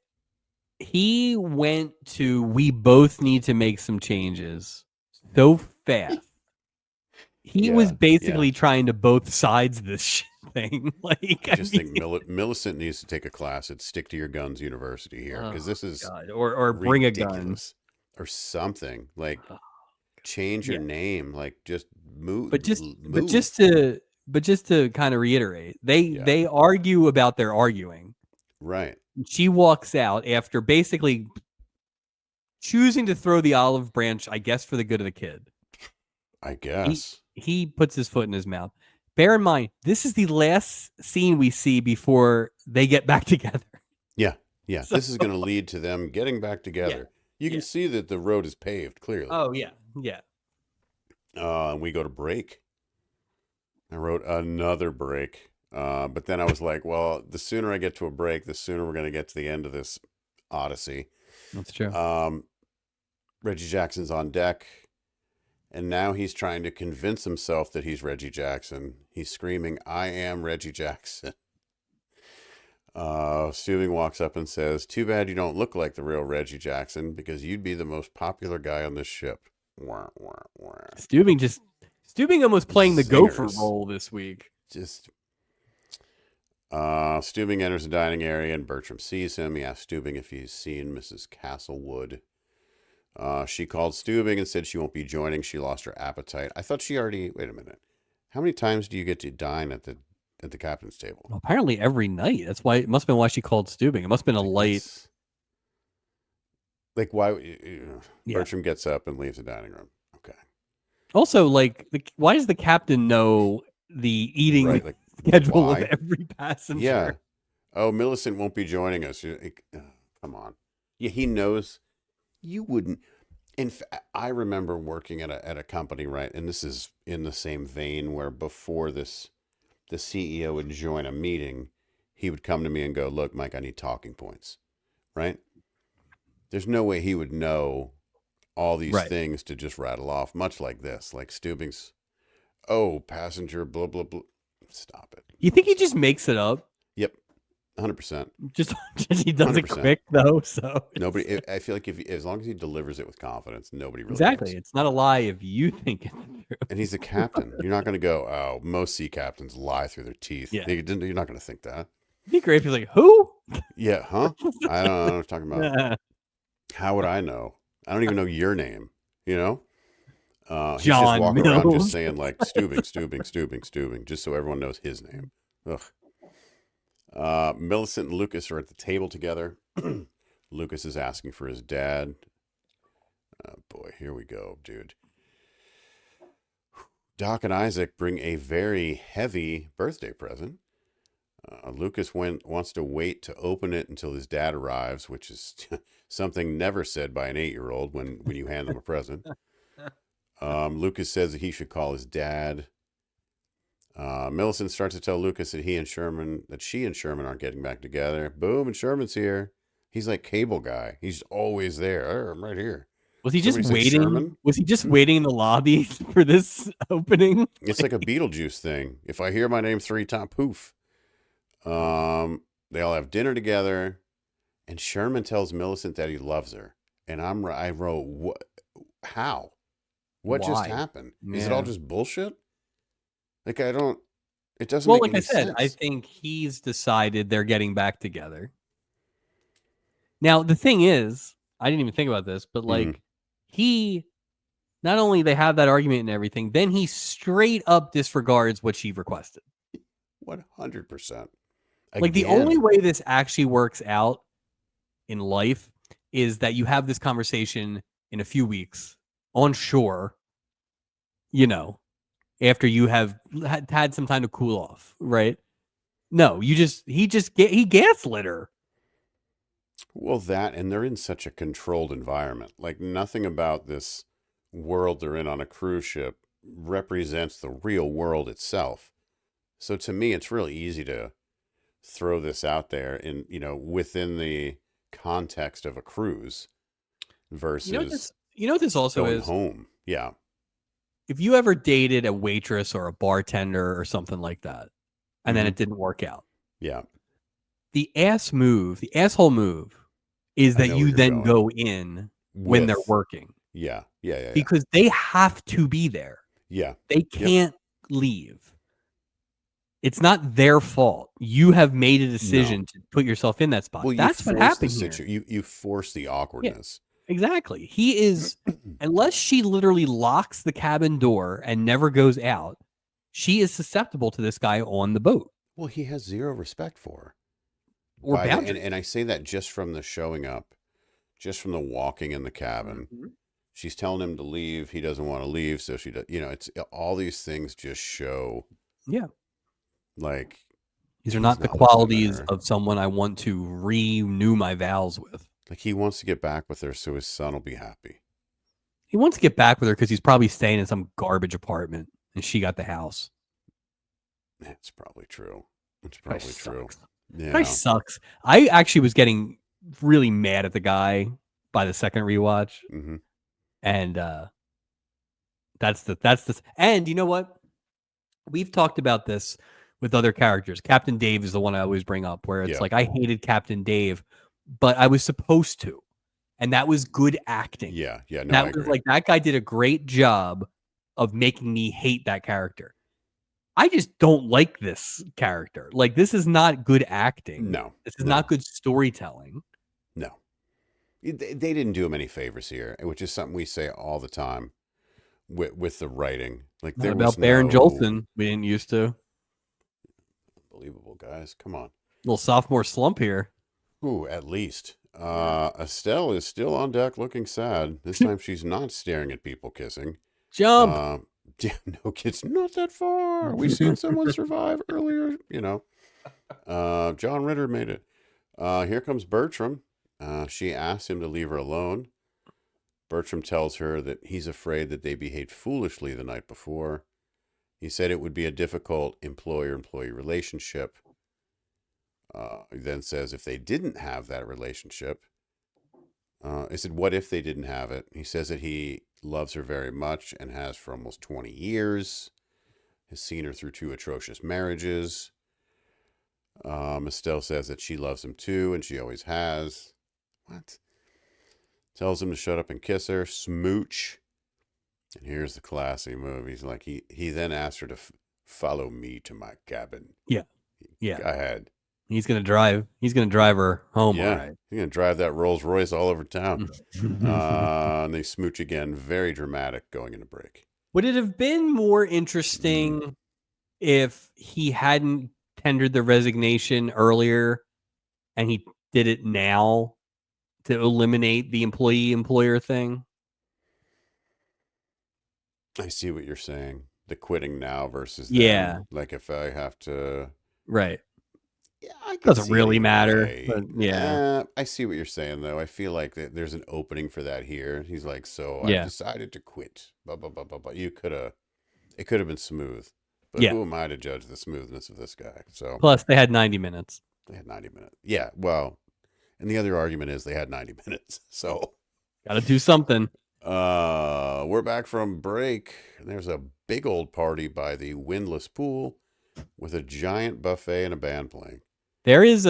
went to we both need to make some changes so fast. He was basically trying to both sides this thing. Like I just think Millicent needs to take a class at Stick to Your Guns University here because this is God. Or bring a gun ridiculous. Or something like change your name, like just move. But just to kind of reiterate, they argue about their arguing. Right. She walks out after basically choosing to throw the olive branch, I guess, for the good of the kid. I guess. He puts his foot in his mouth. Bear in mind, this is the last scene we see before they get back together. Yeah. Yeah. So, this is going to lead to them getting back together. You can see that the road is paved clearly. Oh, yeah. Yeah. And we go to break. I wrote another break. But then I was like, well, the sooner I get to a break, the sooner we're going to get to the end of this odyssey. That's true. Reggie Jackson's on deck. And now he's trying to convince himself that he's Reggie Jackson. He's screaming, I am Reggie Jackson. Steubing walks up and says, too bad you don't look like the real Reggie Jackson because you'd be the most popular guy on this ship. Wah, wah, wah. Steubing almost playing the Gopher role this week. Steubing enters the dining area and Bertram sees him. He asks Steubing if he's seen Mrs. Castlewood. She called Steubing and said she won't be joining. She lost her appetite. I thought she already... Wait a minute. How many times do you get to dine at the captain's table? Well, apparently every night. That's why it must have been why she called Steubing. It must have been a light. Like why? Bertram gets up and leaves the dining room. Okay. Also, like, why does the captain know the eating schedule of every passenger? Yeah. Oh, Millicent won't be joining us. Come on. Yeah, he knows. You wouldn't. In fact, I remember working at a company, right? And this is in the same vein where before this, the CEO would join a meeting, he would come to me and go, look, Mike, I need talking points, right? There's no way he would know all these things to just rattle off, much like this, like Steubing's, passenger, blah, blah, blah. Stop it. You think he just makes it up? Yep. 100%. Just he does 100%. It quick though, so nobody. I feel like as long as he delivers it with confidence, nobody really exactly. Knows. It's not a lie if you think it's true. And he's a captain. You're not going to go. Oh, most sea captains lie through their teeth. Yeah. You're not going to think that. It'd be great if he's like, who? Yeah, huh? I don't know what I'm talking about. How would I know? I don't even know your name. You know. He's just walking around just saying like Steubing, just so everyone knows his name. Ugh. Millicent and Lucas are at the table together. Lucas is asking for his dad. Oh boy, here we go, dude. Doc and Isaac bring a very heavy birthday present. Lucas wants to wait to open it until his dad arrives, which is something never said by an 8-year-old when you hand them a present. Lucas says that he should call his dad. Millicent starts to tell Lucas that she and Sherman aren't getting back together. Boom, and Sherman's here. He's like cable guy. He's always there. I'm right here. Was he just Somebody say waiting? Sherman. Was he just waiting in the lobby for this opening? It's like a Beetlejuice thing. If I hear my name 3 times, poof. They all have dinner together, and Sherman tells Millicent that he loves her. And I wrote, what? How? What just Why? happened? Is it all Yeah. just bullshit? Like, I don't. It doesn't Well, make like any I said, I sense. think he's decided they're getting back together. Now, the thing is, I didn't even think about this, but like he not only they have that argument and everything, then he straight up disregards what she requested. 100%. Like the only Again. way this actually works out in life is that you have this conversation in a few weeks on shore, you know, after you have had some time to cool off, right? No, he gaslit her. Well, that, and they're in such a controlled environment. Like, nothing about this world they're in on a cruise ship represents the real world itself. So to me, it's really easy to throw this out there in, within the context of a cruise versus You know what this also going is? home. Yeah. If you ever dated a waitress or a bartender or something like that, and then it didn't work out, Yeah. the asshole move is I that know where you you're then going go in when they're with. working Yeah. Yeah. Yeah. Yeah. because they have to be there. Yeah. They Yep. can't leave. It's not their fault. You have made a decision to put yourself in that spot. Well, you That's what force the happened here. you force the awkwardness. Exactly. He is, unless she literally locks the cabin door and never goes out, she is susceptible to this guy on the boat. Well, he has zero respect for her. Or boundaries. And I say that just from the showing up, just from the walking in the cabin. Mm-hmm. She's telling him to leave. He doesn't want to leave, so she does. It's all these things just show. Yeah. Like, these are he's not the not listening to qualities her. of someone I want to renew my vows with. Like, he wants to get back with her so his son will be happy. He wants to get back with her because he's probably staying in some garbage apartment and she got the house. It's probably true. It's probably true. Yeah. Probably sucks. I actually was getting really mad at the guy by the second rewatch. Mm-hmm. And that's the and you know what? We've talked about this with other characters. Captain Dave is the one I always bring up, where it's like I hated Captain Dave, but I was supposed to, and that was good acting. Yeah, no, that I was agree. like that guy did a great job of making me hate that character. I just don't like this character. Like, this is not good acting. No, this is not good storytelling. No, they didn't do him any favors here, which is something we say all the time with the writing. Like, there was about Baron Jolson, we didn't used to. Unbelievable, guys. Come on. Little sophomore slump here. Ooh, at least. Estelle is still on deck looking sad. This time she's not staring at people kissing. Jump. Yeah, no kids, not that far. We seen someone survive earlier, John Ritter made it. Here comes Bertram. She asks him to leave her alone. Bertram tells her that he's afraid that they behaved foolishly the night before. He said it would be a difficult employer-employee relationship. He then says if they didn't have that relationship, I said, what if they didn't have it? He says that he loves her very much and has for almost 20 years. Has seen her through 2 atrocious marriages. Estelle says that she loves him too, and she always has. What? Tells him to shut up and kiss her. Smooch. And here's the classy move. He's like, he then asked her to follow me to my cabin. Yeah. Go ahead. He's gonna drive her home. Yeah, all right. He's gonna drive that Rolls Royce all over town. And they smooch again. Very dramatic going into break. Would it have been more interesting if he hadn't tendered the resignation earlier and he did it now to eliminate the employee-employer thing? I see what you're saying. The quitting now versus then. Like, if I have to, right. Yeah, I doesn't really matter. But yeah, I see what you're saying though. I feel like there's an opening for that here. He's like, so I decided to quit. Blah blah blah blah blah. It could have been smooth, but who am I to judge the smoothness of this guy? So plus they had 90 minutes. They had 90 minutes. Yeah, well, and the other argument is they had 90 minutes. So got to do something. We're back from break. And there's a big old party by the windless pool with a giant buffet and a band playing. There's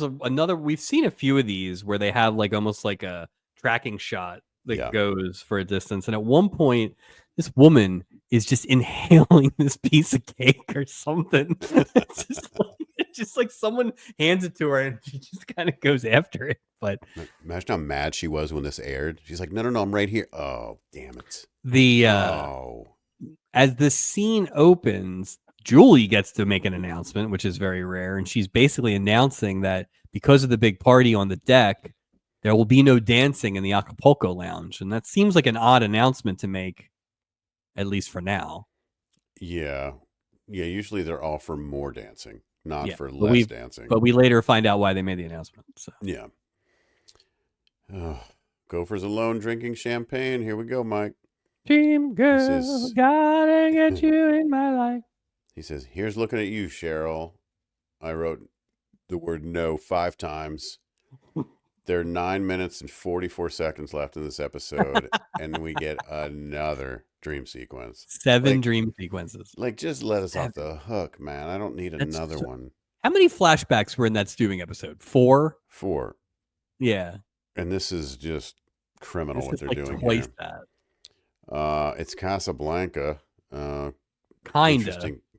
another. We've seen a few of these where they have like almost like a tracking shot that Yeah. goes for a distance, and at one point, this woman is just inhaling this piece of cake or something. It's just like someone hands it to her and she just kind of goes after it. But Imagine how mad she was when this aired. She's like, no, I'm right here. Oh, damn it. the as the scene opens, Julie gets to make an announcement, which is very rare, and she's basically announcing that because of the big party on the deck, there will be no dancing in the Acapulco lounge, and that seems like an odd announcement to make, at least for now. Yeah. Usually they're all for more dancing, not for but less dancing. But we later find out why they made the announcement. So yeah. Gophers alone drinking champagne. Here we go, Mike. Dream girl, gotta get you in my life. He says, here's looking at you, Cheryl. I wrote the word no 5 times. There are 9 minutes and 44 seconds left in this episode, and we get another dream sequence. 7 dream sequences. Like, just let us off the hook, man. I don't need another one. How many flashbacks were in that stewing episode? 4? 4. Yeah. And this is just criminal what they're doing twice here. That. It's Casablanca.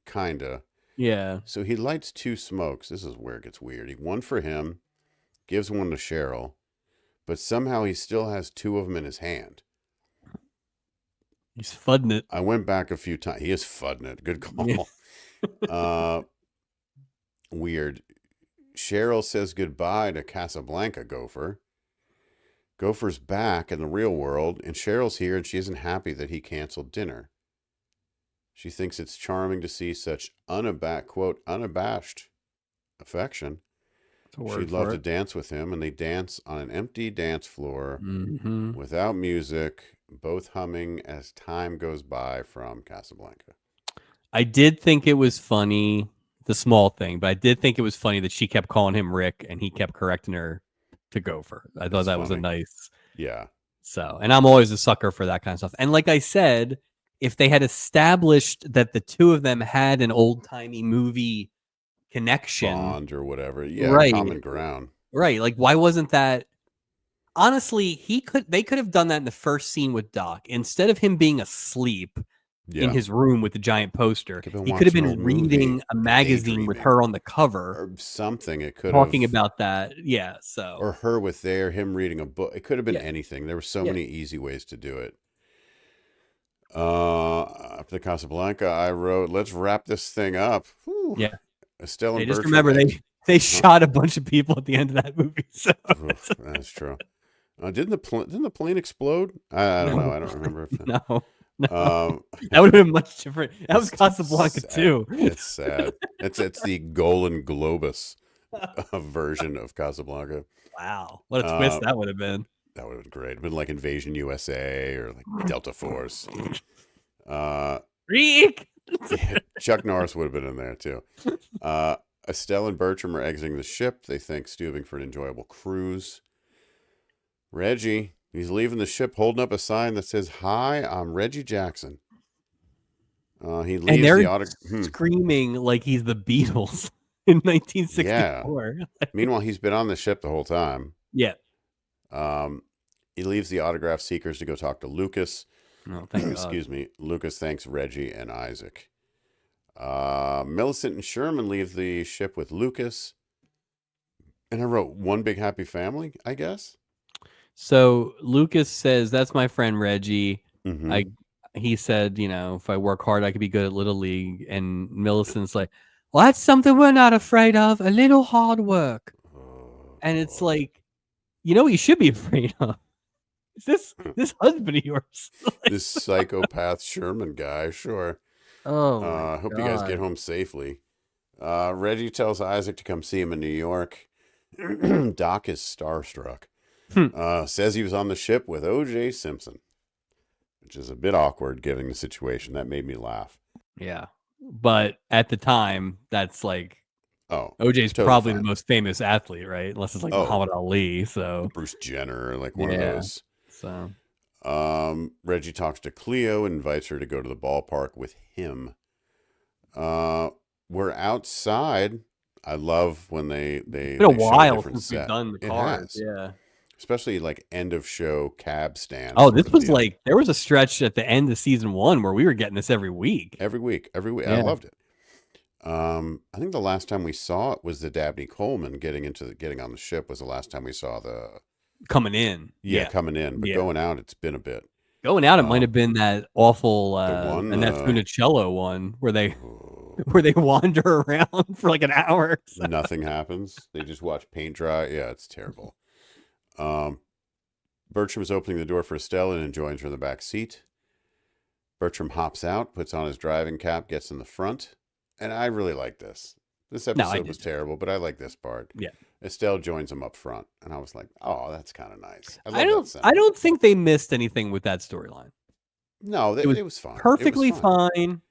Kinda. Yeah. So he lights 2 smokes. This is where it gets weird. One for him, gives one to Cheryl, but somehow he still has 2 of them in his hand. He's fudding it. I went back a few times. He is fudding it. Good call. Yeah. Weird. Cheryl says goodbye to Casablanca Gopher. Gopher's back in the real world, and Cheryl's here, and she isn't happy that he canceled dinner. She thinks it's charming to see such unabashed affection. She'd love to dance with him, and they dance on an empty dance floor without music, both humming as time goes by from Casablanca. I did think it was funny, the small thing, but I did think it was funny that she kept calling him Rick and he kept correcting her to Gopher. I thought that was a nice. Yeah. So, and I'm always a sucker for that kind of stuff. And like I said, if they had established that the two of them had an old-timey movie connection, bond or whatever, yeah, right, common ground, right? Like, why wasn't that? Honestly, they could have done that in the first scene with Doc. Instead of him being asleep in his room with the giant poster, he could have been reading a magazine with her on the cover or something. It could talking about that, yeah. So, or her with him reading a book. It could have been anything. There were so many easy ways to do it. After the Casablanca, I wrote, "Let's wrap this thing up." Whew. Yeah. Estelle and just Bertram remember they shot a bunch of people at the end of that movie. So that's true. Didn't the plane explode? I don't know. I don't remember. No. That would have been much different. That was Casablanca too. It's sad. It's the Golden Globus version of Casablanca. Wow, what a twist that would have been. That would have been great. It'd been like Invasion USA or like Delta Force. Reek. Chuck Norris would have been in there too. Estelle and Bertram are exiting the ship. They thank Stubing for an enjoyable cruise. Reggie, he's leaving the ship holding up a sign that says, "Hi, I'm Reggie Jackson." He leaves the autograph. Screaming like he's the Beatles in 1964. Yeah. Meanwhile, he's been on the ship the whole time. Yeah. He leaves the autograph seekers to go talk to Lucas. Oh, thank God. Excuse me. Lucas thanks Reggie and Isaac. Millicent and Sherman leave the ship with Lucas. And I wrote one big happy family, I guess. So Lucas says, "That's my friend Reggie." He said, if I work hard, I could be good at Little League. And Millicent's like, "Well, that's something we're not afraid of. A little hard work." And it's like, what you should be afraid of? Is this husband of yours? This psychopath Sherman guy, sure. Oh, hope you guys get home safely. Reggie tells Isaac to come see him in New York. Doc is starstruck. Says he was on the ship with O.J. Simpson, which is a bit awkward given the situation. That made me laugh. Yeah. But at the time, that's like, OJ's totally probably fine. The most famous athlete, right? Unless it's like Muhammad Ali. So Bruce Jenner, like one of those. So Reggie talks to Cleo and invites her to go to the ballpark with him. We're outside. I love when they It's been a show a while different since we've set. done the It cars. has, Yeah. especially like end of show cab stand Oh, sort this of was deal. like, there was a stretch at the end of season 1 where we were getting this every week. Every week. I Yeah. loved it. I think the last time we saw it was the Dabney Coleman getting on the ship was the last time we saw the Coming in. coming in, but going out it's been a bit. Going out, it might have been that awful The one Annette Funicello one where they wander around for like an hour or so. Nothing happens. They just watch paint dry. Yeah, it's terrible. Bertram is opening the door for Estelle and joins her in the back seat. Bertram hops out, puts on his driving cap, gets in the front. And I really like this. This episode was terrible, but I like this part. Yeah. Estelle joins him up front. And I was like, oh, that's kind of nice. I don't think they missed anything with that storyline. No, it was fine. Perfectly fine.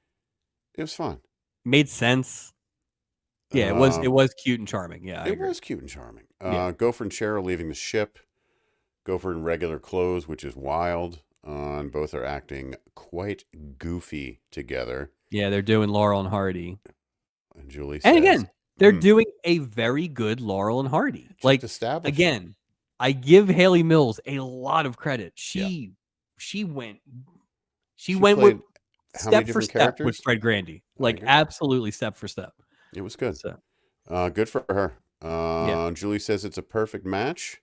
It was fine. Made sense. Yeah, it was cute and charming. Yeah, it was cute and charming. Gopher and Cheryl leaving the ship. Gopher in regular clothes, which is wild. And both are acting quite goofy together. Yeah, they're doing Laurel and Hardy. And Julie says... And again, they're doing a very good Laurel and Hardy. Again, I give Haley Mills a lot of credit. She went with step for step with Fred Grandy. Like, absolutely step for step. It was good. So. Good for her. Julie says it's a perfect match.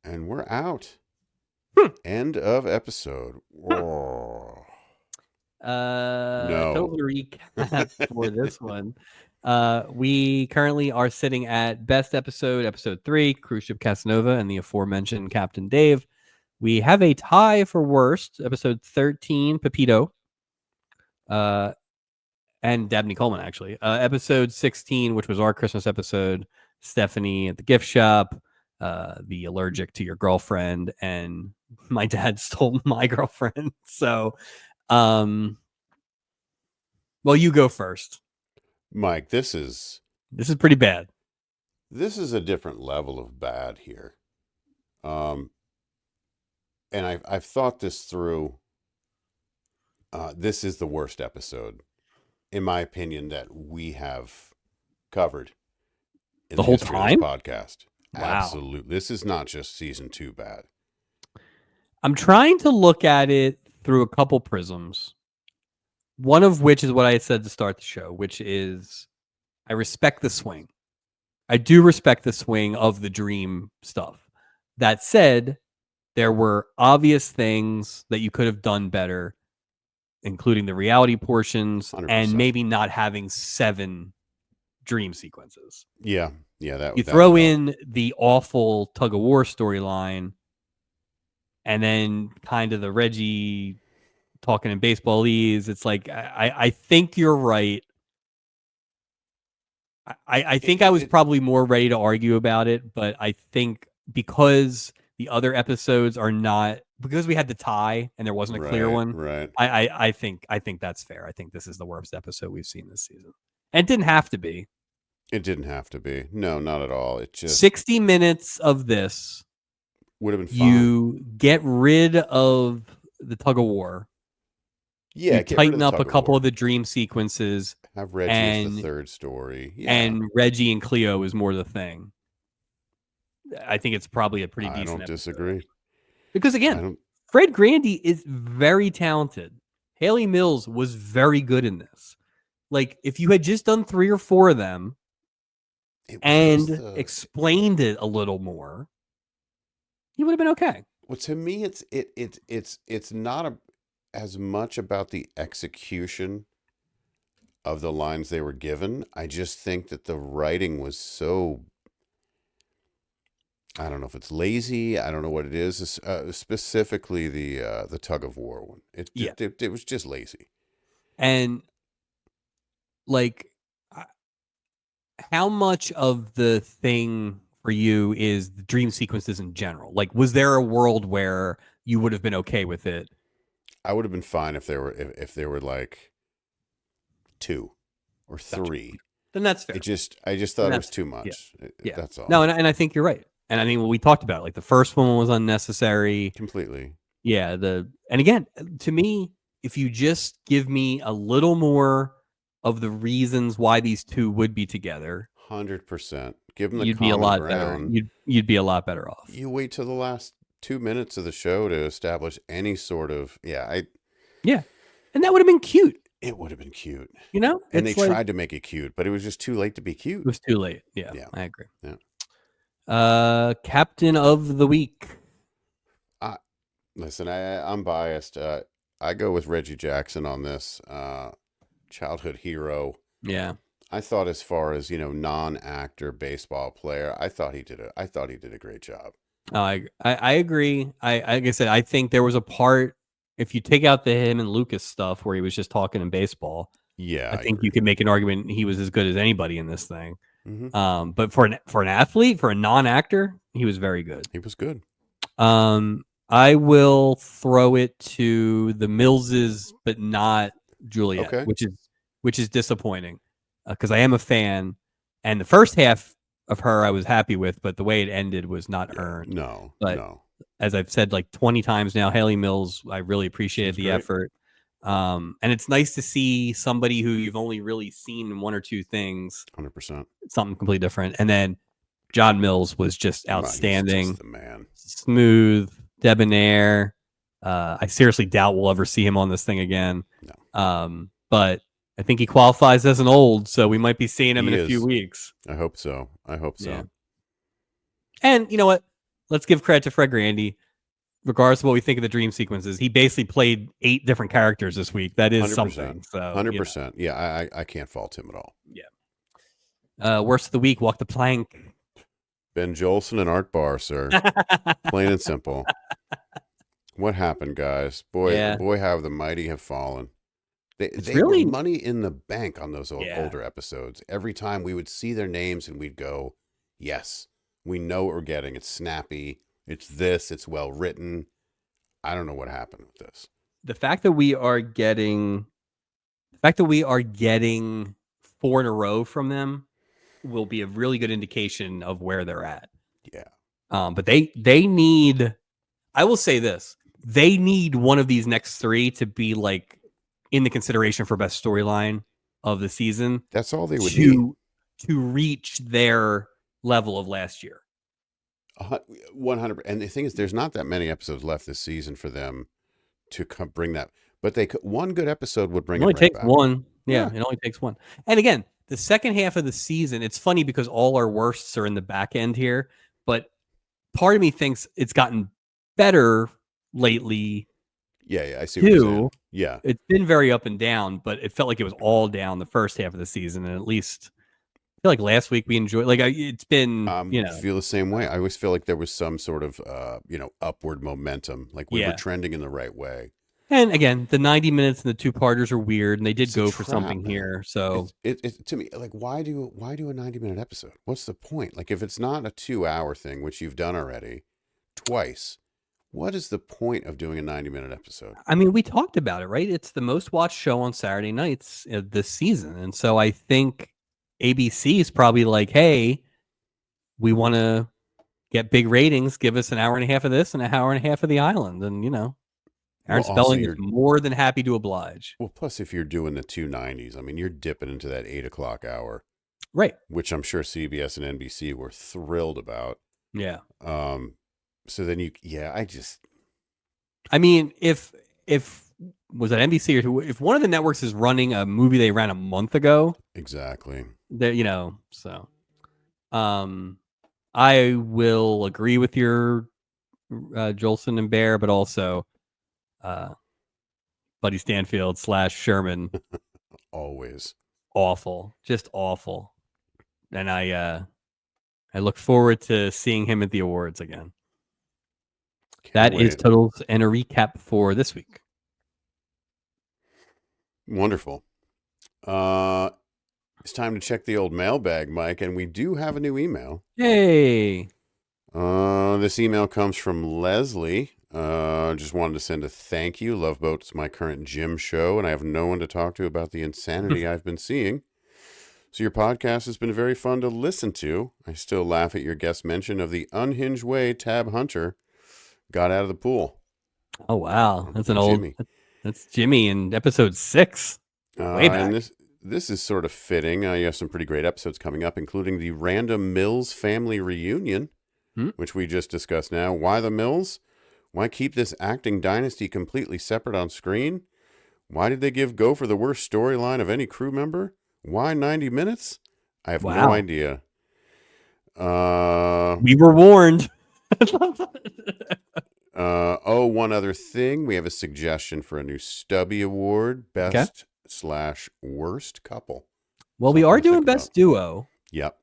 And we're out. End of episode. No. Total recap for this one. We currently are sitting at best episode 3, Cruise Ship Casanova and the aforementioned Captain Dave. We have a tie for worst, episode 13, Pepito. And Dabney Coleman, actually. Episode 16, which was our Christmas episode, Stephanie at the gift shop, the allergic to your girlfriend, and my dad stole my girlfriend. So, well, you go first. Mike, this is pretty bad. This is a different level of bad here. And I've thought this through. This is the worst episode, in my opinion, that we have covered in the whole time podcast. Wow. Absolutely. This is not just season 2 bad. I'm trying to look at it through a couple prisms. One of which is what I said to start the show, which is I respect the swing. I do respect the swing of the dream stuff. That said, there were obvious things that you could have done better, including the reality portions 100%. And maybe not having 7 dream sequences. Yeah. You throw in the awful tug of war storyline and then kind of the Reggie talking in baseballese. It's like, I think you're right. I think I was probably more ready to argue about it, but I think because the other episodes are not, because we had the tie and there wasn't a clear one. Right. I think that's fair. I think this is the worst episode we've seen this season. And it didn't have to be. It didn't have to be. No, not at all. It just 60 minutes of this would have been fine. You get rid of the tug of war. Yeah, you tighten up a couple of the dream sequences. Have Reggie as the third story. Yeah. And Reggie and Cleo is more the thing. I think it's probably a pretty decent episode. I don't disagree. Because again, Fred Grandy is very talented. Haley Mills was very good in this. Like, if you had just done 3 or 4 of them and explained it a little more, you would have been okay. Well, to me, it's not as much about the execution of the lines they were given. I just think that the writing was so, I don't know if it's lazy. I don't know what it is. Specifically the tug of war one. It was just lazy. And like, how much of the thing for you is the dream sequences in general? Like, was there a world where you would have been okay with it? I would have been fine if there were like 2 or 3. Then that's fair. I just thought it was too much. Yeah. That's all. No, and I think you're right. And I mean, we talked about it, like the first one was unnecessary. Completely. Yeah. And again, to me, if you just give me a little more of the reasons why these two would be together, 100%. Give them the you'd be a common lot better. ground. You'd be a lot better off. You wait till the last 2 minutes of the show to establish any sort of Yeah. And that would have been cute. It would have been cute. You know? And they tried to make it cute, but it was just too late to be cute. It was too late. Yeah. I agree. Yeah. Captain of the week. Listen, I'm biased. I go with Reggie Jackson on this. Childhood hero. Yeah. I thought, as far as, non-actor baseball player, I thought he did a great job. I agree. Like I said, I think there was a part, if you take out the him and Lucas stuff where he was just talking in baseball, I think you could make an argument he was as good as anybody in this thing. Mm-hmm. But for an athlete, for a non-actor, he was very good. He was good. I will throw it to the Millses, but not Juliet, Okay. which is disappointing because I am a fan, and the first half of her I was happy with, but the way it ended was not earned. No. As I've said like 20 times now, Haley Mills, I really appreciated the effort. And it's nice to see somebody who you've only really seen in one or two things. 100%. Something completely different. And then John Mills was just outstanding. He's just the man. Smooth, debonair. I seriously doubt we'll ever see him on this thing again. No. But I think he qualifies as an old, so we might be seeing him in a few weeks. I hope so. Yeah. And you know what? Let's give credit to Fred Grandy. Regardless of what we think of the dream sequences, he basically played 8 different characters this week. That is 100%. Something. So 100%. Yeah, I can't fault him at all. Yeah. Worst of the week, walk the plank. Ben Jolson and Art Barr, sir. Plain and simple. What happened, guys? Boy, how the mighty have fallen. They really were money in the bank on those older episodes. Every time we would see their names and we'd go, yes, we know what we're getting. It's snappy. It's this. It's well written. I don't know what happened with this. The fact that we are getting 4 in a row from them will be a really good indication of where they're at. Yeah. But they need, I will say this, they need one of these next 3 to be like in the consideration for best storyline of the season. That's all they would need to reach their level of last year. 100%. And the thing is, there's not that many episodes left this season for them to bring that. But one good episode would bring it only right takes back. one. Yeah, it only takes one. And again, the second half of the season, it's funny because all our worsts are in the back end here. But part of me thinks it's gotten better lately. Yeah, I see what you're saying. Yeah. It's been very up and down, but it felt like it was all down the first half of the season. And at least I feel like last week we enjoyed, it's been, feel the same way. I always feel like there was some sort of, upward momentum, like we were trending in the right way. And again, the 90 minutes and the 2-parters are weird, and they did go for something here. So it to me, like, why do a 90-minute episode? What's the point? Like, if it's not a 2-hour thing, which you've done already twice, what is the point of doing a 90-minute episode? I mean, we talked about it, right? It's the most watched show on Saturday nights this season. And so I think ABC is probably like, hey, we want to get big ratings. Give us an hour and a half of this and an hour and a half of The Island. And, Aaron Spelling is more than happy to oblige. Well, plus, if you're doing the 290s, I mean, you're dipping into that 8 o'clock hour. Right. Which I'm sure CBS and NBC were thrilled about. Yeah. So then I mean, if was that NBC or if one of the networks is running a movie they ran a month ago, exactly. So, I will agree with your Jolson and Bear, but also, Buddy Stanfield / Sherman, always awful, just awful, and I look forward to seeing him at the awards again. That is totals and a recap for this week. Wonderful. It's time to check the old mailbag, Mike, and we do have a new email. Yay! This email comes from Leslie. Just wanted to send a thank you. Love Boat's my current gym show, and I have no one to talk to about the insanity I've been seeing. So your podcast has been very fun to listen to. I still laugh at your guest mention of the unhinged way Tab Hunter got out of the pool. Oh wow, that's an old. Jimmy. That's Jimmy in episode 6. Way back. And this is sort of fitting. You have some pretty great episodes coming up, including the Random Mills family reunion, which we just discussed now. Why the Mills? Why keep this acting dynasty completely separate on screen? Why did they give Gopher the worst storyline of any crew member? Why 90 minutes? I have no idea. We were warned. One other thing. We have a suggestion for a new Stubby Award. Best/worst couple. Well, we are doing best duo. Yep.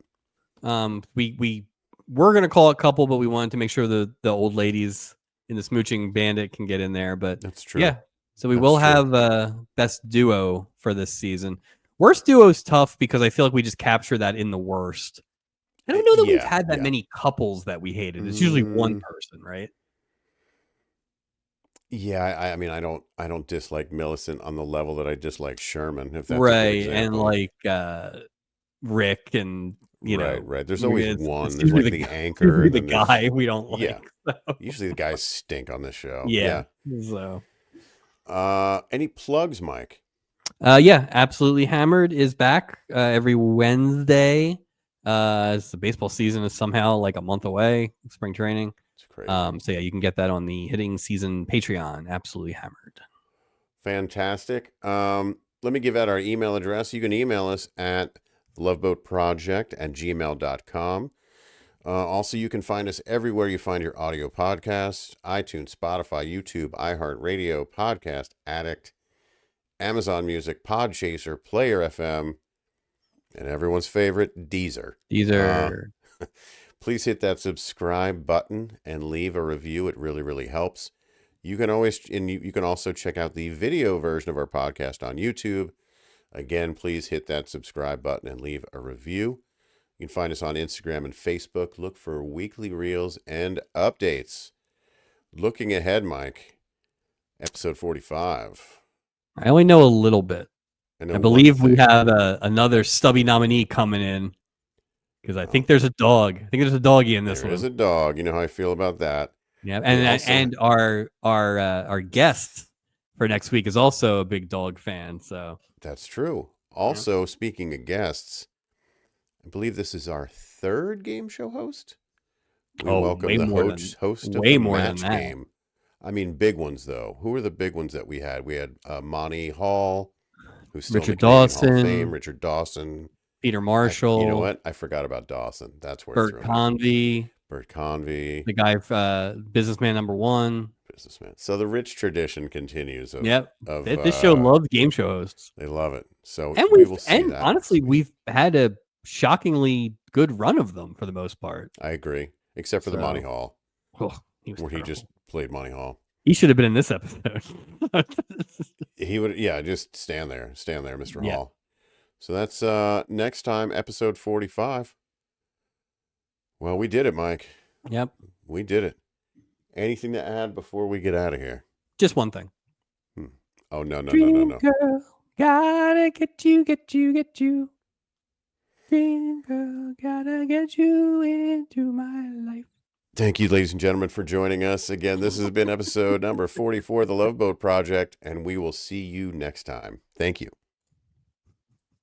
We were going to call it couple, but we wanted to make sure the old ladies in the Smooching Bandit can get in there. But that's true. Yeah. So we will have best duo for this season. Worst duo is tough because I feel like we just capture that in the worst. I don't know that we've had that many couples that we hated. It's usually one person, right? Yeah, I mean, I don't dislike Millicent on the level that I dislike Sherman. If that's right, and like Rick, and you know, right. There's always one. There's like the anchor, the guy we don't like. Yeah, so. Usually the guys stink on this show. Yeah. So, any plugs, Mike? Yeah, Absolutely Hammered is back every Wednesday. The baseball season is somehow like a month away. Spring training. It's crazy. So yeah, you can get that on the Hitting Season Patreon. Absolutely Hammered. Fantastic. Let me give out our email address. You can email us at loveboatproject@gmail.com. Also, you can find us everywhere you find your audio podcasts: iTunes, Spotify, YouTube, iHeartRadio, Podcast Addict, Amazon Music, Podchaser, Player FM, and everyone's favorite, Deezer. Please hit that subscribe button and leave a review. It really, really helps. You can also check out the video version of our podcast on YouTube. Again, please hit that subscribe button and leave a review. You can find us on Instagram and Facebook. Look for weekly reels and updates. Looking ahead, Mike, episode 45. I only know a little bit. I believe we have another stubby nominee coming in because I think there's a dog. I think there's a doggy in this one. There is a dog. You know how I feel about that. Yeah, and our guest for next week is also a big dog fan. So that's true. Also, speaking of guests, I believe this is our third game show host. We welcome the host of the match game. I mean, big ones though. Who are the big ones that we had? We had Monty Hall, who's still Richard in the Dawson, Hall of Fame, Richard Dawson, Peter Marshall. You know what? I forgot about Dawson. That's where Bert Convey, the guy, businessman number one. Businessman. So the rich tradition continues. This show loves game show hosts. They love it. So we will see that. Honestly, we've had a shockingly good run of them for the most part. I agree, except for the Monty Hall, where he just played Monty Hall. He should have been in this episode. He would, just stand there, Mr. Hall. So that's next time, episode 45. Well, we did it, Mike. Yep. We did it. Anything to add before we get out of here? Just one thing. Oh, no. Dream girl, gotta get you. Dream girl, gotta get you into my life. Thank you, ladies and gentlemen, for joining us. Again, this has been episode number 44 of the Love Boat Project, and we will see you next time. Thank you.